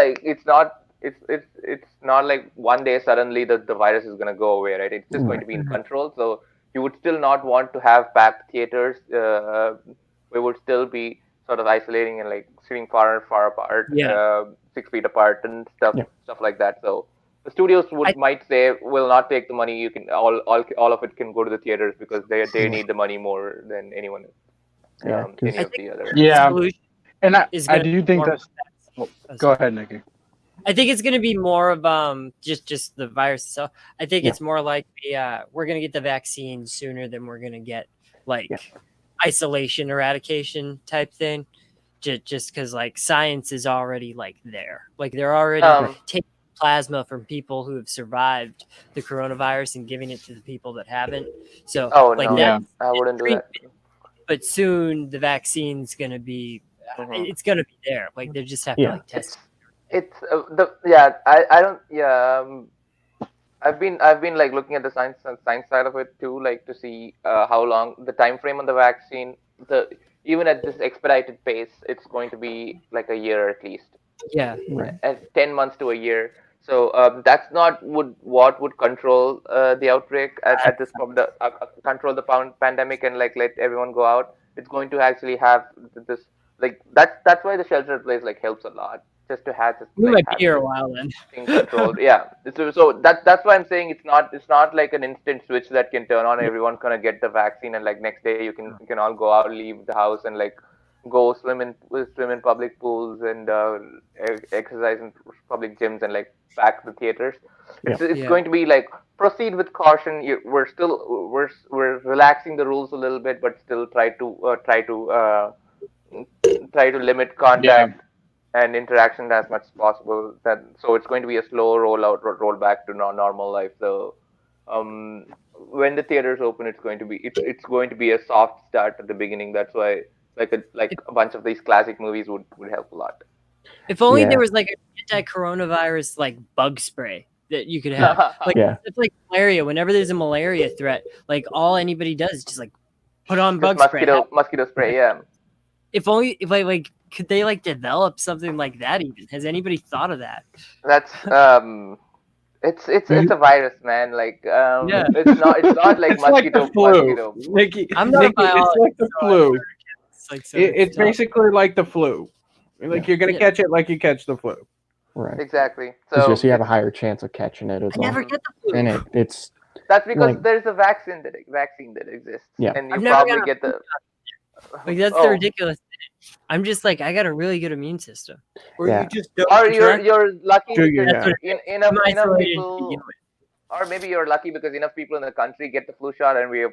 like one day suddenly the virus is going to go away, right? It's just going to be in control. So you would still not want to have packed theaters. We would still be sort of isolating and like sitting far apart, 6 feet apart and stuff like that. So the studios might say, "We'll not take the money. You can all of it can go to the theaters, because they need the money more than anyone else." And I do think that's. Go ahead, Nikki. I think it's going to be more of just the virus itself. I think it's more like we're going to get the vaccine sooner than we're going to get like isolation eradication type thing. Just because like science is already like there. Like they're already taking plasma from people who have survived the coronavirus and giving it to the people that haven't. So I wouldn't do that. but soon the vaccine's gonna be. It's gonna be there. Like they just have to like test. It's I don't I've been like looking at the science side of it too, like to see how long the time frame on the vaccine. Even at this expedited pace, it's going to be like a year at least. Yeah, at 10 months to a year. So that's not what would control the outbreak at this point. Control the pandemic and like let everyone go out. It's going to actually have this like that's why the shelter in place like helps a lot. Just to have this, we might be here a while then. Things controlled. Yeah. So that's why I'm saying it's not like an instant switch that can turn on. Everyone's gonna get the vaccine and like next day you can all go out, leave the house, and like go swim in public pools and exercise in public gyms and like pack the theaters. It's going to be like proceed with caution. We're relaxing the rules a little bit, but still try to limit contact and interaction as much as possible. So it's going to be a slow roll back to normal life. So when the theaters open, it's going to be a soft start at the beginning. That's why like a bunch of these classic movies would help a lot. If only there was like an anti-coronavirus like bug spray that you could have. Like it's like malaria. Whenever there's a malaria threat, like all anybody does is just like put on bug spray. Mosquito spray, yeah. If could they like develop something like that even? Has anybody thought of that? That's it's a virus, man. Like it's not like it's mosquito. Like the flu. Mosquito. Nikki, I'm not a biologist, it's like the flu. It's tough. basically like the flu. Like you're gonna catch it like you catch the flu. Right. Exactly. So just you have a higher chance of catching it as well. Never get the flu. And it's that's because there's a vaccine that exists. Yeah. And you probably get the like that's the ridiculous thing. I'm just like I got a really good immune system. Or you just don't. Or you're lucky because enough people. Or maybe you're lucky because enough people in the country get the flu shot, and we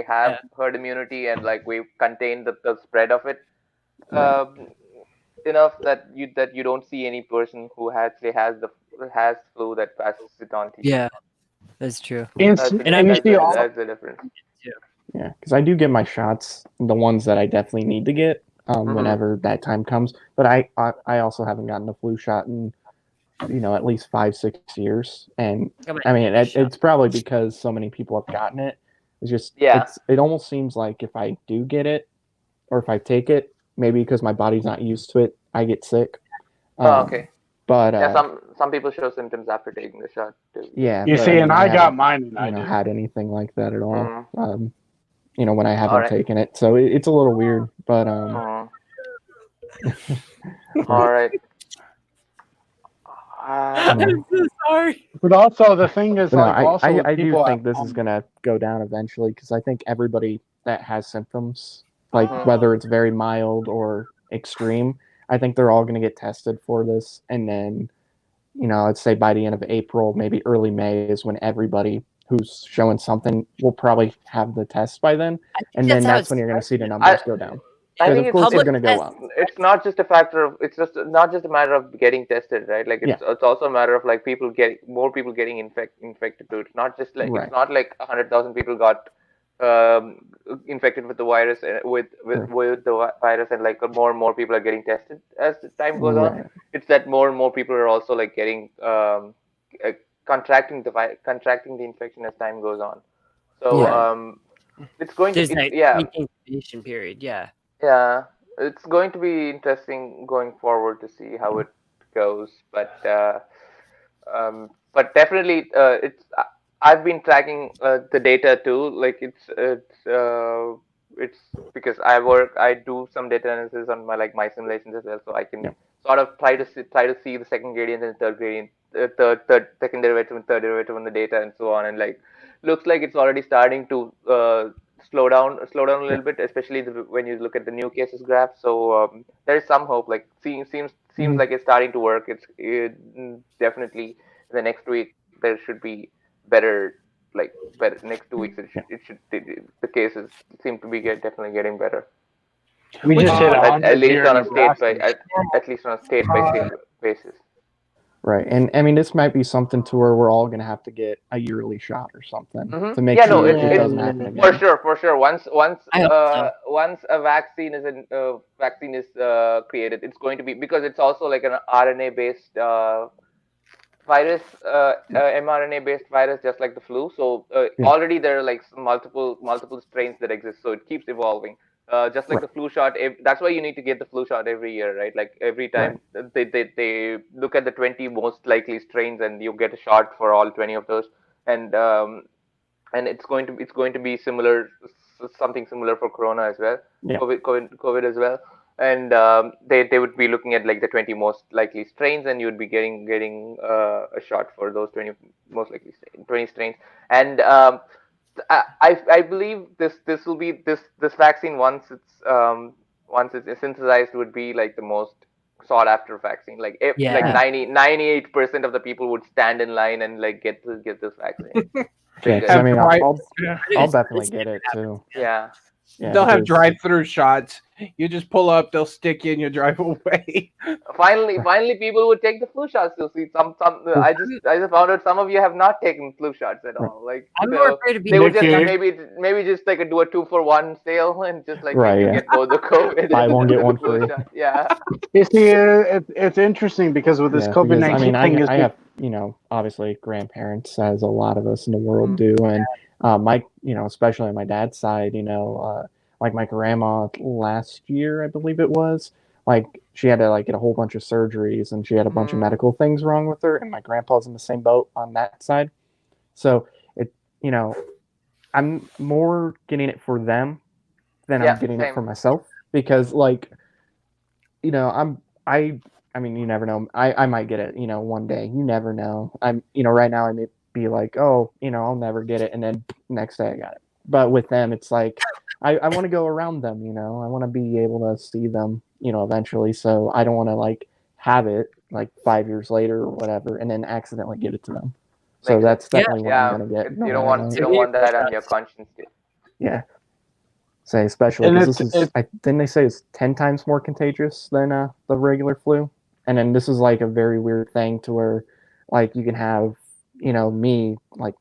have herd immunity, and like we've contained the spread of it enough that you don't see any person who actually has flu that passes it on to you. Yeah, that's true. That's the difference. Yeah, because I do get my shots, the ones that I definitely need to get whenever that time comes. But I also haven't gotten the flu shot in at least 5-6 years, and I mean it's probably because so many people have gotten it. It's just it almost seems like if I do get it, or if I take it, maybe because my body's not used to it, I get sick. Okay. But some people show symptoms after taking the shot too. Yeah. You see, and I got mine, and I didn't had anything like that at all. When I haven't taken it, so it's a little weird. But all right. I'm so sorry. But also the thing is, I do think this is gonna go down eventually because I think everybody that has symptoms, like whether it's very mild or extreme, I think they're all gonna get tested for this, and then, let's say by the end of April, maybe early May is when everybody who's showing something will probably have the test by then, and then that's when you're gonna see the numbers go down. I think of course it's going to go up. It's not just a factor of. It's just not just a matter of getting tested, right? Like it's also a matter of like more people getting infected too. It's not just like it's not like 100,000 people got infected with the virus with the virus, and like more and more people are getting tested as the time goes on. It's that more and more people are also like getting contracting the infection as time goes on. So it's going to incubation period. Yeah, it's going to be interesting going forward to see how it goes, but definitely it's. I've been tracking the data too. Like it's because I do some data analysis on my simulations as well, so I can sort of try to see the second gradient and third gradient, third second derivative and third derivative on the data and so on, and like looks like it's already starting to slow down a little bit, especially when you look at the new cases graph. So there is some hope. Like seems like it's starting to work. It definitely the next week there should be better. Next 2 weeks the cases seem to be definitely getting better. We just hit at least on a state by state basis. Right. And I mean, this might be something to where we're all going to have to get a yearly shot or something to make sure it doesn't happen again. For sure. Once a vaccine is created, it's going to be, because it's also like an RNA based virus, mRNA based virus, just like the flu. So already there are like multiple strains that exist. So it keeps evolving. Just like the flu shot, that's why you need to get the flu shot every year, right? Like every time they look at the 20 most likely strains, and you get a shot for all 20 of those, and it's going to be something similar for Corona as well, COVID as well, and they would be looking at like the 20 most likely strains, and you would be getting a shot for those 20 most likely 20 strains, and I believe this vaccine, once it's synthesized, would be like the most sought after vaccine. Like if like 98% of the people would stand in line and like get this vaccine. I mean, I'll definitely get it too. Yeah. They'll have drive-through shots. You just pull up, they'll stick you, and you drive away. Finally, people would take the flu shots. You'll see some. I just found out some of you have not taken flu shots at all. Like I'm more afraid of being. They would just maybe just like do a 2-for-1 sale and just like get both the COVID. Buy one get one free. Yeah. You see, it's interesting because with this COVID-19 thing, I have obviously grandparents, as a lot of us in the world do, and my especially on my dad's side, like my grandma last year, I believe it was, like she had to like get a whole bunch of surgeries, and she had a bunch of medical things wrong with her, and my grandpa's in the same boat on that side. So I'm more getting it for them than I'm getting it for myself, because like I mean, you never know. I might get it, one day. You never know. I'm right now I may be like, oh, I'll never get it, and then next day I got it. But with them, it's like I want to go around them, I want to be able to see them, eventually. So I don't want to like have it like 5 years later or whatever, and then accidentally give it to them. So that's definitely what I'm gonna get. You don't want that on your conscience, dude. Yeah. Say especially because didn't they say it's 10 times more contagious than the regular flu? And then this is like a very weird thing to where like you can have me, like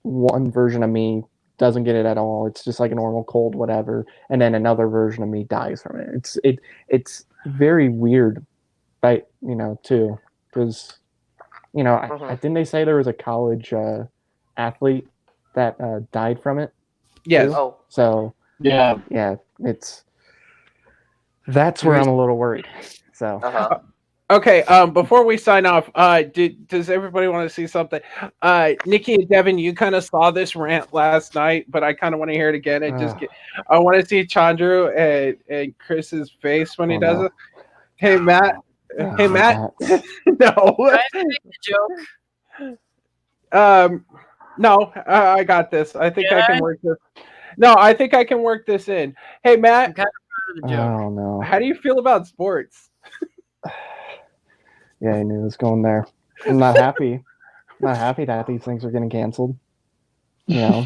one version of me doesn't get it at all. It's just like a normal cold, whatever. And then another version of me dies from it. It's very weird, but too, because didn't they say there was a college athlete that died from it? Yes. Oh. So yeah, that's where I'm a little worried. So. Okay, before we sign off, does everybody want to see something? Nikki and Devin, you kind of saw this rant last night, but I kind of want to hear it again. I want to see Chandru and Chris's face when he does it. Hey, Matt. Hey, Matt. No. No, I got this. I think I can work this. No, I think I can work this in. Hey, Matt. I'm kind of proud of the joke. Oh, no. How do you feel about sports? Yeah, I knew it was going there. I'm not happy. Not happy that these things are getting canceled. I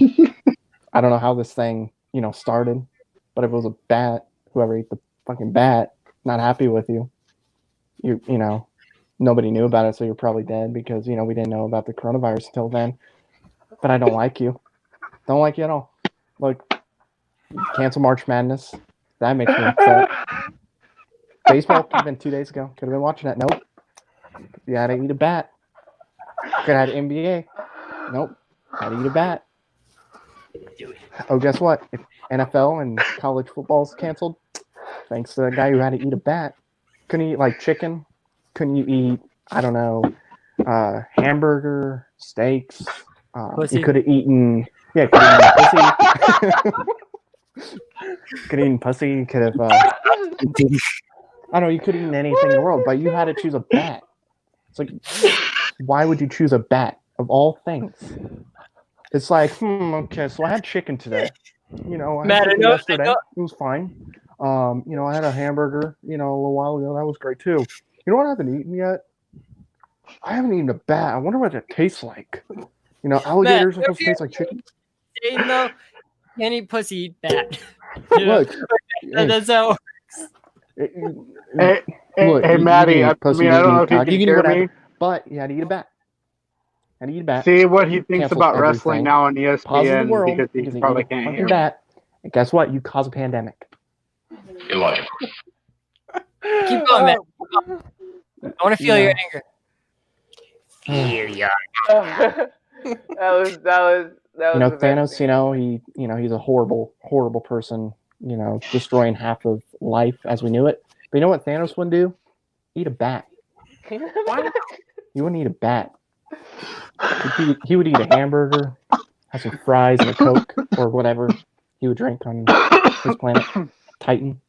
don't know how this thing, started, but if it was a bat, whoever ate the fucking bat, not happy with you. Nobody knew about it, so you're probably dead because, we didn't know about the coronavirus until then. But I don't like you. Don't like you at all. Look, cancel March Madness. That makes me upset. Baseball could have been 2 days ago. Could have been watching that. Nope. You had to eat a bat. Could have had NBA. Nope. Had to eat a bat. Oh, guess what? If NFL and college football's canceled, thanks to the guy who had to eat a bat. Couldn't eat like chicken. Couldn't you eat, I don't know, hamburger, steaks. You could have eaten, could have eaten pussy. Could have eaten pussy. You could have, I don't know, you could have eaten anything in the world, but you had to choose a bat. It's like, why would you choose a bat of all things? It's like, okay, so I had chicken today. I had chicken yesterday. It was fine. I had a hamburger, a little while ago. That was great too. You know what I haven't eaten yet? I haven't eaten a bat. I wonder what it tastes like. Alligators are supposed to taste like chicken. Saying though, can't eat pussy, eat bat. Look, that's how it works. Hey, Maddie, I don't know if you can hear me. but you had to eat a bat. Had to eat a bat. See what he thinks Cancels about everything. wrestling now on Pauses the ESPN world because he probably you can't fucking hear. bat. And guess what? You cause a pandemic. Illogical. Keep going, man. I want to feel your anger. Feel your that was Thanos, he's a horrible person, destroying half of life as we knew it. But you know what Thanos wouldn't do? Eat a bat. He wouldn't eat a bat. He would eat a hamburger, have some fries and a Coke or whatever he would drink on his planet, Titan,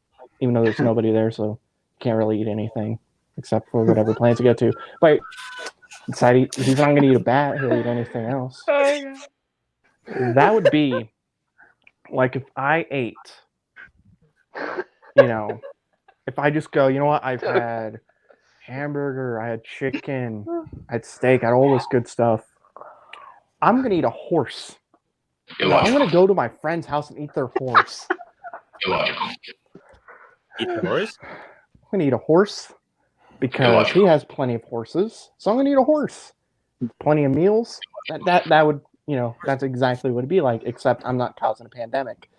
even though there's nobody there, so you can't really eat anything except for whatever planet to go to. But he's not going to eat a bat. He'll eat anything else. That would be like if I ate, if I just go, you know what, I've had hamburger, I had chicken, I had steak, I had all this good stuff. I'm going to eat a horse. I'm going to go to my friend's house and eat their horse. Illogical. Eat the horse? I'm going to eat a horse because he has plenty of horses. So I'm going to eat a horse. Plenty of meals. That would, that's exactly what it'd be like, except I'm not causing a pandemic.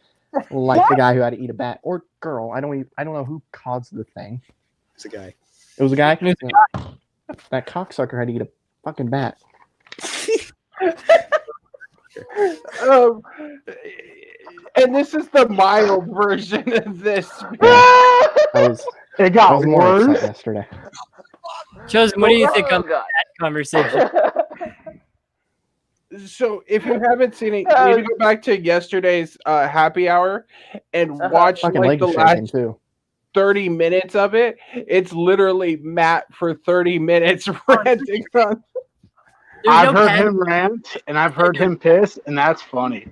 Like the guy who had to eat a bat. Or girl. I don't know who caused the thing. It's a guy. It was a guy? That cocksucker had to eat a fucking bat. And this is the mild version of this. It got worse yesterday. Chosen, what do you think on that conversation? So, if you haven't seen it, you need to go back to yesterday's happy hour and watch like the last 30 minutes of it. It's literally Matt for 30 minutes ranting on. I've heard him rant and I've heard him piss, and that's funny.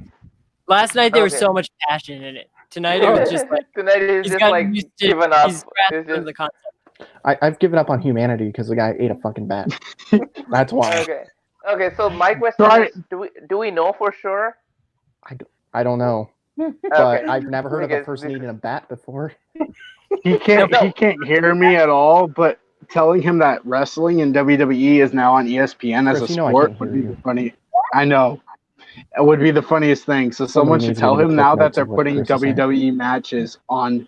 Last night there was so much passion in it. Tonight it was just like tonight he's just like given up. The concept. I've given up on humanity because the guy ate a fucking bat. That's why. Okay. So my question is, do we know for sure? I don't know, but I've never heard of a person eating a bat before. He can't hear me at all, but telling him that wrestling and WWE is now on ESPN as a sport would be funny. I know. It would be the funniest thing. So someone should tell him now that they're putting WWE matches on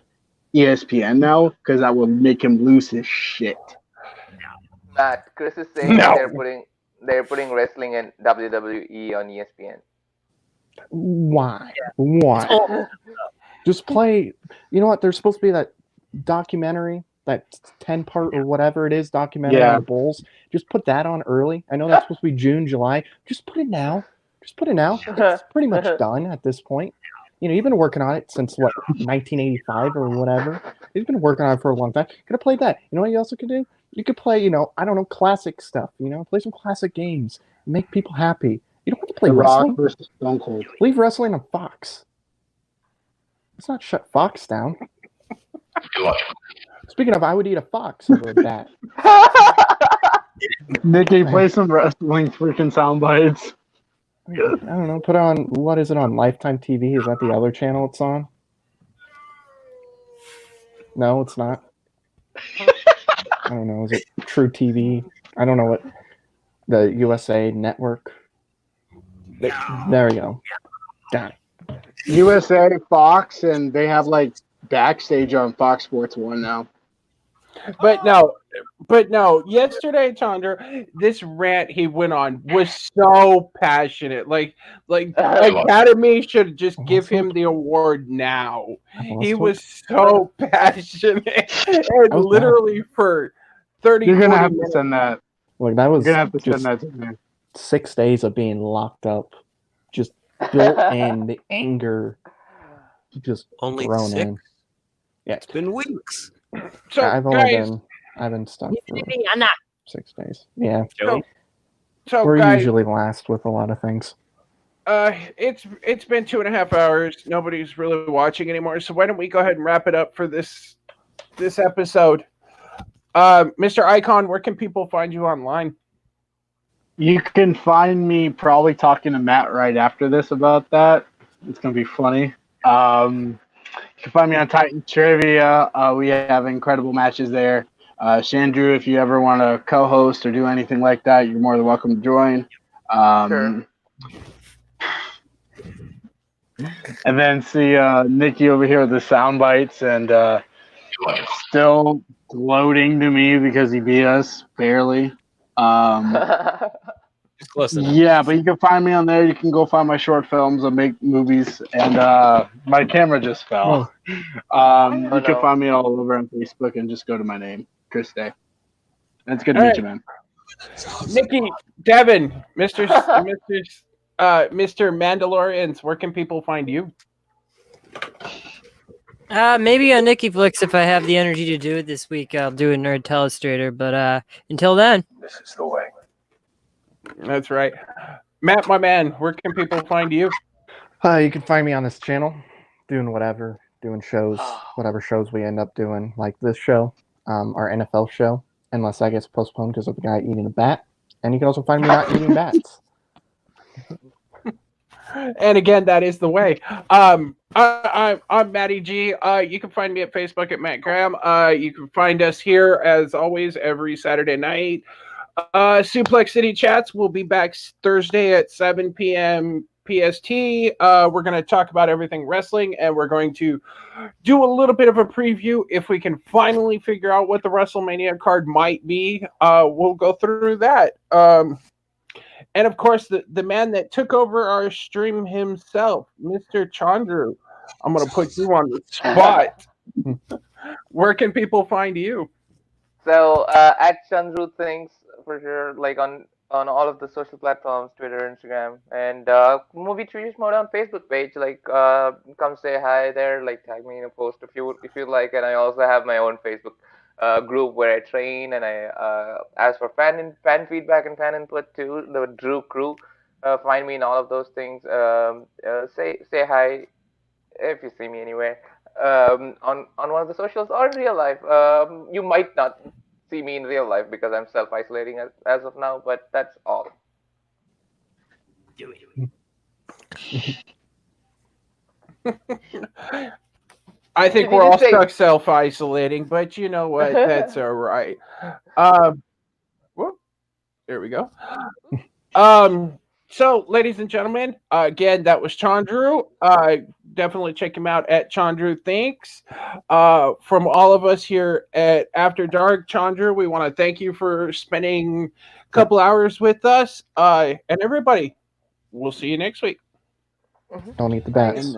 ESPN now, because that will make him lose his shit. Matt, Chris is saying they're putting wrestling and WWE on ESPN. Why? Why? Just play. You know what? There's supposed to be that documentary, that 10-part or whatever it is, documentary on the Bulls. Just put that on early. I know that's supposed to be June, July. Just put it now. It's pretty much done at this point. You've been working on it since 1985 or whatever. He's been working on it for a long time. Could have played that. You know what you also could do? You could play, I don't know, classic stuff. Play some classic games. Make people happy. You don't have to play wrestling. Rock versus Stone Cold. Leave wrestling on Fox. Let's not shut Fox down. Speaking of, I would eat a fox over a bat. Nikki, play some wrestling freaking sound bites. I don't know. Put on, what is it on Lifetime TV? Is that the other channel it's on? No, it's not. I don't know. Is it True TV? I don't know what. The USA Network. There we go. Got it. USA, Fox, and they have like Backstage on Fox Sports 1 now. But no, yesterday, Chandru, this rant he went on was so passionate. Like Academy should just give him the award now. He was so passionate, and literally for 30. You're gonna have to send that. Like that was. You're gonna have to send that to me. 6 days of being locked up, just built in the anger, just only thrown 6? in. Yeah, it's been weeks. So I've been stuck for 6 days. Yeah. So we're guys, usually last with a lot of things. It's been 2.5 hours. Nobody's really watching anymore. So why don't we go ahead and wrap it up for this episode? Mr. Icon, where can people find you online? You can find me probably talking to Matt right after this about that. It's gonna be funny. You can find me on Titan Trivia. We have incredible matches there. Chandru, if you ever want to co-host or do anything like that, you're more than welcome to join. Sure. And then see Nikki over here with the sound bites and still gloating to me because he beat us barely. Close enough. Yeah, but you can find me on there. You can go find my short films. I make movies, and my camera just fell. You can find me all over on Facebook and just go to my name, Chris Day. And it's good to meet you, man. Nikki, Devin, Mr. Mandalorians, where can people find you? Maybe on Nikki Flicks if I have the energy to do it this week. I'll do a Nerd Telestrator, but until then, This is the way. That's right. Matt, my man, where can people find you? You can find me on this channel, doing whatever, doing shows, whatever shows we end up doing, like this show, our NFL show, unless I get postponed because of the guy eating a bat. And you can also find me not eating bats. And again, that is the way. I'm Matty G. You can find me at Facebook at Matt Graham. You can find us here, as always, every Saturday night. Suplex City Chats will be back Thursday at 7 p.m. PST. We're going to talk about everything wrestling, and we're going to do a little bit of a preview. If we can finally figure out what the WrestleMania card might be, we'll go through that. And of course, the man that took over our stream himself, Mr. Chandru. I'm going to put you on the spot. Where can people find you? So at Chandru Things for sure, like on all of the social platforms, Twitter, Instagram, and Movie Trivish Mode on Facebook page. Like come say hi there, like tag me in a post if you like. And I also have my own Facebook group where I train and I ask for fan feedback and fan input too. The Drew Crew. Find me in all of those things. Say hi if you see me anywhere. On one of the socials or in real life. You might not see me in real life because I'm self-isolating as of now, but that's all. do it. I think we're all stuck self-isolating, but you know what? That's all right. Whoop, there we go. So, ladies and gentlemen, again, that was Chandru. Definitely check him out at Chandru Thinks. From all of us here at After Dark, Chandru, we want to thank you for spending a couple hours with us. And everybody, we'll see you next week. Don't eat the bats.